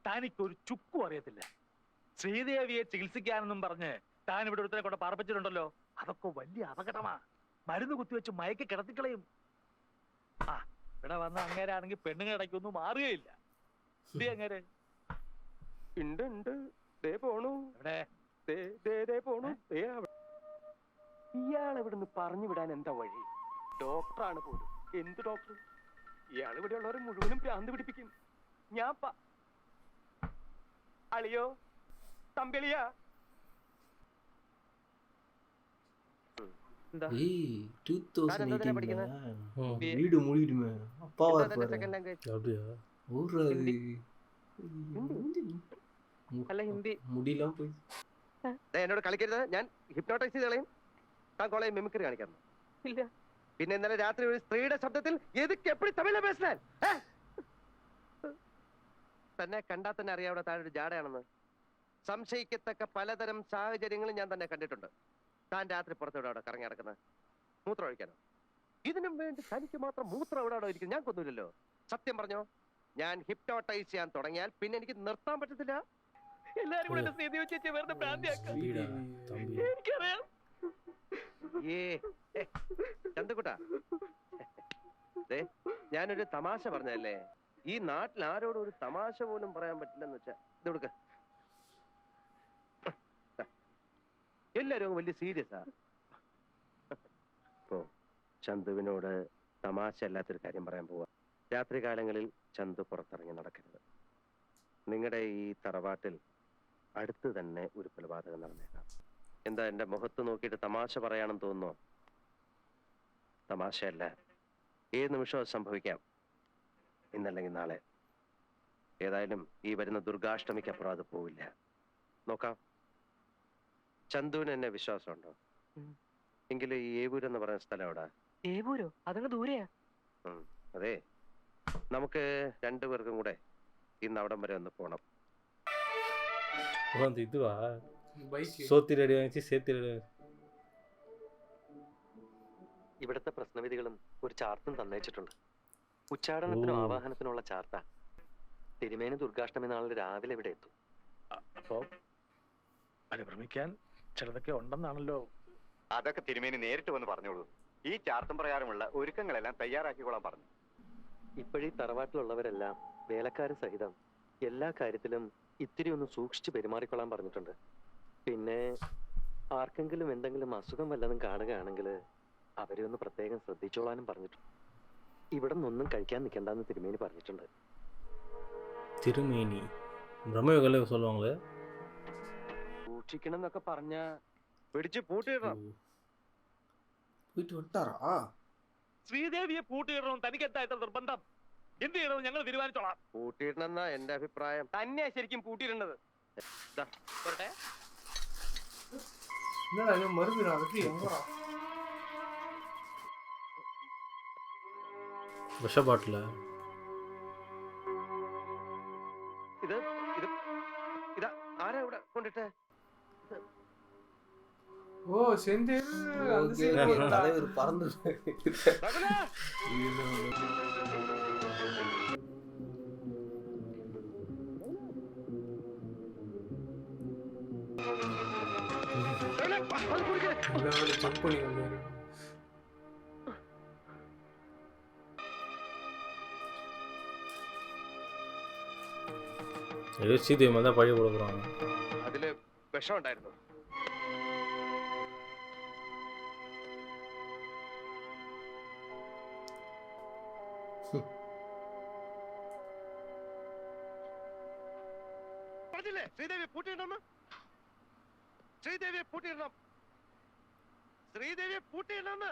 S6: തനിക്കൊരു ചുക്കും അറിയത്തില്ല. ശ്രീദേവിയെ ചികിത്സിക്കാനെന്നും പറഞ്ഞ് താൻ ഇവിടെ ഒരുത്തരെ കൊണ്ട് പാർപ്പിച്ചിട്ടുണ്ടല്ലോ, അതൊക്കെ വലിയ അപകടമാ. മരുന്ന് കുത്തിവെച്ച് മയക്കി കിടത്തിക്കളയും. ആ ഇവിടെ വന്ന അങ്ങേരാണെങ്കിൽ പെണ്ണുങ്ങൾ ഇടയ്ക്കൊന്നും മാറുകയില്ല. അങ്ങേരെ
S7: ഉണ്ട് ദേ പോണു.
S6: എവിടെ
S7: പോണു. ഇയാളെ ഇവിടുന്ന് പറഞ്ഞു വിടാൻ എന്താ വഴി? ഡോക്ടറാണ് പോലും. എന്ത് ഡോക്ടർ? ഇയാൾ ഇവിടെ ഉള്ളവരെ മുഴുവനും ഭ്രാന്ത് പിടിപ്പിക്കും. ഞാൻ അളിയോ തമ്പിളിയാ.
S3: ஏய் 2018 வீடு மூடிடுமே அப்பாவா இருப்பாரு.
S1: அப்படியா?
S3: ஊர்றாரு
S7: അല്ല ഹിന്ദി
S3: முடியலாம் போய்.
S7: എന്നോട് കളിക്കരുത്, ഞാൻ ഹിപ്നോട്ടൈസ് ചെയ്ത് കളയും. താൻ കോളേജ് മിമിക്രി കാണിക്കാറുണ്ട്? ഇല്ല. പിന്നെ ഇന്നലെ രാത്രി ഒരു സ്ത്രീയുടെ ശബ്ദത്തിൽ എതുക്ക് എപ്പോഴും തമിഴിലെ പേശാൻ തന്നെ കണ്ടാൽ തന്നെ അറിയാവിടെ താൻ ഒരു ജാടയാണെന്ന്. സംശയിക്കത്തക്ക പലതരം സാഹചര്യങ്ങളും ഞാൻ തന്നെ കണ്ടിട്ടുണ്ട്. താൻ രാത്രി പുറത്തോടെ അവിടെ കറങ്ങി നടക്കുന്നത് മൂത്രം ഒഴിക്കാനോ? ഇതിനും വേണ്ടി തനിക്ക് മാത്രം മൂത്രം എവിടെ ഇരിക്കും? ഞാൻ കൊന്നില്ലല്ലോ. സത്യം പറഞ്ഞോ, ഞാൻ ഹിപ്നോട്ടൈസ് ചെയ്യാൻ തുടങ്ങിയാൽ പിന്നെ എനിക്ക് നിർത്താൻ പറ്റത്തില്ല. എല്ലാരും കൂടെ വെറുതെ ഭ്രാന്തിയാക്കാം. എനിക്കറിയാം. ചന്തക്കുട്ടാ, ഞാനൊരു തമാശ പറഞ്ഞല്ലേ. ഈ നാട്ടിൽ ആരോടും ഒരു തമാശ പോലും പറയാൻ പറ്റില്ലെന്ന് വെച്ചാ ഇത് കൊടുക്ക. എല്ലാരും വലിയ സീരിയസാ. ഇപ്പോ ചന്തുവിനോട് തമാശ അല്ലാത്തൊരു കാര്യം പറയാൻ പോവാ. രാത്രി കാലങ്ങളിൽ ചന്തു പുറത്തിറങ്ങി നടക്കരുത്. നിങ്ങളുടെ ഈ തറവാട്ടിൽ അടുത്ത് തന്നെ ഒരു കൊലപാതകം നടന്നേക്കാം. എന്താ എന്റെ മുഖത്ത് നോക്കിയിട്ട് തമാശ പറയാണെന്ന് തോന്നുന്നോ? തമാശയല്ല, ഏത് നിമിഷവും സംഭവിക്കാം. ഇന്നല്ലെങ്കിൽ നാളെ. ഏതായാലും ഈ വരുന്ന ദുർഗാഷ്ടമിക്കപ്പുറം അത് പോവില്ല. നോക്കാം. ചന്തുവിന് എന്നെ വിശ്വാസമുണ്ടോ? എങ്കിലും ഈ ഏവൂർ എന്ന് പറയുന്ന സ്ഥലം എവിടാ?
S11: ഏവൂരോ? അതങ്ങ് ദൂരെയാ.
S7: അതെ, നമുക്ക് രണ്ടുപേർക്കും കൂടെ ഇന്ന് അവിടം വരെ ഒന്ന് പോണം.
S1: அந்த இதுவா
S2: ബൈക്ക്
S1: சோத்தி ரெடி வாங்கிச்சு சேத்தி ரெடி
S10: ഇവിടുത്തെ പ്രശ്നവിധികളും ഒരു ചാർത്തും തന്നേച്ചിട്ടുണ്ട്. ഉച്ചാടനത്തിനും
S1: ഓ.
S10: ആവാഹനത്തിനുള്ള ചാർത്ത. തിരുമേനി ദുർഗാഷ്ടമി നാളിൽ രാവിലെ ഇവിടെ എത്തും.
S11: അപ്പോ അനുഭ്രമിക്കാൻ ചിലതൊക്കെ ഉണ്ടെന്നാണല്ലോ.
S12: അതൊക്കെ തിരുമേനി നേരിട്ട് വന്ന് പറഞ്ഞോളൂ. ഈ ചാർത്തും പ്രകാരമുള്ള ഒരുക്കങ്ങളെല്ലാം തയ്യാറാക്കിക്കോളാൻ പറഞ്ഞു.
S10: ഇപ്പോഴീ തറവാട്ടിലുള്ളവരെല്ലാം വേലക്കാര് സഹിതം എല്ലാ കാര്യത്തിലും ഇത്തിരി ഒന്ന് സൂക്ഷിച്ച് പെരുമാറിക്കൊള്ളാൻ പറഞ്ഞിട്ടുണ്ട്. പിന്നെ ആർക്കെങ്കിലും എന്തെങ്കിലും അസുഖം വല്ലതും കാണുകയാണെങ്കിൽ അവരെ ഒന്ന് പ്രത്യേകം ശ്രദ്ധിച്ചോളാനും പറഞ്ഞിട്ടുണ്ട്. ഇവിടെ നിന്നൊന്നും കഴിക്കാൻ നിൽക്കണ്ടെന്ന് തിരുമേനി പറഞ്ഞിട്ടുണ്ട്.
S1: திருமேனி பிரம்மயோகல சொல்லுவாங்களே.
S12: സൂക്ഷിക്കണം എന്നൊക്കെ പറഞ്ഞ പിടിച്ച് പൂട്ടിയിടണം.
S3: പോയിട്ട് വിട്ടാറാ?
S6: ശ്രീദേവിയെ പൂട്ടിയിടണം. തനിക്ക് എന്താ ഇത്ര നിർബന്ധം? എന്ത് ചെയ്യണം ഞങ്ങൾ തീരുമാനിച്ചോളാം.
S7: പൂട്ടിയിടണമെന്നാ എന്റെ അഭിപ്രായം.
S4: തന്നെയാ ശരിക്കും പൂട്ടിയിടേണ്ടത്.
S6: പോരട്ടെ.
S2: என்னடா இது மறுபடியும் அதுக்கு எங்கடா
S1: விஷ பாட்டில்
S7: ഇത് ഇത് ഇതാ ആരാ ഇവിടെ കൊണ്ടിട്ട്?
S2: ஓ செந்தில் அந்த
S3: ஓகே,
S2: சைடு
S3: ஓகே, தலைவர் பறந்து
S2: ஜம்ப் பண்ணி வந்தாரு.
S1: ஏதோ சீதேவி தான் பழி கொடுக்குறாங்க.
S7: അതില് വിഷം ഉണ്ടായിരുന്നു. പറഞ്ഞില്ലേ ശ്രീദേവി പൂട്ടിയിടണം. ശ്രീദേവിയെ പൂട്ടിയിടണം. ശ്രീദേവിയെ പൂട്ടിയിടണം.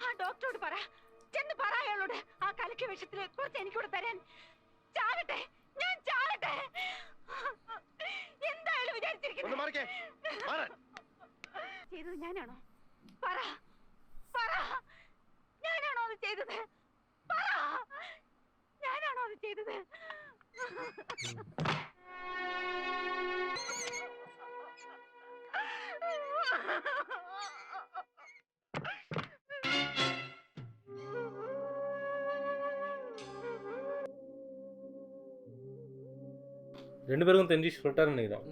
S9: ആ ഡോക്ടറോട് പറ, ചെന്ന് പറ അയാളോട് ആ കലക്കിയ വിഷത്തില് കുറച്ച് എനിക്കൂടെ തരാൻ. ചാകട്ടെ, ഞാൻ ചാകട്ടെ. എന്തായാലും വിചാരിച്ചിരിക്കുന്നത് ചെയ്തത് ഞാനാണോ? പറ പറ, ഞാനാണോ അത് ചെയ്തത്? പറ, ഞാനാണോ അത് ചെയ്തത്?
S1: ரெண்டு பேருக்கும் தெரிஞ்சு சொல்லிட்டாருன்னு நினைக்கிறேன்.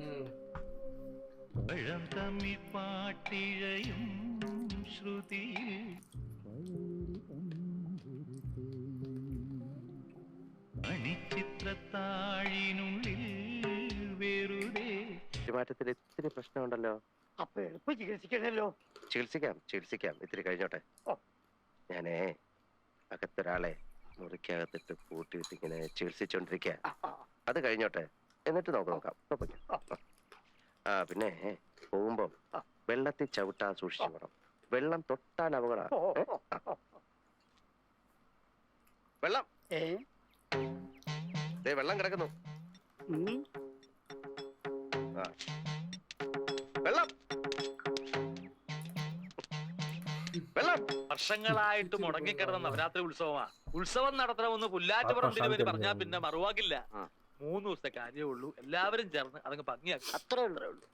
S7: പെരുമാറ്റത്തിൽ ഇത്തിരി പ്രശ്നമുണ്ടല്ലോ.
S8: അപ്പൊ എളുപ്പം ചികിത്സിക്കണല്ലോ.
S7: ചികിത്സിക്കാം ഇത്തിരി കഴിഞ്ഞോട്ടെ. ഞാനേ അകത്തൊരാളെ മുറിക്കകത്തിട്ട് പൂട്ടിയിട്ട് ഇങ്ങനെ ചികിത്സിച്ചോണ്ടിരിക്കുക. അത് കഴിഞ്ഞോട്ടെ, എന്നിട്ട് നോക്കാം. ആ പിന്നെ പോകുമ്പോ വെള്ളത്തിൽ ചവിട്ടാൻ സൂക്ഷിച്ചു പോകണം. വെള്ളം തൊട്ടാൽ അപകടം. വെള്ളം വെള്ളം കിടക്കുന്നു. വെള്ളം വെള്ളം.
S6: വർഷങ്ങളായിട്ട് മുടങ്ങിക്കിടന്ന നവരാത്രി ഉത്സവമാ. ഉത്സവം നടത്തണമെന്ന് പുല്ലാറ്റുപുറം തിരുമേനി പറഞ്ഞാൽ പിന്നെ മറുവാക്കില്ല. 3 ദിവസത്തെ കാര്യമേ ഉള്ളൂ. എല്ലാവരും ചേർന്ന് അതങ്ങ് ഭംഗിയാക്കി.
S8: അത്രേ ഉള്ളൂ.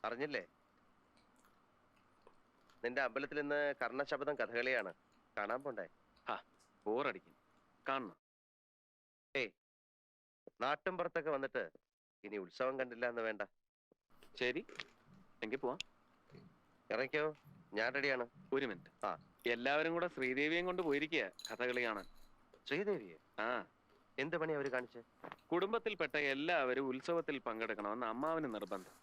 S7: അറിഞ്ഞില്ലേ, നിന്റെ അമ്പലത്തിൽ ഇന്ന് കർണശബ്ദം കഥകളിയാണ്. കാണാൻ പോണ്ടേ?
S10: ബോറടിക്കും, കാണണം.
S7: നാട്ടിൻപുറത്തൊക്കെ വന്നിട്ട് ഇനി ഉത്സവം കണ്ടില്ല എന്ന് വേണ്ട.
S10: ശരി, എങ്കിൽ പോവാം.
S7: ഇറങ്ങിക്കോ, ഞാൻ റെഡിയാണ്.
S10: ഒരു മിനിറ്റ്. എല്ലാവരും കൂടെ ശ്രീദേവിയും കൊണ്ട് പോയിരിക്കുക കഥകളി കാണാൻ.
S7: ശ്രീദേവിയെ? എന്ത് പണി അവര് കാണിച്ച്?
S10: കുടുംബത്തിൽപ്പെട്ട എല്ലാവരും ഉത്സവത്തിൽ പങ്കെടുക്കണമെന്ന് അമ്മാവന് നിർബന്ധം.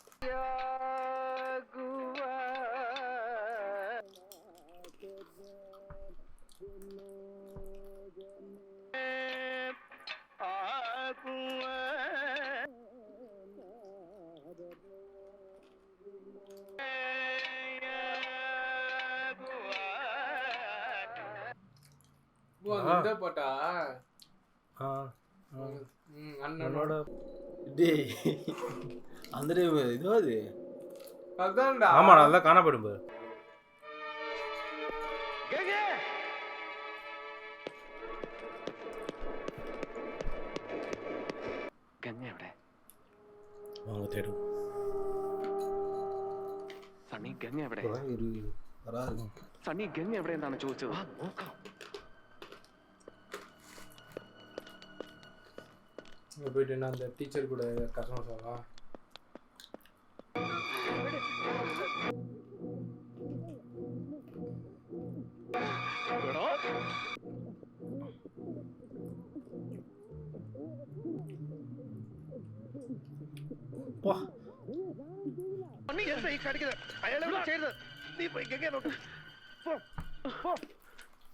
S2: இந்த பாட்டா அண்ணனோட
S3: டேய் அந்த டைம் இதுவா அது
S2: அதான்டா.
S1: ஆமா நல்லா காணப்படும் பாரு.
S10: ഗംഗ എവിടെ?
S1: வாங்க தேடும்.
S10: സണ്ണി ഗംഗ എവിടെ?
S3: வராது.
S10: സണ്ണി ഗംഗ എവിടെ എന്നാണ് ചോദിച്ചത്. നോക്കാം.
S2: போயிட்டு என்ன அந்த டீச்சர் கூட கஷ்டம் சொல்லலாம்.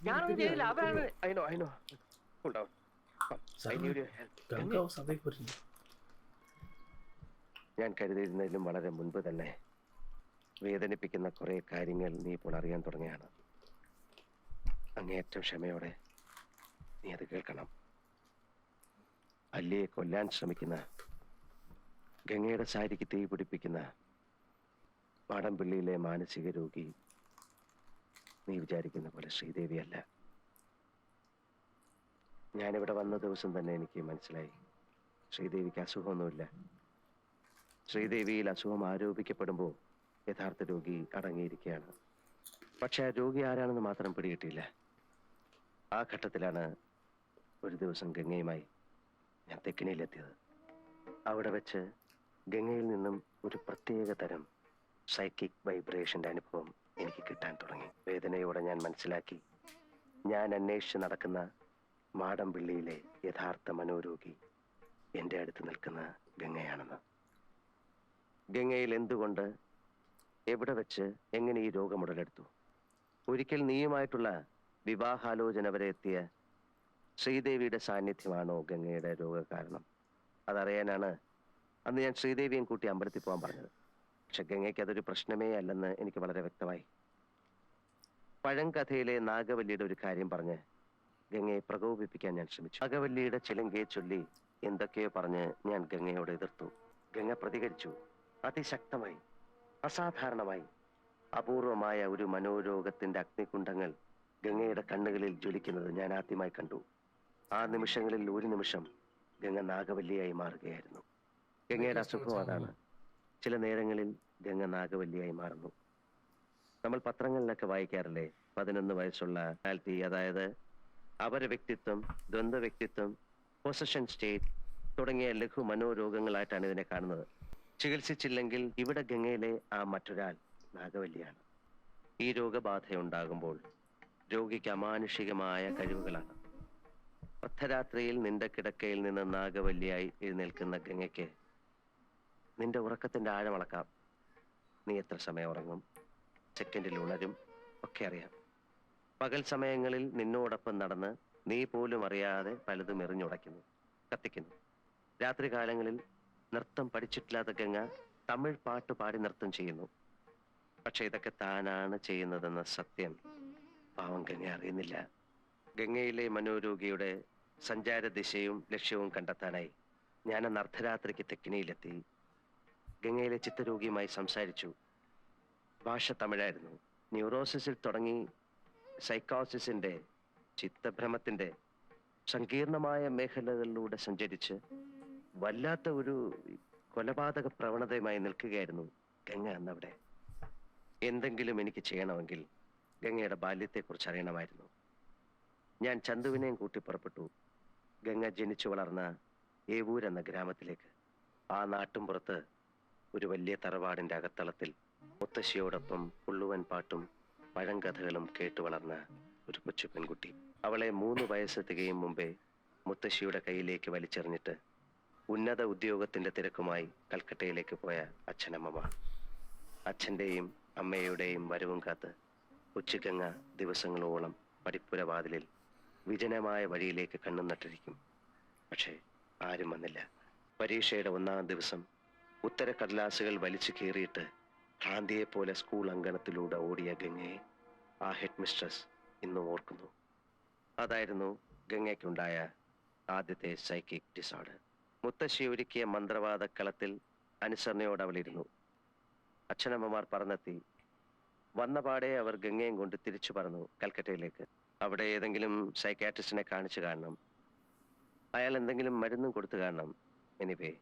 S7: ഞാനൊന്നും ചെയ്തില്ല, അവരാണ്. ഞാൻ കരുതിയിരുന്നതിലും വളരെ മുൻപ് തന്നെ വേദനിപ്പിക്കുന്ന കുറെ കാര്യങ്ങൾ നീ ഇപ്പോൾ അറിയാൻ തുടങ്ങിയാണ്. അങ്ങേയറ്റം ക്ഷമയോടെ നീ അത് കേൾക്കണം. അല്ലിയെ കൊല്ലാൻ ശ്രമിക്കുന്ന, ഗംഗയുടെ സാരിക്ക് തീ പിടിപ്പിക്കുന്ന മാടമ്പിള്ളിയിലെ മാനസിക രോഗി നീ വിചാരിക്കുന്ന പോലെ ശ്രീദേവിയല്ല. ഞാനിവിടെ വന്ന ദിവസം തന്നെ എനിക്ക് മനസ്സിലായി ശ്രീദേവിക്ക് അസുഖമൊന്നുമില്ല. ശ്രീദേവിയിൽ അസുഖം ആരോപിക്കപ്പെടുമ്പോൾ യഥാർത്ഥ രോഗി അടങ്ങിയിരിക്കുകയാണ്. പക്ഷെ ആ രോഗി ആരാണെന്ന് മാത്രം പിടികിട്ടിയില്ല. ആ ഘട്ടത്തിലാണ് ഒരു ദിവസം ഗംഗയുമായി ഞാൻ തെക്കിനിയിലെത്തിയത്. അവിടെ വെച്ച് ഗംഗയിൽ നിന്നും ഒരു പ്രത്യേക തരം സൈക്കിക് വൈബ്രേഷന്റെ അനുഭവം എനിക്ക് കിട്ടാൻ തുടങ്ങി. വേദനയോടെ ഞാൻ മനസ്സിലാക്കി ഞാൻ അന്വേഷിച്ച് നടക്കുന്ന മാടമ്പിള്ളിയിലെ യഥാർത്ഥ മനോരോഗി എൻ്റെ അടുത്ത് നിൽക്കുന്ന ഗംഗയാണെന്ന്. ഗംഗയിൽ എന്തുകൊണ്ട്, എവിടെ വെച്ച്, എങ്ങനെ ഈ രോഗം ഉടലെടുത്തു? ഒരിക്കൽ നീയുമായിട്ടുള്ള വിവാഹാലോചന വരെ എത്തിയ ശ്രീദേവിയുടെ സാന്നിധ്യമാണോ ഗംഗയുടെ രോഗകാരണം? അതറിയാനാണ് അന്ന് ഞാൻ ശ്രീദേവിയും കൂട്ടി അമ്പലത്തിൽ പോകാൻ പറഞ്ഞത്. പക്ഷെ ഗംഗയ്ക്ക് അതൊരു പ്രശ്നമേ അല്ലെന്ന് എനിക്ക് വളരെ വ്യക്തമായി. പഴങ്കഥയിലെ നാഗവല്ലിയുടെ ഒരു കാര്യം പറഞ്ഞ് ഗംഗയെ പ്രകോപിപ്പിക്കാൻ ഞാൻ ശ്രമിച്ചു. നാഗവല്ലിയുടെ ചിലങ്കയെ ചൊല്ലി എന്തൊക്കെയോ പറഞ്ഞ് ഞാൻ ഗംഗയോട് എതിർത്തു. ഗംഗ പ്രതികരിച്ചു. അതിശക്തമായി, അസാധാരണമായി. അപൂർവമായ ഒരു മനോരോഗത്തിന്റെ അഗ്നികുണ്ഡങ്ങൾ ഗംഗയുടെ കണ്ണുകളിൽ ജ്വലിക്കുന്നത് ഞാൻ ആദ്യമായി കണ്ടു. ആ നിമിഷങ്ങളിൽ ഒരു നിമിഷം ഗംഗ നാഗവല്ലിയായി മാറുകയായിരുന്നു. ഗംഗയുടെ അസുഖം അതാണ്. ചില നേരങ്ങളിൽ ഗംഗ നാഗവല്ലിയായി മാറുന്നു. നമ്മൾ പത്രങ്ങളിലൊക്കെ വായിക്കാറില്ലേ, 11 വയസ്സുള്ള ആൽറ്റി, അതായത് അപര വ്യക്തിത്വം, ദ്വന്ദ്വ വ്യക്തിത്വം, പൊസഷൻ സ്റ്റേറ്റ് തുടങ്ങിയ ലഘു മനോരോഗങ്ങളായിട്ടാണ് ഇതിനെ കാണുന്നത്. ചികിത്സിച്ചില്ലെങ്കിൽ ഇവിടെ ഗംഗയിലെ ആ മറ്റൊരാൾ നാഗവല്ലിയാണ്. ഈ രോഗബാധയുണ്ടാകുമ്പോൾ രോഗിക്ക് അമാനുഷികമായ കഴിവുകളാണ്. അർദ്ധരാത്രിയിൽ നിന്റെ കിടക്കയിൽ നിന്ന് നാഗവല്ലിയായി എഴുന്നേൽക്കുന്ന ഗംഗയ്ക്ക് നിന്റെ ഉറക്കത്തിന്റെ ആഴമളക്കാം. നീ എത്ര സമയം ഉറങ്ങും, സെക്കൻഡിൽ ഉണരും ഒക്കെ അറിയാം. പകൽ സമയങ്ങളിൽ നിന്നോടൊപ്പം നടന്ന് നീ പോലും അറിയാതെ പലതും എറിഞ്ഞുടയ്ക്കുന്നു, കത്തിക്കുന്നു. രാത്രി കാലങ്ങളിൽ നൃത്തം പഠിച്ചിട്ടില്ലാത്ത ഗംഗ തമിഴ് പാട്ട് പാടി നൃത്തം ചെയ്യുന്നു. പക്ഷെ ഇതൊക്കെ താനാണ് ചെയ്യുന്നതെന്ന സത്യം പാവം ഗംഗ അറിയുന്നില്ല. ഗംഗയിലെ മനോരോഗിയുടെ സഞ്ചാര ദിശയും ലക്ഷ്യവും കണ്ടെത്താനായി ഞാൻ അന്ന് അർദ്ധരാത്രിക്ക് തെക്കിനിയിലെത്തി. ഗംഗയിലെ ചിത്തരോഗിയുമായി സംസാരിച്ചു. ഭാഷ തമിഴായിരുന്നു. ന്യൂറോസിസിൽ തുടങ്ങി സൈക്കോസിസിന്റെ, ചിത്തഭ്രമത്തിന്റെ സങ്കീർണമായ മേഖലകളിലൂടെ സഞ്ചരിച്ച് വല്ലാത്ത ഒരു കൊലപാതക പ്രവണതയുമായി നിൽക്കുകയായിരുന്നു ഗംഗ അന്നവിടെ. എന്തെങ്കിലും എനിക്ക് ചെയ്യണമെങ്കിൽ ഗംഗയുടെ ബാല്യത്തെക്കുറിച്ച് അറിയണമായിരുന്നു. ഞാൻ ചന്തുവിനെയും കൂട്ടി പുറപ്പെട്ടു. ഗംഗ ജനിച്ചു വളർന്ന ഏവൂർ എന്ന ഗ്രാമത്തിലേക്ക്. ആ നാട്ടുംപുറത്ത് ഒരു വലിയ തറവാടിന്റെ അകത്തളത്തിൽ മുത്തശ്ശിയോടൊപ്പം പുള്ളുവൻ പാട്ടും പഴങ്കഥകളും കേട്ടു വളർന്ന ഒരു കൊച്ചു പെൺകുട്ടി. അവളെ 3 വയസ്സ് തികയും മുമ്പേ മുത്തശ്ശിയുടെ കയ്യിലേക്ക് വലിച്ചെറിഞ്ഞിട്ട് ഉന്നത ഉദ്യോഗത്തിന്റെ തിരക്കുമായി കൽക്കട്ടയിലേക്ക് പോയ അച്ഛനമ്മമാർ. അച്ഛൻ്റെയും അമ്മയുടെയും വരവും കാത്ത് കൊച്ചുഗംഗ ദിവസങ്ങളോളം പടിപ്പുരവാതിലിൽ വിജനമായ വഴിയിലേക്ക് കണ്ണും നട്ടിരിക്കും. പക്ഷേ ആരും വന്നില്ല. പരീക്ഷയുടെ 1-ാം ദിവസം ഉത്തരക്കടലാസുകൾ വലിച്ചു കീറിയിട്ട് ഭ്രാന്തിയെപ്പോലെ സ്കൂൾ അങ്കണത്തിലൂടെ ഓടിയ ഗംഗയെ ആ ഹെഡ് മിസ്ട്രസ് ഇന്നും ഓർക്കുന്നു. അതായിരുന്നു ഗംഗയ്ക്കുണ്ടായ ആദ്യത്തെ സൈക്കിക് ഡിസോർഡർ. മുത്തശ്ശി ഒരുക്കിയ മന്ത്രവാദ കളത്തിൽ അനുസരണയോടെ അവളിരുന്നു. അച്ഛനമ്മമാർ പറന്നെത്തി. വന്നപാടെ അവർ ഗംഗയും കൊണ്ട് തിരിച്ചു പറന്നു കൽക്കട്ടയിലേക്ക്. അവിടെ ഏതെങ്കിലും സൈക്കാട്രിസ്റ്റിനെ കാണിച്ചു കാണണം. അയാൾ എന്തെങ്കിലും മരുന്നും കൊടുത്തു കാണണം. എനിവേ,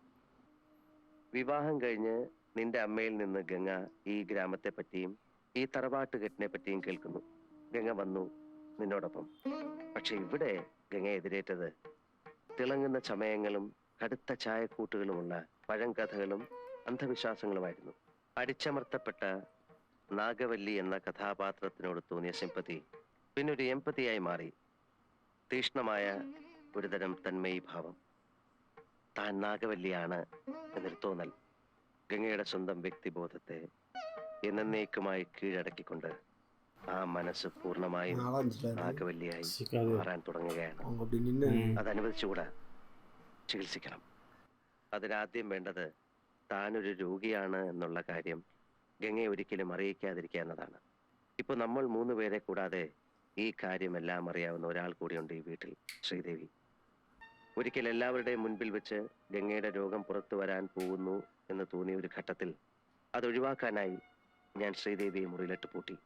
S7: വിവാഹം കഴിഞ്ഞ് നിന്റെ അമ്മയിൽ നിന്ന് ഗംഗ ഈ ഗ്രാമത്തെ പറ്റിയും ഈ തറവാട്ടുകെട്ടിനെ പറ്റിയും കേൾക്കുന്നു. ഗംഗ വന്നു നിന്നോടൊപ്പം. പക്ഷെ ഇവിടെ ഗംഗ എതിരേറ്റത് തിളങ്ങുന്ന ചമയങ്ങളും കടുത്ത ചായക്കൂട്ടുകളുമുള്ള പഴങ്കഥകളും അന്ധവിശ്വാസങ്ങളുമായിരുന്നു. അടിച്ചമർത്തപ്പെട്ട നാഗവല്ലി എന്ന കഥാപാത്രത്തിനോട് തോന്നിയ സിമ്പതി പിന്നൊരു എമ്പതിയായി മാറി. തീക്ഷ്ണമായ ഒരുതരം തന്മയീഭാവം. താൻ നാഗവല്ലിയാണ് എന്നൊരു തോന്നൽ ഗംഗയുടെ സ്വന്തം വ്യക്തിബോധത്തെ എന്നേക്കുമായി കീഴടക്കിക്കൊണ്ട് ആ മനസ്സ് പൂർണ്ണമായും നാഗവല്ലിയായി മാറാൻ തുടങ്ങുകയാണ്. അതനുവദിച്ചുകൂടാ. ചികിത്സിക്കണം. അതിനാദ്യം വേണ്ടത് താനൊരു രോഗിയാണ് എന്നുള്ള കാര്യം ഗംഗയെ ഒരിക്കലും അറിയിക്കാതിരിക്കുക എന്നതാണ്. ഇപ്പൊ നമ്മൾ 3 പേരെ കൂടാതെ ഈ കാര്യമെല്ലാം അറിയാവുന്ന ഒരാൾ കൂടിയുണ്ട് ഈ വീട്ടിൽ, ശ്രീദേവി. ഒരിക്കൽ എല്ലാവരുടെയും മുൻപിൽ വെച്ച് ഗംഗയുടെ രോഗം പുറത്തു വരാൻ പോകുന്നു എന്ന് തോന്നിയ ഒരു ഘട്ടത്തിൽ അതൊഴിവാക്കാനായി ഞാൻ ശ്രീദേവിയെ മുറിയിലിട്ട് പൂട്ടി.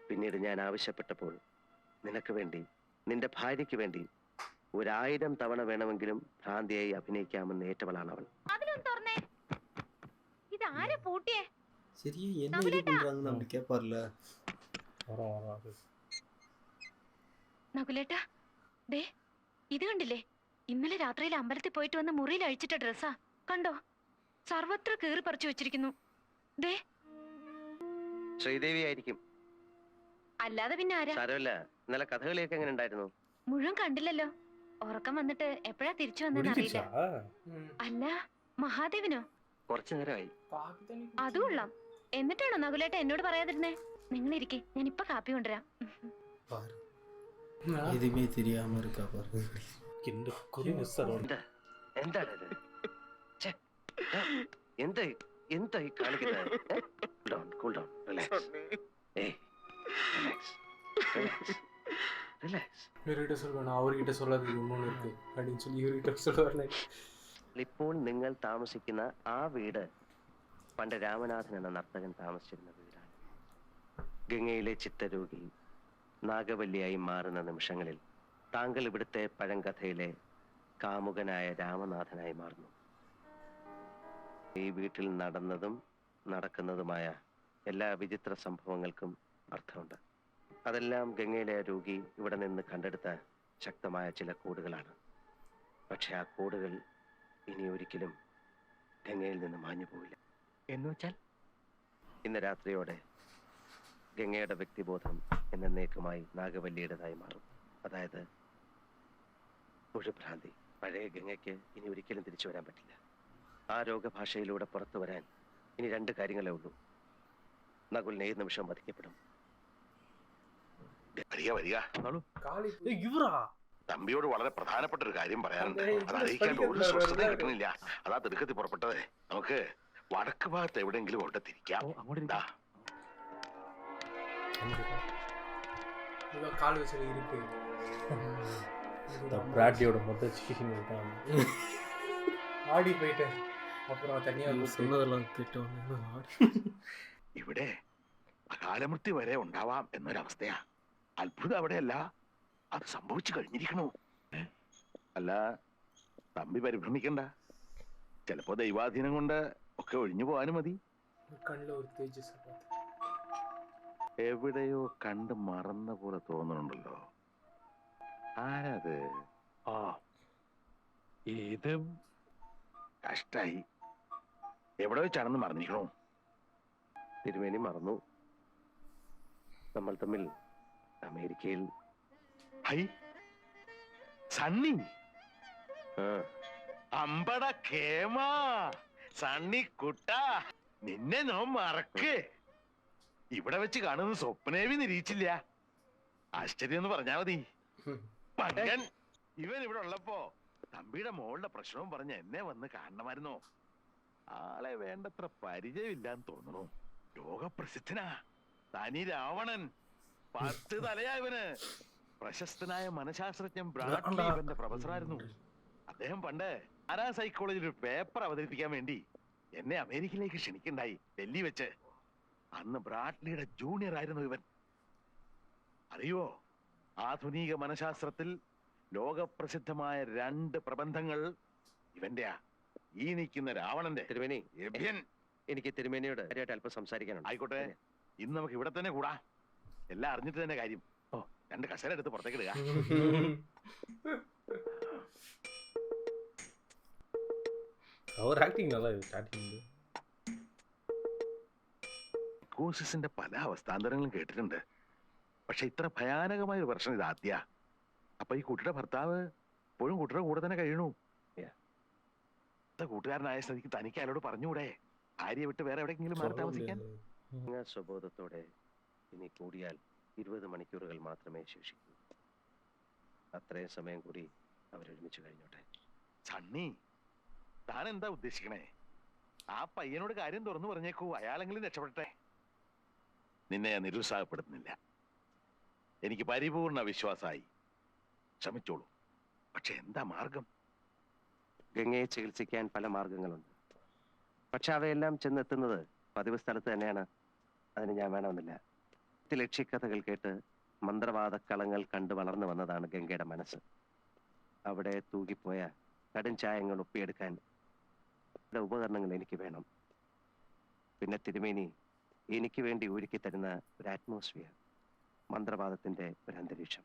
S7: പിന്നീട് ഞാൻ ആവശ്യപ്പെട്ടപ്പോൾ നിനക്ക് വേണ്ടി, നിന്റെ ഭാര്യയ്ക്ക് വേണ്ടി 1000 തവണ വേണമെങ്കിലും ഭ്രാന്തിയായി അഭിനയിക്കാമെന്ന് ഏറ്റവളാണ് അവൾ.
S5: നകുലേട്ടാ, ദേ ഇത് കണ്ടില്ലേ? ഇന്നലെ രാത്രിയിൽ അമ്പലത്തിൽ പോയിട്ട് വന്ന് മുറിയിൽ അഴിച്ചിട്ട ഡ്രസ്സാ. കണ്ടോ? സർവത്ര കീറി പറിച്ചു വെച്ചിരിക്കുന്നു. ദേ,
S7: ശ്രീദേവി ആയിരിക്കും.
S5: അല്ലാതെ പിന്നെ ആരാ?
S7: സാരമില്ല. ഇന്നലെ കഥകളിയൊക്കെ എങ്ങനെ ഉണ്ടായിരുന്നു?
S5: മുഴുവൻ കണ്ടില്ലല്ലോ. ഉറക്കം വന്നിട്ട് എപ്പോഴാ തിരിച്ചു വന്നെന്ന് അറിയില്ല. അല്ല, മഹാദേവനോ?
S7: കുറച്ചു നേരമായി.
S5: അതും കൊള്ളാം. എന്നിട്ടാണോ നകുലേട്ട എന്നോട് പറയാതിരുന്നേ? നിങ്ങൾ ഇരിക്കേ, ഞാൻ ഇപ്പൊ കാപ്പി കൊണ്ടുവരാം.
S7: എന്തായി കാണിക്കുന്നത്? ഇപ്പോൾ നിങ്ങൾ താമസിക്കുന്ന ആ വീട് പണ്ട് രാമനാഥൻ എന്ന നർത്തകൻ താമസിച്ചിരുന്ന വീടാണ്. ഗംഗയിലെ ചിത്തരോഗി നാഗവല്ലിയായി മാറുന്ന നിമിഷങ്ങളിൽ താങ്കൾ ഇവിടുത്തെ പഴങ്കഥയിലെ കാമുകനായ രാമനാഥനായി മാറുന്നു. ഈ വീട്ടിൽ നടന്നതും നടക്കുന്നതുമായ എല്ലാ വിചിത്ര സംഭവങ്ങൾക്കും അർത്ഥമുണ്ട്. അതെല്ലാം ഗംഗയിലെ രോഗി ഇവിടെ നിന്ന് കണ്ടെടുത്ത ശക്തമായ ചില കോഡുകളാണ്. പക്ഷെ ആ കോഡുകൾ ഇനി ഒരിക്കലും ഗംഗയിൽ നിന്ന് മാഞ്ഞു പോവില്ല. എന്നുവെച്ചാൽ ഇന്ന് രാത്രിയോടെ ഗംഗയുടെ വ്യക്തിബോധം എന്നേക്കുമായി നാഗവല്ലിയുടേതായി മാറും. അതായത് ഒരു ഭ്രാന്തി. പഴയ ഗംഗയ്ക്ക് ഇനി ഒരിക്കലും തിരിച്ചു വരാൻ പറ്റില്ല. ആ രോഗഭാഷയിലൂടെ പുറത്തു വരാൻ ഇനി 2 കാര്യങ്ങളേ ഉള്ളൂ. നകുലിനെ ഏത് നിമിഷം വധിക്കപ്പെടും.
S13: തമ്പിയോട് വളരെ പ്രധാനപ്പെട്ട ഒരു കാര്യം പറയാനുണ്ട്. അത് അറിയിക്കാൻ ഒരു സ്വസ്ഥത കിട്ടുന്നില്ല. അതാ തിടുക്കത്തിൽ പുറപ്പെട്ടത്. നമുക്ക് വടക്ക് ഭാഗത്ത് എവിടെയെങ്കിലും അവിടെ തിരിക്കാം. ഇവിടെ അകാലമൃത്യു വരെ ഉണ്ടാവാം എന്നൊരവസ്ഥയാ. അത്ഭുതം അവിടെയല്ല, അത് സംഭവിച്ചു കഴിഞ്ഞിരിക്കണു. അല്ല, തമ്പി പരിഭ്രമിക്കണ്ട. ചിലപ്പോ ദൈവാധീനം കൊണ്ട് ഒക്കെ ഒഴിഞ്ഞു പോകാനും മതി. എവിടെയോ കണ്ട് മറന്ന പോലെ തോന്നുന്നുണ്ടല്ലോ. ആരത്? ആ, ഇത് കഷ്ടായി. എവിടെ വെച്ചാണെന്ന് മറന്നിരിക്കണോ?
S7: തിരുമേനി മറന്നു. നമ്മൾ തമ്മിൽ അമേരിക്കയിൽ.
S13: ഹൈ, സണ്ണി. അമ്പട കേമാ, സണ്ണി കുട്ട, നിന്നെ നോ മറക്ക്. ഇവിടെ വെച്ച് കാണുന്ന സ്വപ്നേവി നിരീക്ഷില്ല. ആശ്ചര്യം എന്ന് പറഞ്ഞാ മതി. പങ്കൻ ഇവൻ ഇവിടെ ഉള്ളപ്പോ തമ്പിയുടെ മോളുടെ പ്രശ്നവും പറഞ്ഞ് എന്നെ വന്ന് കാണണമായിരുന്നോ? ആളെ വേണ്ടത്ര പരിചയമില്ലാന്ന് തോന്നണു. ലോകപ്രസിദ്ധനാ. തനി രാവണൻ. 10 തലയാ ഇവന്. പ്രശസ്തനായ മനഃശാസ്ത്രജ്ഞൻ ബ്രാഡ്ലി ഇവന്റെ പ്രൊഫസറായിരുന്നു. അദ്ദേഹം പണ്ട് പാരാസൈക്കോളജിയിൽ ഒരു പേപ്പർ അവതരിപ്പിക്കാൻ വേണ്ടി എന്നെ അമേരിക്കയിലേക്ക് ക്ഷണിക്കണ്ടായി, ഡൽഹി വെച്ച്. അന്ന് ബ്രാഡ്ലിയുടെ ജൂനിയർ ആയിരുന്നു ഇവൻ. അറിയോ, ആധുനിക മനഃശാസ്ത്രത്തിൽ ലോകപ്രസിദ്ധമായ 2 പ്രബന്ധങ്ങൾ ഇവന്റെയാ. ഈ നിൽക്കുന്ന രാവണന്റെ.
S7: തിരുമേനി,
S13: എബ്യൻ.
S7: എനിക്ക് തിരുമേനിയോട് കാര്യമായിട്ട് അല്പം സംസാരിക്കാനുണ്ട്.
S13: ആയിക്കോട്ടെ, ഇന്ന് നമുക്ക് ഇവിടെ തന്നെ കൂടാ. എല്ലാം അറിഞ്ഞിട്ട് തന്നെ കാര്യം. 2 കസേര എടുത്ത് പുറത്തേക്ക് ഇടുക.
S1: അവർ ആക്ടിങ് நல்லா സ്റ്റാർട്ടിങ്.
S13: കോഴ്സിന്റെ പല അവസ്ഥാന്തരങ്ങളും കേട്ടിട്ടുണ്ട്. പക്ഷെ ഇത്ര ഭയാനകമായ ഒരു പ്രശ്നം ഇത് ആദ്യ. അപ്പൊ ഈ കുട്ടിയുടെ ഭർത്താവ് ഇപ്പോഴും കുട്ടിയുടെ കൂടെ തന്നെ കഴിയണു. കൂട്ടുകാരനായ സ്ഥിതിക്ക് തനിക്ക് അയാളോട് പറഞ്ഞുകൂടെ ഭാര്യയെ വിട്ട് വേറെ എവിടെയെങ്കിലും മാറി താമസിക്കാൻ?
S7: സ്വബോധത്തോടെ ഇനി കൂടിയാൽ 20 മണിക്കൂറുകൾ മാത്രമേ ശേഷിക്കൂ. അത്രയും സമയം കൂടി അവരൊരുമിച്ച് കഴിഞ്ഞോട്ടെ.
S13: സണ്ണി, താൻ എന്താ ഉദ്ദേശിക്കണേ? ആ പയ്യനോട് കാര്യം തുറന്നു പറഞ്ഞേക്കൂ, അയാളെങ്കിലും രക്ഷപ്പെടട്ടെ. നിന്നെ ഞാൻ നിരുത്സാഹപ്പെടുത്തുന്നില്ല. എനിക്ക് പരിപൂർണ വിശ്വാസമായി. ശ്രമിച്ചോളൂ. പക്ഷെ എന്താ മാർഗം?
S7: ഗംഗയെ ചികിത്സിക്കാൻ പല മാർഗങ്ങളുണ്ട്. പക്ഷെ അവയെല്ലാം ചെന്നെത്തുന്നത് പതിവ് സ്ഥലത്ത് തന്നെയാണ്. അതിന് ഞാൻ വേണമെന്നില്ല. ലക്ഷ്യക്കഥകൾ കേട്ട് മന്ത്രവാദക്കളങ്ങൾ കണ്ടു വളർന്നു വന്നതാണ് ഗംഗയുടെ മനസ്സ്. അവിടെ തൂകിപ്പോയ കടും ചായങ്ങൾ ഒപ്പിയെടുക്കാൻ ഉപകരണങ്ങൾ എനിക്ക് വേണം. പിന്നെ തിരുമേനി എനിക്ക് വേണ്ടി ഒരുക്കി തരുന്ന ഒരു അറ്റ്മോസ്ഫിയർ, മന്ത്രവാദത്തിന്റെ ഒരു അന്തരീക്ഷം.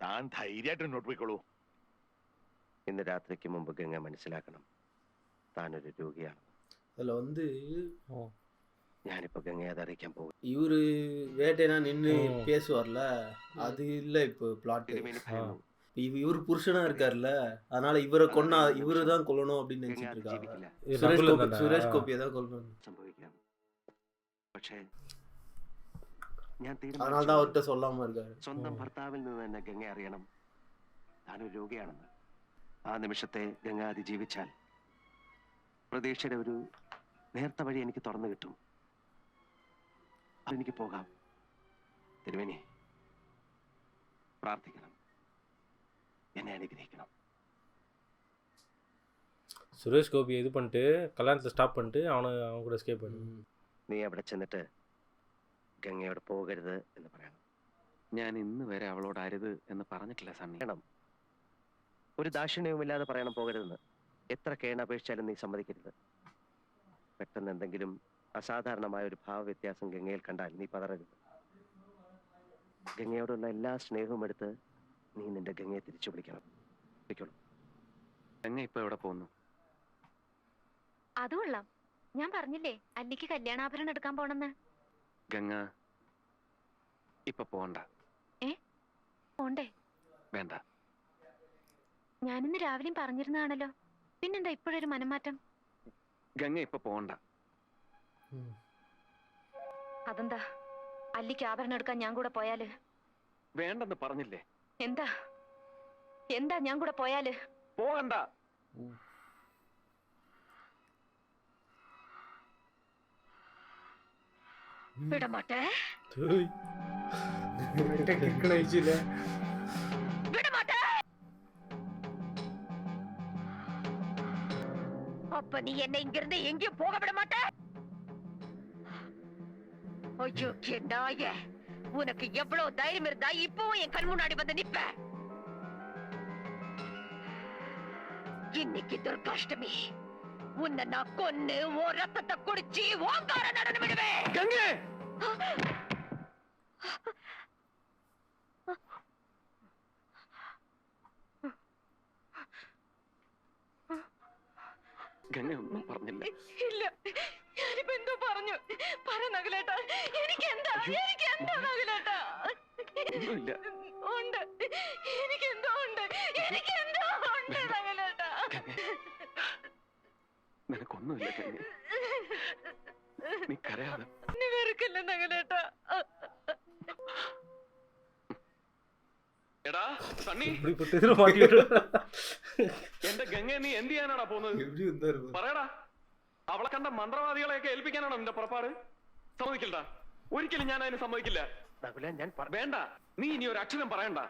S13: താൻ ധൈര്യമായിട്ട് മുന്നോട്ട് പോയിക്കോളൂ.
S7: ഇന്ന് രാത്രിക്ക് മുമ്പ് ഗംഗ മനസ്സിലാക്കണം താനൊരു രോഗിയാണ്.
S3: அதில் வந்து
S7: ഞാനിപ്പോ ഗംഗയെ അത് അറിയിക്കാൻ പോകും.
S3: இவரு வேட்டைனா நின்று பேசுவார்ல, அது இல்லை இப்போ பிளாட். இவர் புருஷனா இருக்காருல்ல, அதனால இவரை கொன்னா இவரு தான் கொல்லணும் அப்படின்னு நினைச்சிட்டு இருக்காங்க. സുരേഷ് ഗോപിയെ தான் கொல்லணும்
S7: സംഭവിക്കാം. പക്ഷേ ഞാൻ
S3: அதனால தான் அவர்கிட்ட சொல்லாம இருக்காரு.
S7: സ്വന്തം ഭർത്താവിൽ നിന്ന് തന്നെ ഗംഗ അറിയണം താനൊരു രോഗിയാണെന്ന്. ആ നിമിഷത്തെ ഗംഗ അതിജീവിച്ചാൽ പ്രതീക്ഷയുടെ ഒരു നേർത്ത വഴി എനിക്ക് തുറന്നു കിട്ടും. എനിക്ക് പോകാം. തിരുമേനി പ്രാർത്ഥിക്കണം, എന്നെ അനുഗ്രഹിക്കണം.
S1: സുരേഷ് ഗോപി ഇത് பண்ணிட்டு കല്യാണത്തെ സ്റ്റോപ്പ് பண்ணிட்டு അവൻ കൂടെ എസ്കേപ്പ് பண்ணு.
S7: നീ അവിടെ ചെന്നിട്ട് ഗംഗയോട് പോകരുത് എന്ന് പറയണം.
S10: ഞാൻ ഇന്ന് വരെ അവളോട് അരുത് എന്ന് പറഞ്ഞിട്ടില്ല സണ്ണി.
S7: ഒരു ദാക്ഷിണ്യവുമില്ലാതെ പറയണം പോകരുതെന്ന്. എത്ര കേണപേക്ഷിച്ചാലും നീ സമ്മതിക്കരുത്. പെട്ടെന്ന് എന്തെങ്കിലും അസാധാരണമായ ഒരു ഭാവവ്യത്യാസം ഗംഗയിൽ കണ്ടാൽ നീ പതറരുത്. ഗംഗയോടുള്ള എല്ലാ സ്നേഹവും എടുത്ത് നീ നിന്റെ ഗംഗയെ തിരിച്ചു വിളിക്കണം.
S10: ഗംഗ ഇപ്പൊ എവിടെ പോകുന്നു?
S5: അത് കൊള്ളാം. ഞാൻ പറഞ്ഞില്ലേ അല്ലിക്ക് കല്യാണാഭരണം എടുക്കാൻ പോണെന്ന്.
S10: ഗംഗ ഇപ്പൊ പോണ്ട.
S5: പോണ്ടേ?
S10: വേണ്ട.
S5: ഞാനിന്ന് രാവിലെയും പറഞ്ഞിരുന്നതാണല്ലോ, പിന്നെന്താ ഇപ്പോഴൊരു മനംമാറ്റം?
S10: ഗംഗ ഇപ്പൊ പോണ്ട.
S5: അതെന്താ? അല്ലിക്ക് ആഭരണം എടുക്കാൻ ഞാൻ കൂടെ പോയാല്?
S10: വേണ്ടെന്ന് പറഞ്ഞില്ലേ?
S5: എന്താ എന്താ ഞാൻ കൂടെ പോയാല്?
S10: പോകണ്ട.
S5: വിടമാട്ടെ. വിടമാട്ടെ. அப்ப நீ என்ன இங்கிருந்து எங்கேயும் போக விட மாட்ட? ஐயோ நாய, உனக்கு எவ்வளவு தைரியம் இருந்தா இப்பவும் என் கண் முன்னாடி வந்து நிப்ப? இன்னைக்கு துர்காஷ்டமி, உன்னை நான் கொன்னு ஓ ரத்தத்தை குடிச்சு ஓங்கார நடனம் விடுவேன்.
S10: கங்கே ഗംഗ ഒന്നും പറഞ്ഞില്ല.
S5: ഇല്ല, ഞാനിപ്പോ എന്തോ പറഞ്ഞു. പറ നകുലേട്ടാ, എനിക്കെന്താ നകുലേട്ടാ?
S10: ഒന്നുമില്ല.
S5: ഉണ്ട്, എനിക്കെന്തോ ഉണ്ട് നകുലേട്ടാ.
S10: നിനക്കൊന്നുമില്ല ഗംഗ, നീ കരയാതെ.
S5: വെറുക്കല്ലേ നകുലേട്ടാ?
S10: എടാ സണ്ണി, എന്റെ ഗംഗയെ നീ എന്ത് ചെയ്യാനാടാ പോകുന്നത്? പറയടാ. അവളെ കണ്ട മന്ത്രവാദികളെയൊക്കെ ഏൽപ്പിക്കാനാണോ നിന്റെ പുറപ്പാട്? സമ്മതിക്കില്ലടാ, ഒരിക്കലും ഞാൻ അതിന് സമ്മതിക്കില്ല. വേണ്ട, നീ ഇനി ഒരു അക്ഷരം പറയണ്ട.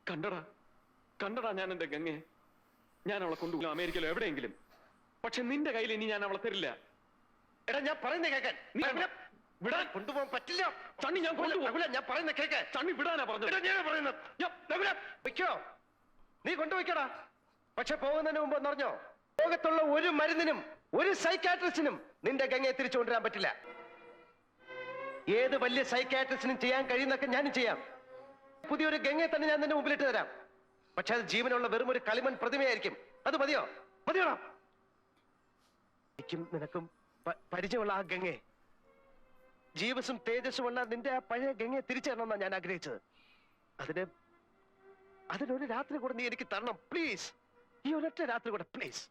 S10: കണ്ടടാ ഞാൻ എന്റെ ഗംഗയെ. ഞാൻ അവളെ കൊണ്ടുപോകും അമേരിക്കയിലോ എവിടെയെങ്കിലും. പക്ഷെ നിന്റെ കയ്യിൽ ഇനി ഞാൻ അവളെ തരില്ല.
S7: എടാ ഞാൻ പറയുന്ന കേക്കാൻ
S10: നീ
S7: വിടാൻ കൊണ്ടുപോകാൻ പറ്റില്ല.
S10: ചണ്ണി ഞാൻ കൊണ്ടുപോകും.
S7: ഞാൻ പറയുന്ന കേക്കാൻ
S10: ചണ്ണി വിടാനാ പറഞ്ഞത്.
S7: ഞാൻ പറയുന്നത് വെക്കോ, നീ കൊണ്ടുപോയിക്കോടാ. പക്ഷെ പോകുന്നതിന് മുമ്പ് എന്നറിഞ്ഞോ, ലോകത്തുള്ള ഒരു മരുന്നിനും ഒരു സൈക്കാട്രിസ്റ്റിനും നിന്റെ ഗംഗയെ തിരിച്ചു കൊണ്ടുവരാൻ പറ്റില്ല. ഏത് വലിയ സൈക്കാട്രിസ്റ്റിനും ചെയ്യാൻ കഴിയുന്നൊക്കെ ഞാനും ചെയ്യാം. പുതിയൊരു ഗംഗയെ തന്നെ ഞാൻ നിന്റെ മുമ്പിലിട്ട് തരാം. പക്ഷെ അത് ജീവനുള്ള വെറും ഒരു കളിമൺ പ്രതിമയായിരിക്കും. അത് മതിയോടാ? എനിക്കും നിനക്കും പരിചയമുള്ള ആ ഗംഗയെ, ജീവസും തേജസ്സുമുള്ള നിന്റെ ആ പഴയ ഗംഗയെ തിരിച്ചു തരണമെന്നാണ് ഞാൻ ആഗ്രഹിച്ചത്. അതിനൊരു രാത്രി കൂടെ നീ എനിക്ക് തരണം പ്ലീസ്. ഈ ഒരൊറ്റ രാത്രി കൂടെ പ്ലീസ്.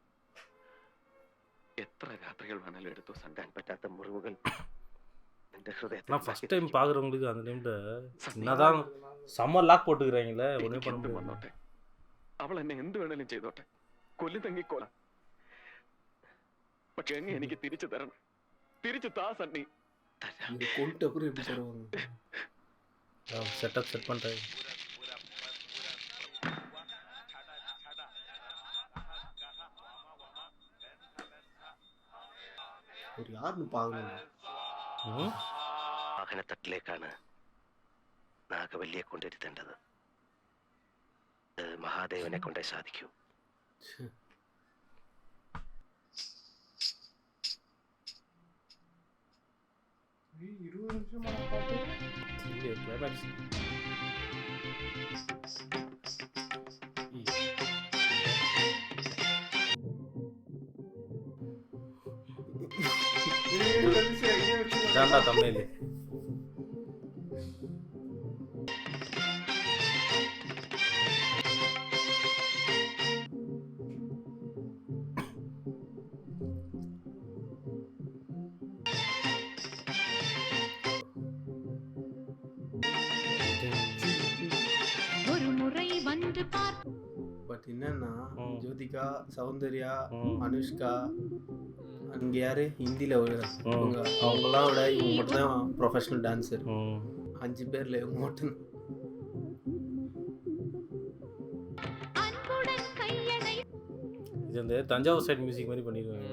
S10: എത്ര രാത്രികൾ വേണേലും എടുത്തു
S7: സണ്ടാൻ പറ്റാത്ത മുറിവുകൾ നിന്റെ
S1: நான்
S7: ഹൃദയത്തിൽ
S1: ஃபர்ஸ்ட் டைம் பார்க்குறவங்களுக்கு அந்த டைம்ல என்னதான் செம்ம லாக் போட்டுக்கிறாங்களே ஒன்றும் பண்ண முடியாது.
S10: വന്നോട്ടെ, അവൾ എന്നെ എന്ത് വേണേലും ചെയ്തോട്ടെ, കൊല്ലി തങ്ങിക്കോള. പക്ഷെ എങ്ങനെ എനിക്ക് തിരിച്ചു തരണം. തിരിച്ചു താ സണ്ണി.
S3: இது கொண்டு அப்புறம் எப்படி தருவாங்க?
S1: செட்டப் செட் பண்ணுறேன்.
S3: ஒரு யாருன்னு பார்க்கணும்.
S7: വാഹനത്തട്ടിലേക്കാണ് നാഗവല്ലിയെ കൊണ്ടിരുത്തേണ്ടത്. മഹാദേവനെ കൊണ്ടേ സാധിക്കൂ.
S2: ഈ 20 നിമിഷമാണ് പാട്ട്.
S1: இல்லையே கிளைமேக்ஸ். இதாண்டா தமிழ்.
S3: பட் என்னன்னா ஜோதிகா, சௌந்தர்யா, அனுஷ்கா, அங்க யாரு ஹிந்தில அவங்களாம் விட இவங்க மட்டும் தான் ப்ரொஃபஷனல் டான்ஸர். 5 பேர்ல இவங்க மட்டும்.
S1: இது அந்த தஞ்சாவூர் சைடு மியூசிக் மாதிரி பண்ணிடுவாங்க.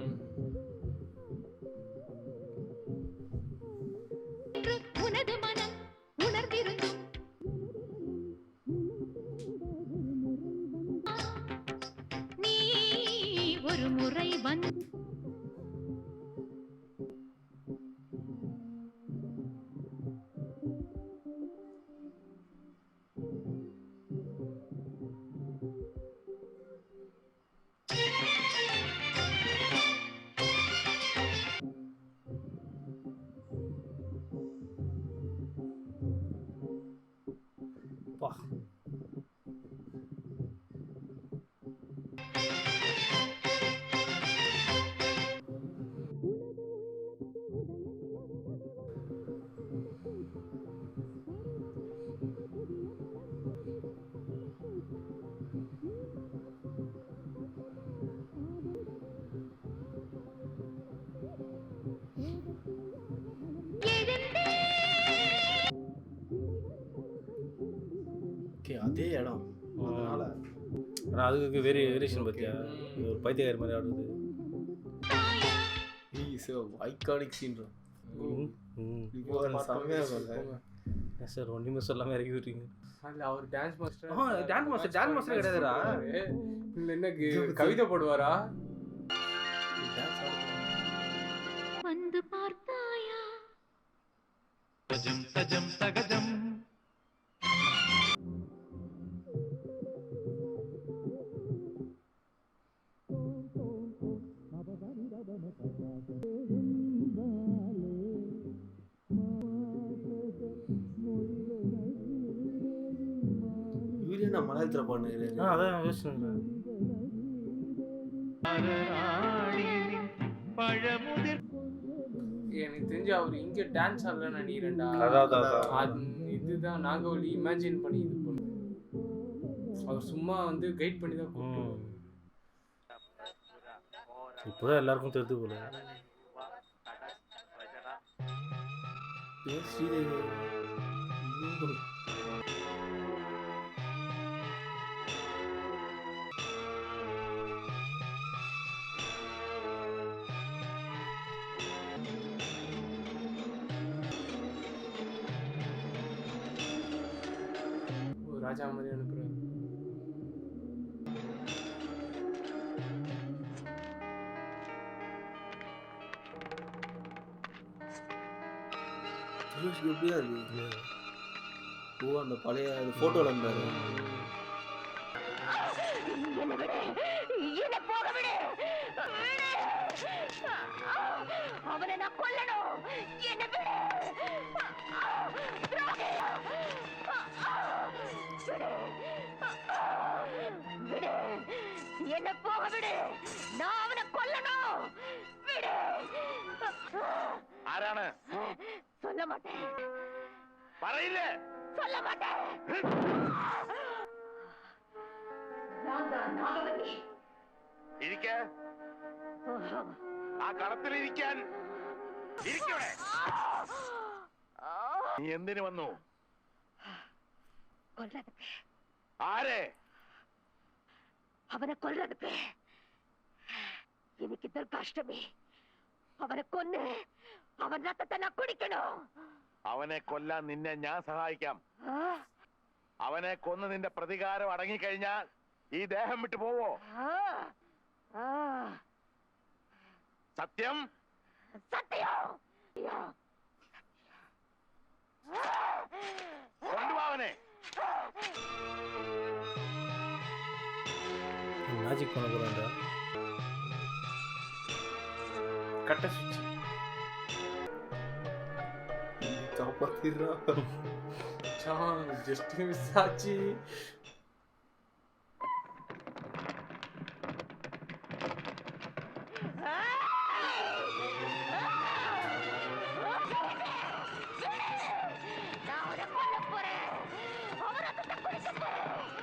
S3: அதே இடம். அதனால
S1: ஆனால் அதுக்கு வேரியேஷன் பார்த்தியா, ஒரு பைத்தியக்காரி மாதிரி ஆடுறது.
S3: Iconic scene.
S1: சார் ஒன்றுமே சொல்லாமல் இறக்கி விட்றீங்க.
S2: அல்ல அவர் டான்ஸ் மாஸ்டர்.
S1: டான்ஸ் மாஸ்டர் கிடையாதுடா.
S2: இல்லை என்ன கவிதை போடுவாரா?
S5: வந்து பார்த்தாயா
S11: சஜம் சஜம் சகஜம்.
S3: இவரு என்ன மலையாளத்துல பண்ணுறாரு?
S1: அதான் யோசிச்சு
S2: எனக்கு தெரிஞ்சு அவர் இங்க டான்ஸ் ஆடல நினைக்கிறேன்டா. அது இதுதான் நாகவல்லி இமேஜின் பண்ணி இது பண்ணுது. அவர் சும்மா வந்து கைட் பண்ணி தான் கூப்பிட்டு.
S1: இப்போதான் எல்லாருக்கும் தெரிஞ்சு போல.
S3: ஸ்ரீதேவி
S2: ராஜா மாதிரி அனுப்புறாரு.
S3: சுரேஷ்க்கு எப்படியா இருக்கு? ஓ அந்த பழைய போட்டோல இருந்தாரு.
S5: என்ன போக விடு. அவனை நான் கொல்லணும். என்ன விடு. விடு. என்ன போக விடு. நான் அவனை கொல்லணும். விடு.
S13: ആരാണ്?
S5: சொல்ல மாட்டேன்.
S13: പറയില്ലേ?
S5: சொல்ல மாட்டேன். நான் தான் நாகவல்லி.
S13: ഇരിക്ക. ആ കളത്തിലിരിക്കാൻ. ഇരിക്കവിടെ. നീ എന്തിനു വന്നു?
S5: கொல்றதுக்கு.
S13: ആരെ?
S5: அவனை கொல்றதுக்கு. இன்னைக்கு துர்காஷ்டமி. അവനെ കൊന്ന് അവൻ രക്തത്തെ ഞാൻ കുടിക്കണം.
S13: അവനെ കൊല്ലാൻ നിന്നെ ഞാൻ സഹായിക്കാം. അവനെ കൊന്ന് നിന്റെ പ്രതികാരം അടങ്ങിക്കഴിഞ്ഞാൽ ഈ ദേഹം വിട്ടു പോവോ? സത്യം?
S5: സത്യം.
S13: കൊണ്ടുപോവനെ.
S1: மேஜிக் பண்ண போறாங்க.
S2: கட்ட சுவிட்ச்
S3: காப்பாத்திடுறா.
S2: ஜஸ்ட் மிஸ் ஆச்சு.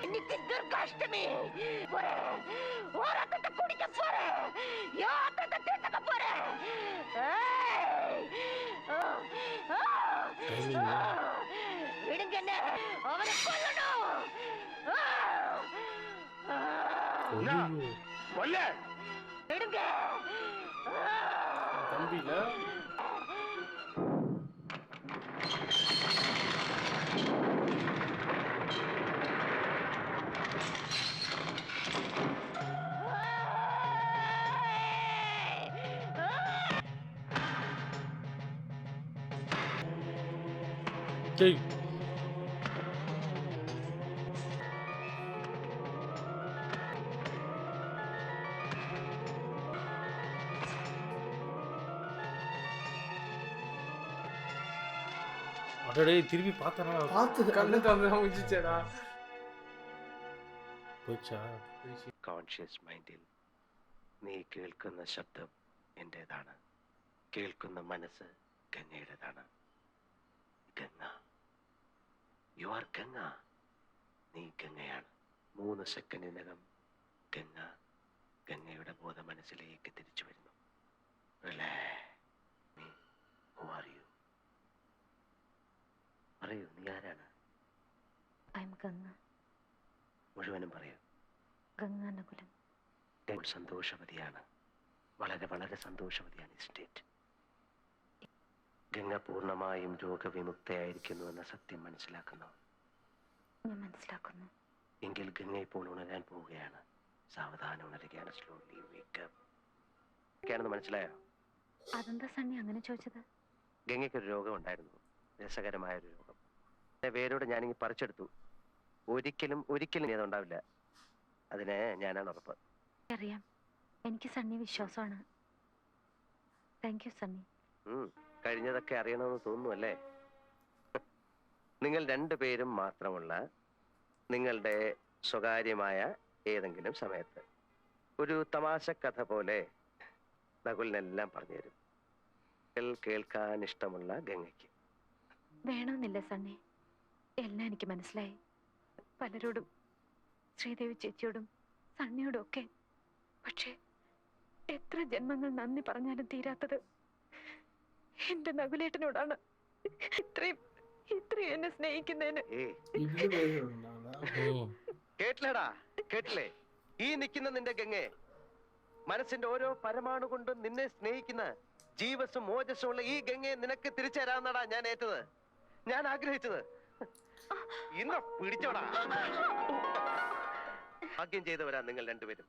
S5: இன்னைக்கு துர்காஷ்டமி. ரத்தத்தை குடிக்க போறேன். ரத்தத்தை தீர்த்துக்க போறேன். விடுங்க என்ன. அவனை கொல்லணும். விடுங்க.
S2: தம்பில
S1: டேய் அடடே திருப்பி பார்த்தானா?
S2: கண்ணு தந்து முடிச்சேடா.
S1: போச்சா?
S7: കോൺഷ്യസ് മൈൻഡിൽ നീ കേൾക്കുന്ന ശബ്ദം എൻ്റെതാണ്, കേൾക്കുന്ന മനസ്സ് ഗംഗയുടേതാണ്. Ganga, you are Ganga. നീ ഗംഗയാണ്. 3 സെക്കൻഡിനകം ഗംഗ ഗംഗയുടെ ബോധ മനസ്സിലേക്ക് തിരിച്ചു വരുന്നു. പറയൂ, നീ ആരാണ്? മുഴുവനും പറയൂ.
S5: ഗംഗാനകുലം.
S7: സന്തോഷവതിയാണ്, വളരെ വളരെ സന്തോഷവതിയാണ്. സ്റ്റേറ്റ് ഗംഗ പൂർണ്ണമായും രോഗവിമുക്തയായിരിക്കുന്നു എന്ന സത്യം മനസ്സിലാക്കുന്നു.
S5: ഞാൻ മനസ്സിലാക്കുന്നു.
S7: എങ്കിൽ ഗംഗ ഇപ്പോൾ ഉണരാൻ പോവുകയാണ്. സാവധാനം ഉണരുകയാണ്. Slowly wake up. മനസ്സിലായോ?
S5: അതെന്താ സണ്ണി അങ്ങനെ ചോദിച്ചത്?
S7: ഗംഗയ്ക്കൊരു രോഗം ഉണ്ടായിരുന്നു, രസകരമായൊരു രോഗം. വേരോട് ഞാനിങ്ങ് പറിച്ചെടുത്തു. ഒരിക്കലും ഇനി അതുണ്ടാവില്ല. അതിന് ഞാനാണ് ഉറപ്പ്.
S5: അറിയാം, എനിക്ക് സണ്ണി വിശ്വാസമാണ്. Thank you Sunny.
S7: കഴിഞ്ഞതൊക്കെ അറിയണമെന്ന് തോന്നുന്നു അല്ലേ? നിങ്ങൾ 2 പേരും മാത്രമുള്ള നിങ്ങളുടെ സ്വകാര്യമായ ഏതെങ്കിലും സമയത്ത് ഒരു തമാശ കഥ പോലെ നകുലിനെല്ലാം പറഞ്ഞു തരും. കേൾക്കാൻ ഇഷ്ടമുള്ള ഗംഗയ്ക്ക്.
S5: വേണമെന്നില്ല സണ്ണി, എല്ലാം എനിക്ക് മനസ്സിലായി. പലരോടും, ശ്രീദേവി ചേച്ചിയോടും സണ്ണിയോടും ഒക്കെ. പക്ഷേ എത്ര ജന്മങ്ങൾ നന്ദി പറഞ്ഞാലും തീരാത്തത് എന്റെ നകുലേട്ടനോടാണ്. ഇത്രയും എന്നെ സ്നേഹിക്കുന്നതിന്.
S7: കേട്ടില്ലേടാ, കേട്ടില്ലേ? ഈ നിൽക്കുന്ന നിന്റെ ഗംഗയെ, മനസ്സിന്റെ ഓരോ പരമാണു കൊണ്ടും നിന്നെ സ്നേഹിക്കുന്ന ജീവസും ഓജസ്സും ഉള്ള ഈ ഗംഗയെ നിനക്ക് തിരിച്ചു തരാമെന്നാടാ ഞാൻ ഏറ്റത്, ഞാൻ ആഗ്രഹിച്ചത്. ഇന്ന് പിടിച്ചോടാ. ഭാഗ്യം ചെയ്തവരാ നിങ്ങൾ രണ്ടുപേരും.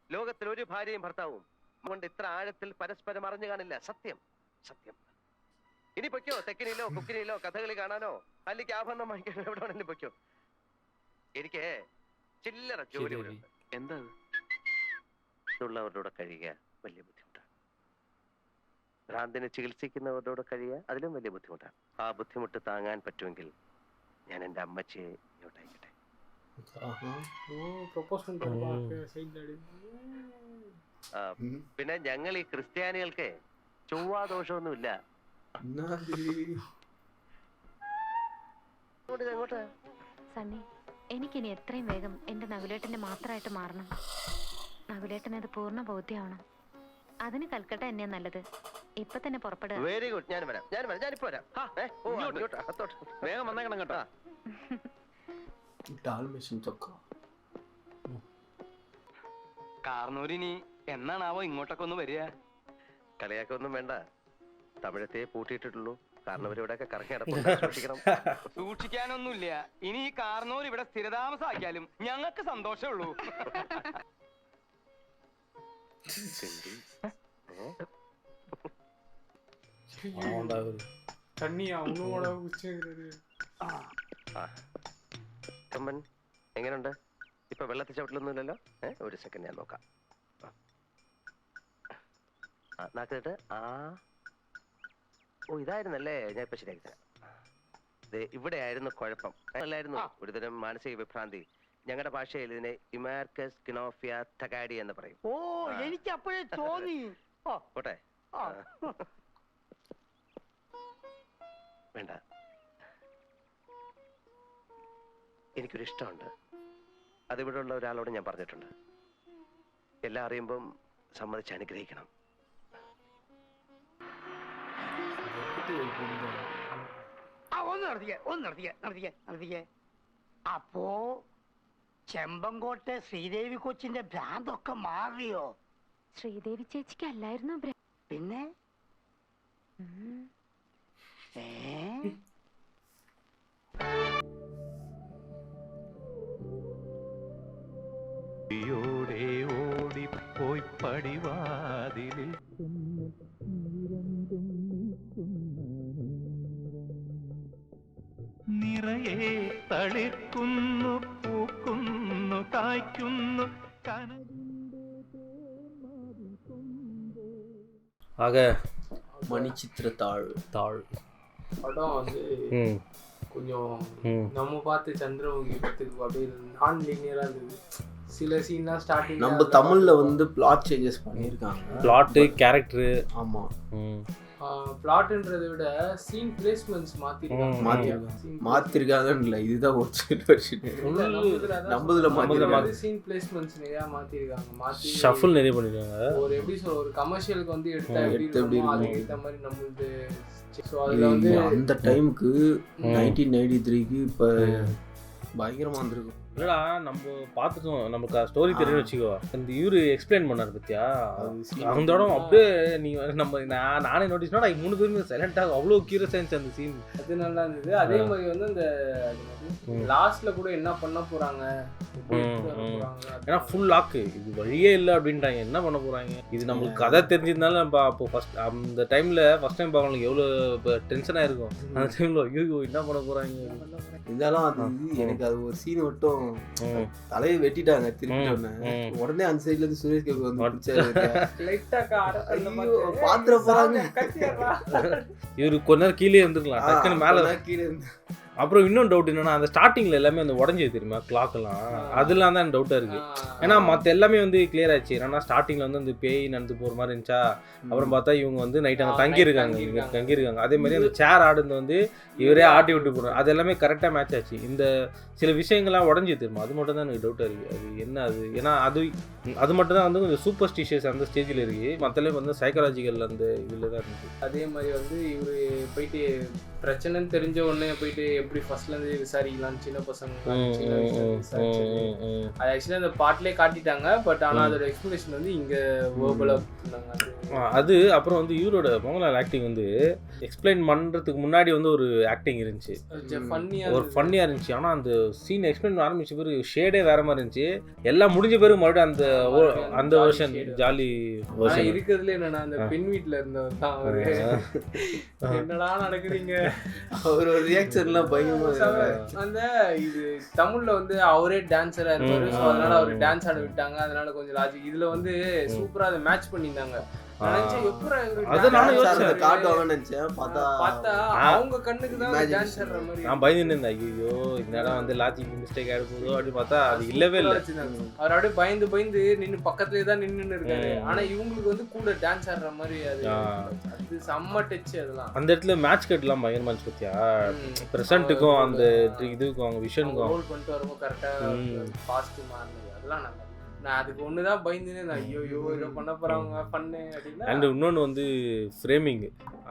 S7: ലോകത്തിൽ ഒരു ഭാര്യയും ഭർത്താവും കൊണ്ട് ഇത്ര ആഴത്തിൽ പരസ്പരം അറിഞ്ഞു കാണില്ല. സത്യം സത്യം. ഇനി പൊയ്ക്കോ, തെക്കിനിലോ കുക്കിനിലോ കഥകളി കാണാനോ അല്ലെങ്കിൽ ആഭരണം വാങ്ങിക്കാനോ എവിടെ വേണമെങ്കിലും പൊയ്ക്കോ. എനിക്ക് ചില്ലറ ജോലി ഉണ്ട്.
S10: എന്താ
S7: ഉള്ളവരുടെ കഴിയുക വലിയ ബുദ്ധിമുട്ടാണ്. ഭ്രാന്തിനെ ചികിത്സിക്കുന്നവരുടെ കഴിയുക അതിലും വലിയ ബുദ്ധിമുട്ടാണ്. ആ ബുദ്ധിമുട്ട് താങ്ങാൻ പറ്റുമെങ്കിൽ ഞാൻ എൻ്റെ അമ്മച്ചിയെ ഇങ്ങോട്ട് അയക്കട്ടെ. പിന്നെ ഞങ്ങൾ ഈ ക്രിസ്ത്യാനികൾക്ക് ചൊവ്വാദോഷമൊന്നുമില്ല.
S5: സണ്ണി, എനിക്കിനി എത്രയും വേഗം എന്റെ നകുലേട്ടന്റെ മാത്രമായിട്ട് മാറണം. നകുലേട്ടൻ അത് പൂർണ്ണ ബോധ്യമാവണം. അതിന് കൽക്കട്ട തന്നെയാ നല്ലത്. ഇപ്പൊ തന്നെ പുറപ്പെടുക.
S7: Very good. ഞാൻ വരാം. ഞാനിപ്പോ വരാം.
S10: വേഗം വന്നേക്കണം കേട്ടോ.
S4: കാർന്നൂരിനി എന്നാണാവോ ഇങ്ങോട്ടൊക്കെ ഒന്ന് വരിക?
S7: കളിയാക്കൊന്നും വേണ്ട. തമിഴത്തെ പൂട്ടിയിട്ടുള്ളൂ. കാരണം ഇവരിവിടെയൊക്കെ കറങ്ങി നടക്കണം.
S4: സൂക്ഷിക്കാനൊന്നുമില്ല. ഇനി ഈ കാർന്നൂർ ഇവിടെ സ്ഥിരതാമസമാക്കിയാലും ഞങ്ങൾക്ക് സന്തോഷമുള്ളൂ.
S7: എങ്ങനെയുണ്ട് ഇപ്പൊ? വെള്ളത്തിൽ ചവിട്ടിലൊന്നുമില്ലല്ലോ. ഒരു സെക്കൻഡ് ഞാൻ നോക്കാം. നാക്കിട്ട് ഓ ഇതായിരുന്നല്ലേ. ഞാൻ ഇപ്പൊ ശരിയാക്കി തരാം. ഇവിടെ ആയിരുന്നു കുഴപ്പം. അല്ലായിരുന്നു ഒരുതരം മാനസിക വിഭ്രാന്തി. ഞങ്ങളുടെ ഭാഷയിൽ ഇതിനെ ഇമാർക്കസ് കിനോഫിയ തകാഡി എന്ന് പറയും.
S8: ഓ എനിക്ക് അപ്പോഴേ തോന്നി.
S7: പോട്ടെ. വേണ്ട, എനിക്കൊരു ഇഷ്ടമുണ്ട്. അതിവിടെ ഉള്ള ഒരാളോട് ഞാൻ പറഞ്ഞിട്ടുണ്ട്. എല്ലാം അറിയുമ്പം സമ്മതിച്ച് അനുഗ്രഹിക്കണം.
S8: ഒന്ന് നടത്തിക്കേ. അപ്പോ ചെമ്പങ്കോട്ടെ ശ്രീദേവി കൊച്ചിന്റെ ഭ്രാന്തൊക്കെ മാറിയോ?
S5: ശ്രീദേവി ചേച്ചിക്ക് അല്ലായിരുന്നു
S8: പിന്നെ
S11: ഓടിപ്പോയി പടിവാതിലിൽ നിറയെ തളിർക്കുന്നു, പൂക്കുന്നു, കായ്ക്കുന്നു.
S1: ஆக
S3: மணிச்சித்திர தாழ்
S2: படம் வந்து கொஞ்சம் நம்ம பார்த்து சந்திரமுகி படத்துக்கு அப்படியே நான் லீனியரா இருந்தது. சில சீன்லாம் ஸ்டார்டிங்
S3: நம்ம தமிழ்ல வந்து பிளாட் சேஞ்சஸ் பண்ணியிருக்காங்க.
S1: Plot character.
S3: ஆமா.
S2: பிளாட்ன்றதை விட சீன் பிளேஸ்மெண்ட்ஸ்
S3: மாத்திருக்காங்கன்னு இல்லை, இதுதான் ஒரிஜினல் வெர்ஷன். நம்மதுல
S2: சீன் பிளேஸ்மெண்ட்ஸ் நிறைய மாத்திருக்காங்க.
S1: ஷஃபிள் நிறைய பண்ணிருக்காங்க.
S2: ஒரு எப்படி சொல்ற, ஒரு கமர்ஷியலுக்கு வந்து எடுத்தா எப்படி அதுக்கு ஏத்த மாதிரி நம்மளுது. சோ அதுல வந்து
S3: அந்த டைமுக்கு 1993க்கு இப்ப பயங்கரமா வந்திருக்கும்.
S1: இல்லடா நம்ம பார்த்துட்டோம், நமக்கு ஸ்டோரி தெரியும்னு வச்சுக்கோ. இந்த இவரு எக்ஸ்பிளைன் பண்ணார் பத்தியா, அந்த இடம் அப்படியே நீ நம்ம நானே நோட்டீஸ் பண்ணா 3 பேருமே சைலண்டாக அவ்வளோ கியூரியஸாக இருந்துச்சு அந்த சீன்.
S2: அது நல்லா இருந்தது. அதே மாதிரி வந்து அந்த லாஸ்ட்ல கூட என்ன பண்ண போறாங்க,
S1: ஏன்னா ஃபுல் லாக்கு, இது வழியே இல்லை அப்படின்ட்டாங்க. என்ன பண்ண போறாங்க, இது நம்மளுக்கு கதை தெரிஞ்சிருந்தாலும் நம்ம அப்போ ஃபர்ஸ்ட் அந்த டைம்ல ஃபர்ஸ்ட் டைம் பார்க்கணும் எவ்வளோ டென்ஷனாக இருக்கும். அந்த டைம்ல ஐயோ என்ன பண்ண போறாங்க.
S3: இதெல்லாம் அது எனக்கு அது ஒரு சீன் மட்டும் தலையை வெட்டிட்டாங்க திருப்பி. உடனே அந்த சைட்ல இருந்து சுரேஷ் கோபி வந்து பாத்திர போறாங்க.
S1: இவரு கொஞ்ச நேரம் கீழே இருந்துக்கலாம், டக்குன்னு மேல
S3: கீழே இருந்து.
S1: அப்புறம் இன்னும் டவுட் என்னன்னா, அந்த ஸ்டார்டிங்ல எல்லாமே அந்த உடஞ்சது தெரியுமா கிளாக் எல்லாம், அதெல்லாம் தான் டவுட்டா இருக்கு. ஏன்னா மற்ற எல்லாமே வந்து கிளியர் ஆச்சு. ஏன்னா ஸ்டார்டிங்ல வந்து அந்த பேய் நடந்து போற மாதிரி இருந்துச்சா, அப்புறம் பார்த்தா இவங்க வந்து நைட் அங்கே தங்கியிருக்காங்க. அதே மாதிரி அந்த சேர் ஆடுறது வந்து இவரே ஆட்டி விட்டு போடுறாங்க. அது எல்லாமே கரெக்டாக மேட்ச் ஆச்சு. இந்த சில விஷயங்கள்லாம் உடஞ்சி தெரியுமா, அது மட்டும் தான் எனக்கு டவுட்டாக இருக்குது. அது என்ன அது, ஏன்னா அது மட்டும் தான் வந்து கொஞ்சம் சூப்பர்ஸ்டிஷியஸ் அந்த ஸ்டேஜில் இருக்குது. மற்றெல்லாம் வந்து சைக்காலஜிக்கல் அந்த இதில் தான் இருந்துச்சு.
S2: அதே மாதிரி வந்து இவர் போயிட்டு பிரச்சனைன்னு தெரிஞ்ச உடனே போயிட்டு எப்படி ஃபர்ஸ்ட்ல இருந்து விசாரிக்கலாம் சின்ன பசங்க சின்ன வயசுல விசாரிச்சது அது ஆக்சுவலி அந்த பாட்டிலே காட்டிட்டாங்க. பட் ஆனா அதோட எக்ஸ்பிளேஷன் வந்து இங்க வேர்பலா கொடுத்தாங்க.
S1: அது அப்புறம் வந்து இவரோட மோகன்லால் ஆக்டிங் வந்து எக்ஸ்பிளைன் பண்றதுக்கு முன்னாடி வந்து ஒரு ஆக்டிங் இருந்துச்சு, ஒரு ஃபன்னியா இருந்துச்சு. ஆனா அந்த சீன் எக்ஸ்பிளைன் ஆரம்பிச்ச பிறகு ஷேடே வேற மாதிரி இருந்துச்சு. எல்லாம் முடிஞ்ச பிறகு மறுபடியும் அந்த வெர்ஷன் ஜாலி வெர்ஷன்
S2: இருக்கிறதுல என்னன்னா அந்த பெண் வீட்டுல இருந்தவர் தான் அவரு. என்னடா நடக்குறீங்க
S3: அவர் ஒரு ரியாக்ஷன்லாம் பயங்கரமா.
S2: அந்த இது தமிழ்ல வந்து அவரே டான்ஸரா இருப்பாரு, ஸோ அதனால அவர் டான்ஸ் ஆட விட்டாங்க. அதனால கொஞ்சம் லாஜிக். இதுல வந்து சூப்பரா அதை மேட்ச் பண்ணியிருந்தாங்க. அவங்க கண்ணுக்கு தான் டான்ஸ் ஆடுற மாதிரி
S1: நான் பயந்து இருந்தேன். ஐயோ இந்த இடம் வந்து லாஜிக் மிஸ்டேக் ஆயிட போதோ அப்படின்னு பார்த்தா அது இல்லவே இல்லை.
S2: அவர் அப்படியே பயந்து நின்று பக்கத்துலேயே தான் நின்று இருக்காரு. ஆனா இவங்களுக்கு வந்து கூட டான்ஸ் ஆடுற மாதிரி அது செம்ம டச். அதெல்லாம் அந்த
S1: இடத்துல மேட்ச் கட்லாம் பயங்கரமா இருந்துச்சு பார்த்தியா? பிரசன்ட்டுக்கும் அந்த இதுக்கும் அவங்க விஷனுக்கும்
S2: ரோல் பண்ணிட்டு வரும்போது கரெக்டா ஃபாஸ்ட் மாறினது அதெல்லாம் நல்லா. நான் அதுக்கு ஒண்ணுதான் பயந்துனே ஐயோ இதை பண்ண போறாங்க பண்ணு அப்படின்னா.
S1: அண்ட் இன்னொன்று வந்து ஃப்ரேமிங்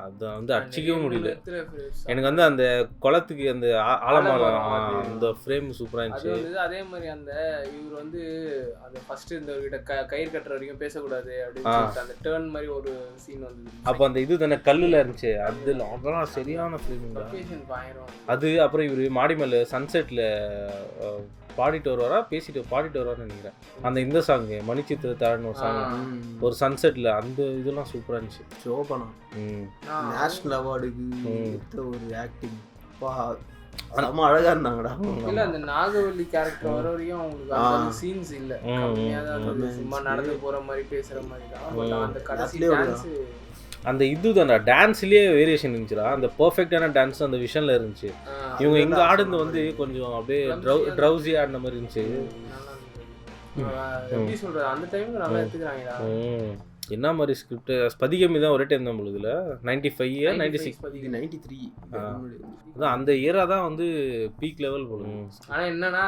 S1: அதை வந்து அடிச்சிக்கவே முடியல எனக்கு. வந்து அந்த குளத்துக்கு அந்த ஆலமரம் அந்த ஃப்ரேம் சூப்பராக இருந்துச்சு.
S2: அதே மாதிரி அந்த இவர் வந்து அந்த ஃபர்ஸ்ட் இந்தவர்கிட்ட கயிறு கட்டுற வரைக்கும் பேசக்கூடாது அப்படின்னு சொல்லிட்டு அந்த டேர்ன் மாதிரி ஒரு சீன் வந்து
S1: அப்போ அந்த இது தானே கல்லுல இருந்துச்சு. அதெல்லாம் சரியான ஃப்ரேமிங்
S2: பயங்கரம்.
S1: அது அப்புறம் இவர் மாடி மேலே சன்செட்டில் பாடிட்டு வருவாரா பாடிட்டு வருவார்னு நினைக்கிறேன். அந்த இந்த சாங்கு மணிச்சித்திர தாழ்னு ஒரு சாங் ஒரு சன்செட்ல அந்த இதெல்லாம் சூப்பரா இருந்துச்சு.
S3: சோபனா நேஷனல் அவார்டுக்கு ஒரு ஆக்டிங் ரொம்ப அழகா இருந்தாங்கடா.
S2: இல்ல அந்த நாகவல்லி கேரக்டர் வர வரையும் அவங்களுக்கு சீன்ஸ் இல்ல, கம்மியா தான் சும்மா நடந்து போற மாதிரி பேசுற மாதிரி தான். அந்த கடைசி டான்ஸ்
S1: அந்த இதுதான்டா டான்ஸ்லயே வேரியேஷன் இருந்துச்சுடா. அந்த பெர்ஃபெக்டான டான்ஸ் அந்த விஷன்ல இருந்துச்சு. இவங்க இங்க ஆடுறது வந்து கொஞ்சம் அப்படியே ட்ரௌசி ஆடின மாதிரி இருந்துச்சு.
S2: எப்படி சொல்றது அந்த டைம்ல நல்லா எடுத்துக்கிறாங்கடா.
S1: என்ன மாதிரி ஸ்கிரிப்ட் ஸ்பதிகமி தான் ஒரே டைம் தான் உங்களுக்கு 95 96
S3: 93
S1: அதான் அந்த இயரா தான் வந்து பீக் லெவல் போகும்.
S2: ஆனா என்னன்னா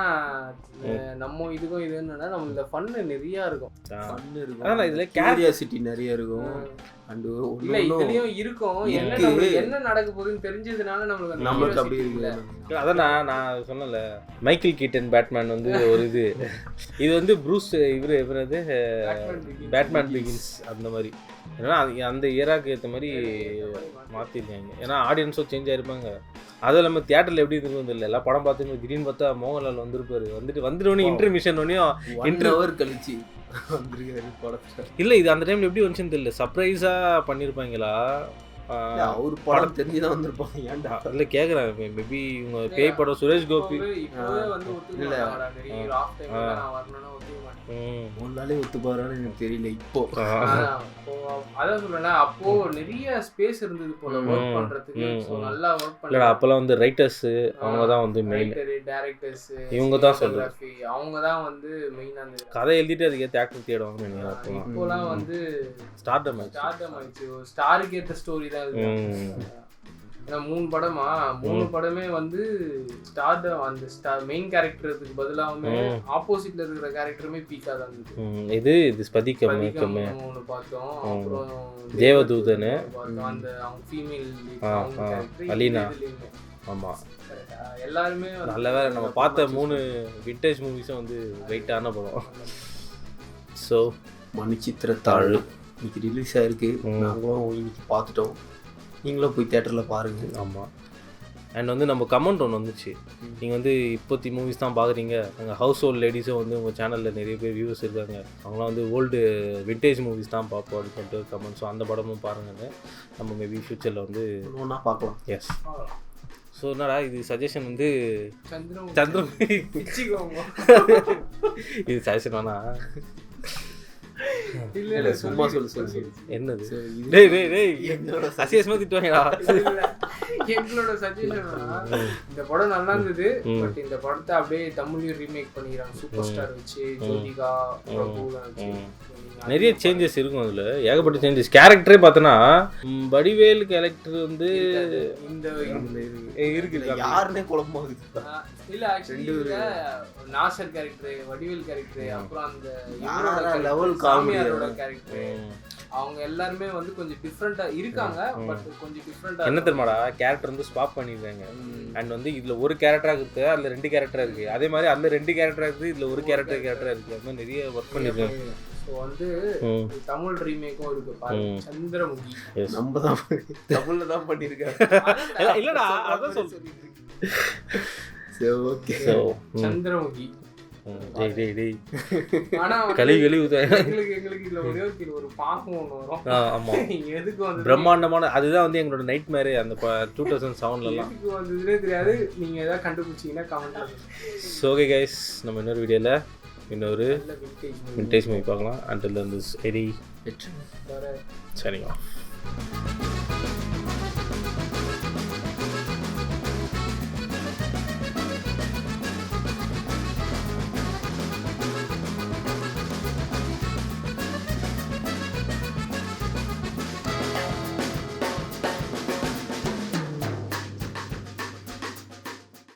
S2: நம்ம இதுக்கும் இது என்னன்னா நம்ம இந்த ஃபன்னு நிறைய இருக்கும்.
S3: ஃபன் இருக்கும். அதான் இதுல கியூரியாசிட்டி நிறைய இருக்கும். அண்ட்
S2: இல்ல இதுலயும் இருக்கும். என்ன நடக்க போகுதுன்னு தெரிஞ்சதுனால நமக்கு
S3: அப்படி இருக்குல்ல.
S1: அதான் நான் சொன்னல மைக்கேல் கீட்டன் பேட்மேன் வந்து ஒரு இது வந்து ப்ரூஸ் இவரது பேட்மேன் பிகின்ஸ் அந்த மாதிரி. ஏன்னா அந்த இயராக்கு ஏற்ற மாதிரி மாற்றிருக்காங்க. ஏன்னா ஆடியன்ஸும் சேஞ்ச் ஆகிருப்பாங்க. அதுவும் இல்லாமல் தியேட்டரில் எப்படி இருக்குன்னு இல்லை. எல்லாம் படம் பார்த்துன்னு திடீர்னு பார்த்தா மோகன்லால் வந்திருப்பாரு. வந்துட்டோன்னே இன்டர்மிஷன் ஒன்றையும்
S3: இன்டர்வர் கழிச்சு
S1: இல்லை இது அந்த டைமில் எப்படி வந்துச்சுன்னு தெரியல. சர்ப்ரைஸாக பண்ணியிருப்பாங்களா
S3: ஒரு படம் தெரிஞ்சுதான் வந்திருப்பாங்க. ஏன்டா
S1: அதில் கேட்குறாங்க மேபி இவங்க பேய் படம் சுரேஷ் கோபி
S3: ஒன்னாலே ஒத்து போறான்னு எனக்கு தெரியல. இப்போ
S2: அதான் சொல்றேன் அப்போ நிறைய ஸ்பேஸ் இருந்தது போல ஒர்க் பண்றதுக்கு. நல்லா ஒர்க் பண்ணல.
S1: அப்பெல்லாம் வந்து ரைட்டர்ஸ் அவங்க தான் வந்து மெயின்,
S2: டைரக்டர்ஸ்
S1: இவங்க தான் சொல்றாங்க.
S2: அவங்க தான் வந்து மெயினா அந்த
S1: கதை எழுதிட்டு அதுக்கு ஆக்டர் தேடுவாங்க நினைக்கிறேன்.
S2: இப்போலாம் வந்து
S1: ஸ்டார்டம்
S2: ஆயிடுச்சு. ஸ்டாருக்கு ஏற்ற ஸ்டோரி தான் இது. 3 படமா 3 படமே வந்து ஸ்டார்டம் அந்த மெயின் கேரக்டருக்கு பதிலாக ஆப்போசிட்ல இருக்கிற கேரக்டருமே பீக்கா தான் இருந்துச்சு.
S1: இது ஸ்பதிகமி
S2: ஒன்று பார்த்தோம். அப்புறம்
S1: தேவதூதன்
S2: அந்த அவங்க ஃபீமேல்
S1: அலீனா. ஆமா
S2: எல்லாருமே
S1: நல்ல வேற நம்ம பார்த்த 3 விண்டேஜ் மூவிஸும் வந்து வெயிட்டான படம். ஸோ
S3: மணிச்சித்திரத்தாழ் இன்னைக்கு ரிலீஸ் ஆயிருக்கு. நாங்களும் இன்னைக்கு பார்த்துட்டோம். நீங்களும் போய் தேட்டரில் பாருங்கள்.
S1: ஆமாம். அண்ட் வந்து நம்ம கமெண்ட் ஒன்று வந்துச்சு. நீங்கள் வந்து இப்போத்தி மூவிஸ் தான் பார்க்குறீங்க, அங்கே ஹவுஸ் ஹோல்ட் லேடிஸும் வந்து உங்கள் சேனலில் நிறைய பேர் வியூவர்ஸ் இருக்காங்க, அவங்களாம் வந்து ஓல்டு விண்டேஜ் மூவிஸ் தான் பார்ப்போம் அப்படின்னு சொல்லிட்டு கமெண்ட். ஸோ அந்த படமும் பாருங்கன்னு நம்ம மேபி ஃப்யூச்சரில் வந்து
S3: ஒன்றா பார்க்கலாம்.
S1: எஸ். ஸோ என்னடா இது சஜஷன் வந்து சந்திரமுகி இது சஜஷன் வேணா
S3: சும்மா சொல்லு.
S1: என்னது அசியஸ்மா திட்டுவாங்களா?
S2: எங்களோட சஜஷன் இந்த படம் நல்லா இருந்தது. பட் இந்த படத்தை அப்படியே தமிழ்லயும் ரீமேக் பண்ணிக்கிறாங்க. சூப்பர் ஸ்டார் வச்சு ஜோதிகா பிரபுலாம் வச்சு
S1: நிறைய சேஞ்சஸ் இருக்கும். அதில் ஏகப்பட்ட சேஞ்சஸ். கேரக்டரே பார்த்தோன்னா வடிவேல் கேரக்டர் வந்து இந்த இருக்கு
S3: யாருன்னே குழப்பமாகுது.
S2: இல்ல actually Nassar character, Vadivel character, அப்புறம் அந்த
S3: லெவல் காமெடியோட
S2: கேரக்டர் அவங்க எல்லாருமே வந்து கொஞ்சம் டிஃப்ரெண்டா இருக்காங்க. பட் கொஞ்சம் டிஃப்ரெண்டா
S1: என்ன தெரியுமாடா, கேரக்டர் வந்து ஸ்வாப் பண்ணிருக்காங்க. அண்ட் வந்து இதுல ஒரு கேரக்டரா இருக்கு, அதுல 2 கேரக்டரா இருக்கு. அதே மாதிரி அதுல 2 கேரக்டரா இருக்கு, இதுல ஒரு கேரக்டரா இருக்கு. அது மாதிரி நிறைய ஒர்க் பண்ணிருக்காங்க.
S2: ஸோ வந்து தமிழ் ரீமேக்கும் இருக்கு பாரு, சந்திரமுகி.
S3: நம்ம தான் தமிழ்ல தான் பண்ணிருக்காங்க.
S1: இல்லடா அதான் சொல்றேன்.
S3: சரி ஓகே.
S2: சந்திரமுகி
S1: டேய்
S2: ஆனா எங்களுக்கு இதுல ஒரு பாகம் ஒன்று வரும்.
S1: ஆமா,
S2: எதுக்கு வந்து
S1: பிரம்மாண்டமான அதுதான் வந்து எங்களோட நைட் மேரே அந்த 2007
S2: எதுக்கு வந்ததுன்னே தெரியாது. நீங்க ஏதாவது கண்டுபிடிச்சீங்கன்னா கமெண்ட்ல.
S1: ஸோ ஓகே கைஸ், நம்ம இன்னொரு வீடியோல இன்னொரு விண்டேஜ் மூவி பார்க்கலாம். அண்டில் திஸ் எடி சரிங்க.